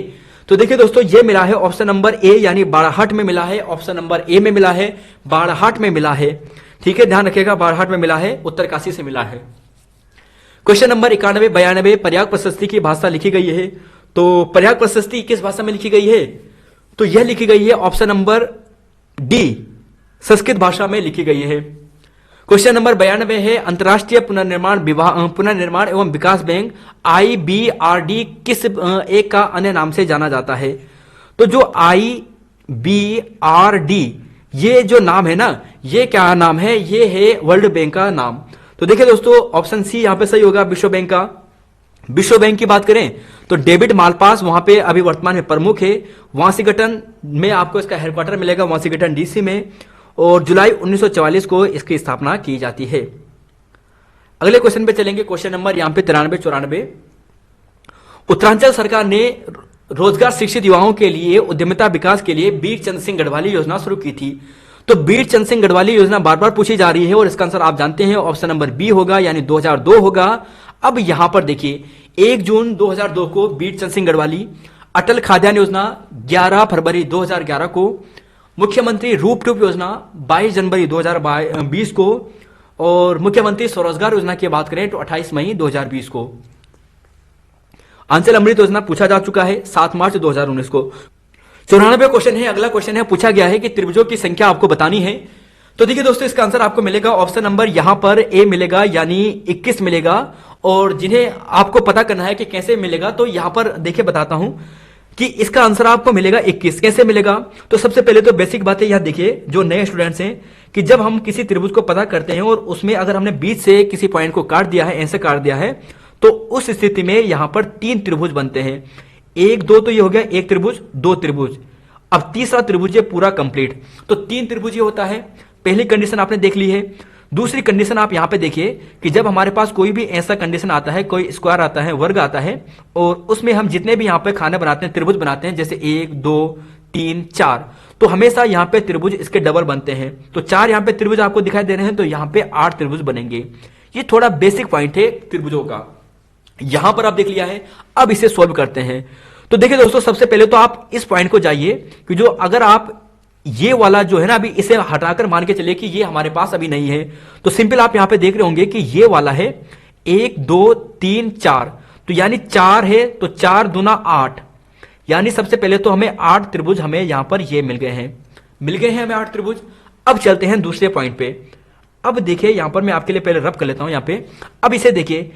तो देखिए दोस्तों ये मिला है ऑप्शन नंबर ए, यानी बाड़ाहाट में मिला है। ऑप्शन नंबर ए में मिला है, बाड़ाहाट में मिला है। ठीक है, ध्यान रखिएगा, बाड़ाहाट में मिला है, उत्तरकाशी से मिला है। क्वेश्चन नंबर 91-92, प्रयाग प्रशस्ति की भाषा लिखी गई है। तो प्रयाग प्रशस्ति किस भाषा में लिखी गई है? तो यह लिखी गई है ऑप्शन नंबर डी, संस्कृत भाषा में लिखी गई है। क्वेश्चन नंबर 92 है, अंतर्राष्ट्रीय पुनर्निर्माण एवं विकास बैंक IBRD किस एक का अन्य नाम से जाना जाता है? तो जो IBRD ये जो नाम है ना, ये क्या नाम है? ये है वर्ल्ड बैंक का नाम। तो देखिए दोस्तों, ऑप्शन सी यहां पे सही होगा, विश्व बैंक का। विश्व बैंक की बात करें तो डेविड मालपास वहां पे अभी वर्तमान में प्रमुख है। वाशिंगटन में आपको इसका हेडक्वार्टर मिलेगा, वाशिंगटन DC में, और जुलाई 1944 को इसकी स्थापना की जाती है। अगले क्वेश्चन पे चलेंगे, क्वेश्चन नंबर यहां पे 93-94। उत्तरांचल सरकार ने रोजगार शिक्षित युवाओं के लिए उद्यमिता विकास के लिए बीर चंद सिंह गढ़वाली योजना शुरू की थी। तो बीर चंद सिंह गढ़वाली योजना बार बार पूछी जा रही है और इसका आंसर आप जानते हैं, ऑप्शन नंबर बी होगा, यानी 2002 होगा। अब यहां पर देखिए, 1 जून 2002 को बीर चंद सिंह गढ़वाली, अटल खाद्यान्न योजना 11 फरवरी 2011 को, मुख्यमंत्री रूप योजना 22 जनवरी 2020 को, और मुख्यमंत्री स्वरोजगार योजना की बात करें तो 28 मई 2020 को। अंचल अमृत योजना पूछा जा चुका है 7 मार्च 2019 को। 94 क्वेश्चन है, अगला क्वेश्चन है, पूछा गया है कि त्रिभुजों की संख्या आपको बतानी है। तो देखिए दोस्तों, इसका आंसर आपको मिलेगा ऑप्शन नंबर यहां पर ए मिलेगा, यानी 21 मिलेगा। और जिन्हें आपको पता करना है कि कैसे मिलेगा, तो यहां पर देखिए बताता हूं कि इसका आंसर आपको मिलेगा 21। कैसे मिलेगा? तो सबसे पहले तो बेसिक बातें यहां देखिए, जो नए स्टूडेंट्स हैं, कि जब हम किसी त्रिभुज को पता करते हैं और उसमें अगर हमने बीच से किसी पॉइंट को काट दिया है, ऐसे काट दिया है, तो उस स्थिति में यहां पर 3 त्रिभुज बनते हैं। 1 2 तो ये हो गया 1 त्रिभुज, 2 त्रिभुज। अब तीसरा त्रिभुज ये पूरा कंप्लीट, तो 3 त्रिभुज ये होता है। पहली कंडीशन आपने देख ली है। दूसरी कंडीशन आप यहां पे देखिए कि जब हमारे पास कोई भी ऐसा कंडीशन आता है, कोई स्क्वायर आता है, वर्ग आता है, और उसमें हम जितने भी यहां पे खाने बनाते हैं, त्रिभुज बनाते हैं, जैसे 1 2 3 4, तो हमेशा यहां पे त्रिभुज इसके डबल बनते हैं। तो 4 यहां पे त्रिभुज आपको दिखाई दे रहे हैं, तो यहां पे 8 त्रिभुज बनेंगे। ये थोड़ा बेसिक पॉइंट है त्रिभुजों का, यहां पर आप देख लिया है। अब इसे सोल्व करते हैं। तो देखिए दोस्तों, सबसे पहले तो आप इस पॉइंट को जाइए कि जो अगर आप ये वाला जो है ना, अभी इसे हटाकर मान के चलिए कि ये हमारे पास अभी नहीं है, तो सिंपल आप यहां पे देख रहे होंगे कि ये वाला है 1 2 3 4, तो यानी 4 है, तो 4 दूना 8, यानी सबसे पहले तो हमें 8 त्रिभुज हमें यहां पर ये मिल गए हैं हमें 8 त्रिभुज। अब चलते हैं दूसरे पॉइंट पे। अब देखिए यहां पर मैं आपके लिए पहले रब कर लेता हूं यहां पे। अब इसे देखिए,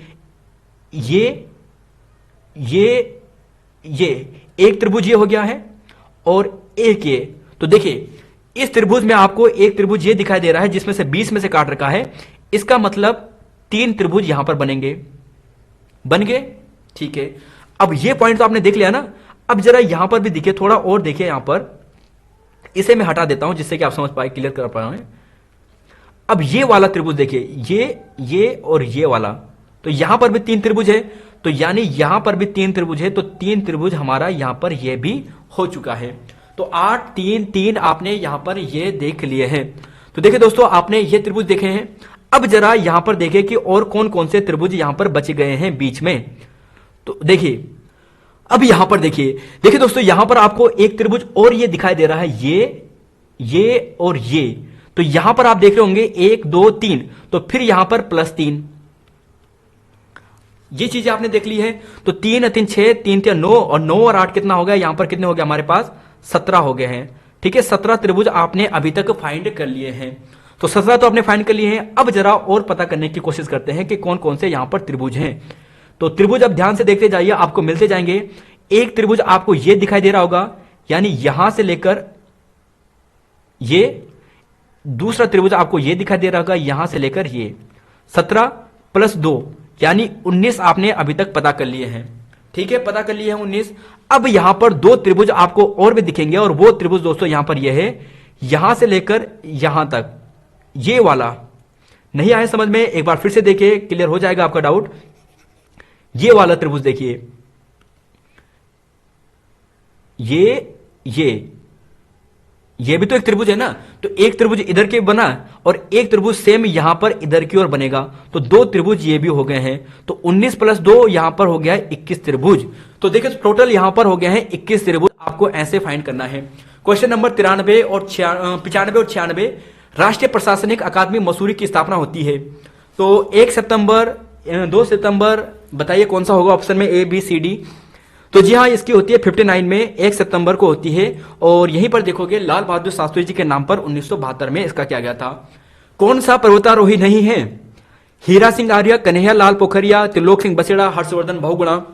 ये एक त्रिभुज ये हो गया है और एक ये। तो देखिए इस त्रिभुज में आपको एक त्रिभुज ये दिखाई दे रहा है जिसमें से 20 में से काट रखा है, इसका मतलब 3 त्रिभुज यहां पर बन गए। ठीक है, अब ये पॉइंट तो आपने देख लिया ना। अब जरा यहां पर भी देखिए, थोड़ा और देखिए यहां पर, इसे मैं हटा देता हूं जिससे कि आप समझ पाए, क्लियर कर पाए। अब ये वाला त्रिभुज देखिए, ये और ये वाला, तो यहां पर भी 3 त्रिभुज है, तो यानी यहां पर भी 3 त्रिभुज है, तो 3 त्रिभुज हमारा यहां पर ये भी हो चुका है। तो 8 3 3 आपने यहां पर ये देख लिए हैं। तो देखिए दोस्तों, आपने ये त्रिभुज देखे हैं। अब जरा यहां पर देखिए कि और कौन कौन से त्रिभुज यहां पर बच गए हैं बीच में। तो देखिए, अब यहां पर देखिए दोस्तों, यहां पर आपको एक त्रिभुज और ये दिखाई दे रहा है, ये और ये। तो यहां पर आप देख रहे होंगे 1 2 3, तो फिर यहां पर +3, ये चीजें आपने देख ली है। तो 3 3 6, 3 3 9, और 9 और 8 कितना हो गया? यहां पर कितने हो गए हमारे पास? 17 हो गए हैं। ठीक है, 17 त्रिभुज आपने अभी तक फाइंड कर लिए हैं। तो 17 तो आपने फाइंड कर लिए हैं। अब जरा और पता करने की कोशिश करते हैं कि कौन कौन से यहां पर त्रिभुज हैं। तो त्रिभुज अब ध्यान से देखते जाइए, आपको मिलते जाएंगे। एक त्रिभुज आपको यह दिखाई दे रहा होगा, यानी यहां से लेकर ये। दूसरा त्रिभुज आपको यह दिखाई दे रहा होगा, यहां से लेकर ये। 17 + 2 यानी 19 आपने अभी तक पता कर लिए हैं। ठीक है, पता कर लिए हैं 19। अब यहां पर 2 त्रिभुज आपको और भी दिखेंगे, और वो त्रिभुज दोस्तों यहां पर यह है, यहां से लेकर यहां तक। ये वाला नहीं आया समझ में? एक बार फिर से देखिए, क्लियर हो जाएगा आपका डाउट। ये वाला त्रिभुज देखिए, ये भी तो एक त्रिभुज है ना। तो एक त्रिभुज इधर के बना और एक त्रिभुज सेम यहां पर इधर की ओर बनेगा, तो 2 त्रिभुज ये भी हो गए हैं। तो 19 + 2 यहां पर हो गया है 21 त्रिभुज। तो देखिए टोटल यहां पर हो गया है 21 त्रिभुज। आपको ऐसे फाइंड करना है। क्वेश्चन नंबर 93 और 95 और 96, राष्ट्रीय प्रशासनिक अकादमी मसूरी की स्थापना होती है। तो 1 सितंबर, 2 सितंबर, बताइए कौन सा होगा ऑप्शन में A B C D। तो जी हाँ, इसकी होती है 59 में, 1 सितंबर को होती है। और यहीं पर देखोगे लाल बहादुर शास्त्री जी के नाम पर 1972 में इसका किया गया था। कौन सा पर्वतारोही नहीं है? हीरा सिंह आर्य, कन्हैया लाल पोखरिया, त्रिलोक सिंह बसेड़ा, हर्षवर्धन बहुगुणा।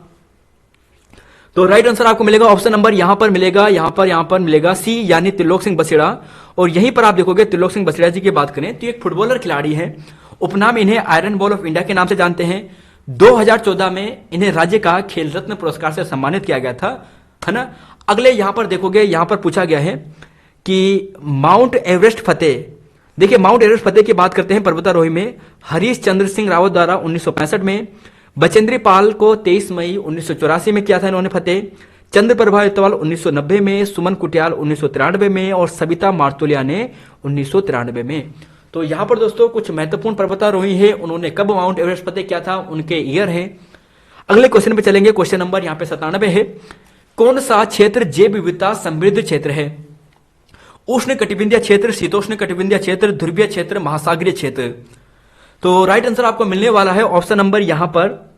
तो राइट आंसर आपको मिलेगा ऑप्शन नंबर यहां पर मिलेगा, यहां पर मिलेगा सी, यानी त्रिलोक सिंह बसेड़ा। और यहीं पर आप देखोगे त्रिलोक सिंह बसेड़ा जी की बात करें तो एक फुटबॉलर खिलाड़ी है, उपनाम इन्हें आयरन बॉल ऑफ इंडिया के नाम से जानते हैं। 2014 में इन्हें राज्य का खेल रत्न पुरस्कार से सम्मानित किया गया था, है ना। अगले यहां पर देखोगे, यहां पर पूछा गया है कि माउंट एवरेस्ट फतेह, देखिए माउंट एवरेस्ट फतेह की बात करते हैं पर्वतारोही में, हरीश चंद्र सिंह रावत द्वारा 1965 में, बचेंद्री पाल को 23 मई 1984 में किया था इन्होंने फतेह, चंद्र प्रभा इतवाल 1990 में, सुमन कुटियाल 1993 में और सविता मार्तोलिया ने 1993 में। तो यहां पर दोस्तों कुछ महत्वपूर्ण पर्वतारोही है, उन्होंने कब माउंट एवरेस्ट फतेह किया था, उनके ईयर है। अगले क्वेश्चन पे चलेंगे, क्वेश्चन नंबर यहां पे 97 है। कौन सा क्षेत्र जैव विविधता समृद्ध क्षेत्र है? उष्ण कटिबंधीय क्षेत्र, शीतोष्ण कटिबंधीय क्षेत्र, ध्रुवीय क्षेत्र, महासागरीय क्षेत्र। तो राइट आंसर आपको मिलने वाला है ऑप्शन नंबर यहां पर,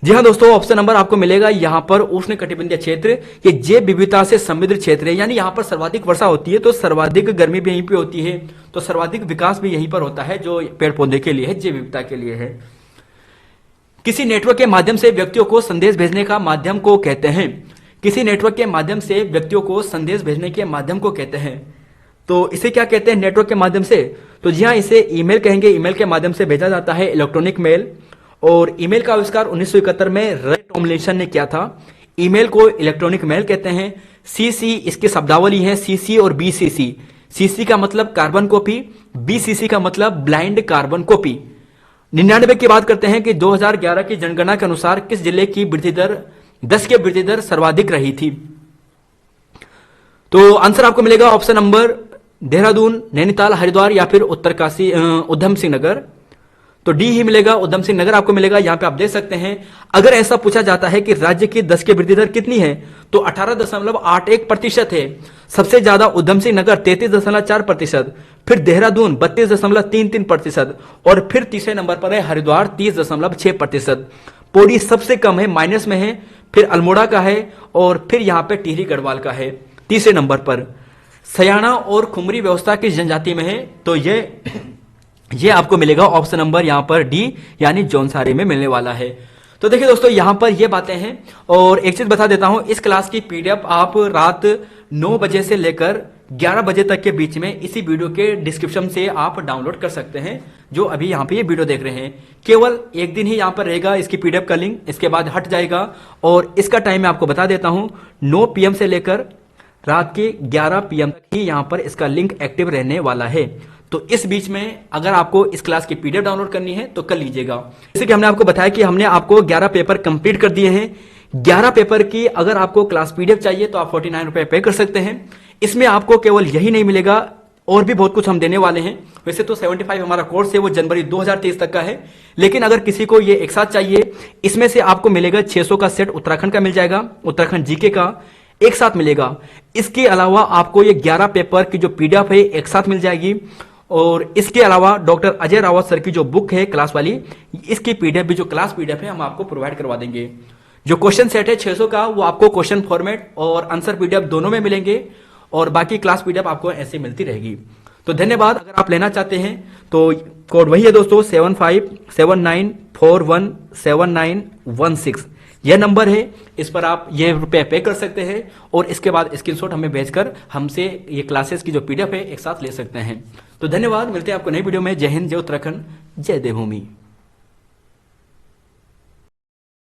जी हाँ दोस्तों, ऑप्शन नंबर आपको मिलेगा यहां पर उष्ण कटिबंधीय क्षेत्र। ये जैव विविधता से समृद्ध क्षेत्र है, यानी यहां पर सर्वाधिक वर्षा होती है तो सर्वाधिक गर्मी भी यहीं पे होती है, तो सर्वाधिक विकास भी यहीं पर होता है, जो पेड़ पौधे के लिए है, जैव विविधता के लिए है। किसी नेटवर्क के माध्यम से व्यक्तियों को संदेश भेजने का माध्यम को कहते हैं? किसी नेटवर्क के माध्यम से व्यक्तियों को संदेश भेजने के माध्यम को कहते हैं, तो इसे क्या कहते हैं नेटवर्क के माध्यम से? तो जी हाँ, इसे ईमेल कहेंगे। ईमेल के माध्यम से भेजा जाता है, इलेक्ट्रॉनिक मेल। और ईमेल का आविष्कार 1971 में रे टॉमलिंसन ने किया था। ईमेल को इलेक्ट्रॉनिक मेल कहते हैं। सीसी इसकी शब्दावली है, सीसी और बीसीसी। सीसी का मतलब कार्बन कॉपी, बीसीसी का मतलब ब्लाइंड कार्बन कॉपी। 99 की बात करते हैं कि 2011 की जनगणना के अनुसार किस जिले की वृद्धि दर 10 के वृद्धि दर सर्वाधिक रही थी? तो आंसर आपको मिलेगा ऑप्शन नंबर देहरादून, नैनीताल, हरिद्वार या फिर उत्तरकाशी, उधम सिंह नगर। तो डी ही मिलेगा, उधम सिंह नगर आपको मिलेगा। यहां पे आप देख सकते हैं, अगर ऐसा पूछा जाता है कि राज्य की 10 की वृद्धि दर कितनी है, तो 18.81% है। सबसे ज्यादा उधम सिंह नगर 33.4%, फिर देहरादून 32.33% और फिर तीसरे नंबर पर है हरिद्वार 30.6%। पौड़ी सबसे कम है, माइनस में है, फिर अल्मोड़ा का है और फिर यहां पे टिहरी गढ़वाल का है तीसरे नंबर पर। सयाना और खुमरी व्यवस्था किस जनजाति में है? तो ये आपको मिलेगा ऑप्शन नंबर यहां पर डी, यानी जौनसारी में मिलने वाला है। तो देखिए दोस्तों, यहां पर ये बातें हैं। और एक चीज बता देता हूं, इस क्लास की पीडीएफ आप रात 9 बजे से लेकर 11 बजे तक के बीच में इसी वीडियो के डिस्क्रिप्शन से आप डाउनलोड कर सकते हैं। जो अभी यहाँ पे ये वीडियो देख रहे हैं, केवल एक दिन ही यहाँ पर रहेगा इसकी पीडीएफ का लिंक, इसके बाद हट जाएगा। और इसका टाइम मैं आपको बता देता हूं, 9 PM से लेकर रात के 11 PM तक ही यहाँ पर इसका लिंक एक्टिव रहने वाला है। तो इस बीच में अगर आपको इस क्लास की पीडीएफ डाउनलोड करनी है तो कर लीजिएगा। जैसे कि हमने आपको बताया कि हमने आपको 11 पेपर कंप्लीट कर दिए हैं। 11 पेपर की अगर आपको क्लास पीडीएफ चाहिए तो आप 49 रुपए पे कर सकते हैं। इसमें आपको केवल यही नहीं मिलेगा, और भी बहुत कुछ हम देने वाले हैं। वैसे तो 75 हमारा कोर्स है, वो जनवरी 2023 तक का है, लेकिन अगर किसी को ये एक साथ चाहिए, इसमें से आपको मिलेगा 600 का सेट उत्तराखंड का मिल जाएगा, उत्तराखंड जीके का एक साथ मिलेगा। इसके अलावा आपको ये 11 पेपर की जो पीडीएफ है एक साथ मिल जाएगी। और इसके अलावा डॉक्टर अजय रावत सर की जो बुक है क्लास वाली, इसकी पीडीएफ भी, जो क्लास पीडीएफ है, हम आपको प्रोवाइड करवा देंगे। जो क्वेश्चन सेट है 600 का, वो आपको क्वेश्चन फॉर्मेट और आंसर पीडीएफ दोनों में मिलेंगे, और बाकी क्लास पीडीएफ आपको ऐसे मिलती रहेगी। तो धन्यवाद। अगर आप लेना चाहते हैं तो कोड वही है दोस्तों, 7579417916। यह नंबर है, इस पर आप ये रुपए पे कर सकते हैं और इसके बाद स्क्रीनशॉट हमें भेजकर हमसे ये क्लासेस की जो पीडीएफ है एक साथ ले सकते हैं। तो धन्यवाद, मिलते हैं आपको नई वीडियो में। जय हिंद, जय उत्तराखंड, जय देवभूमि।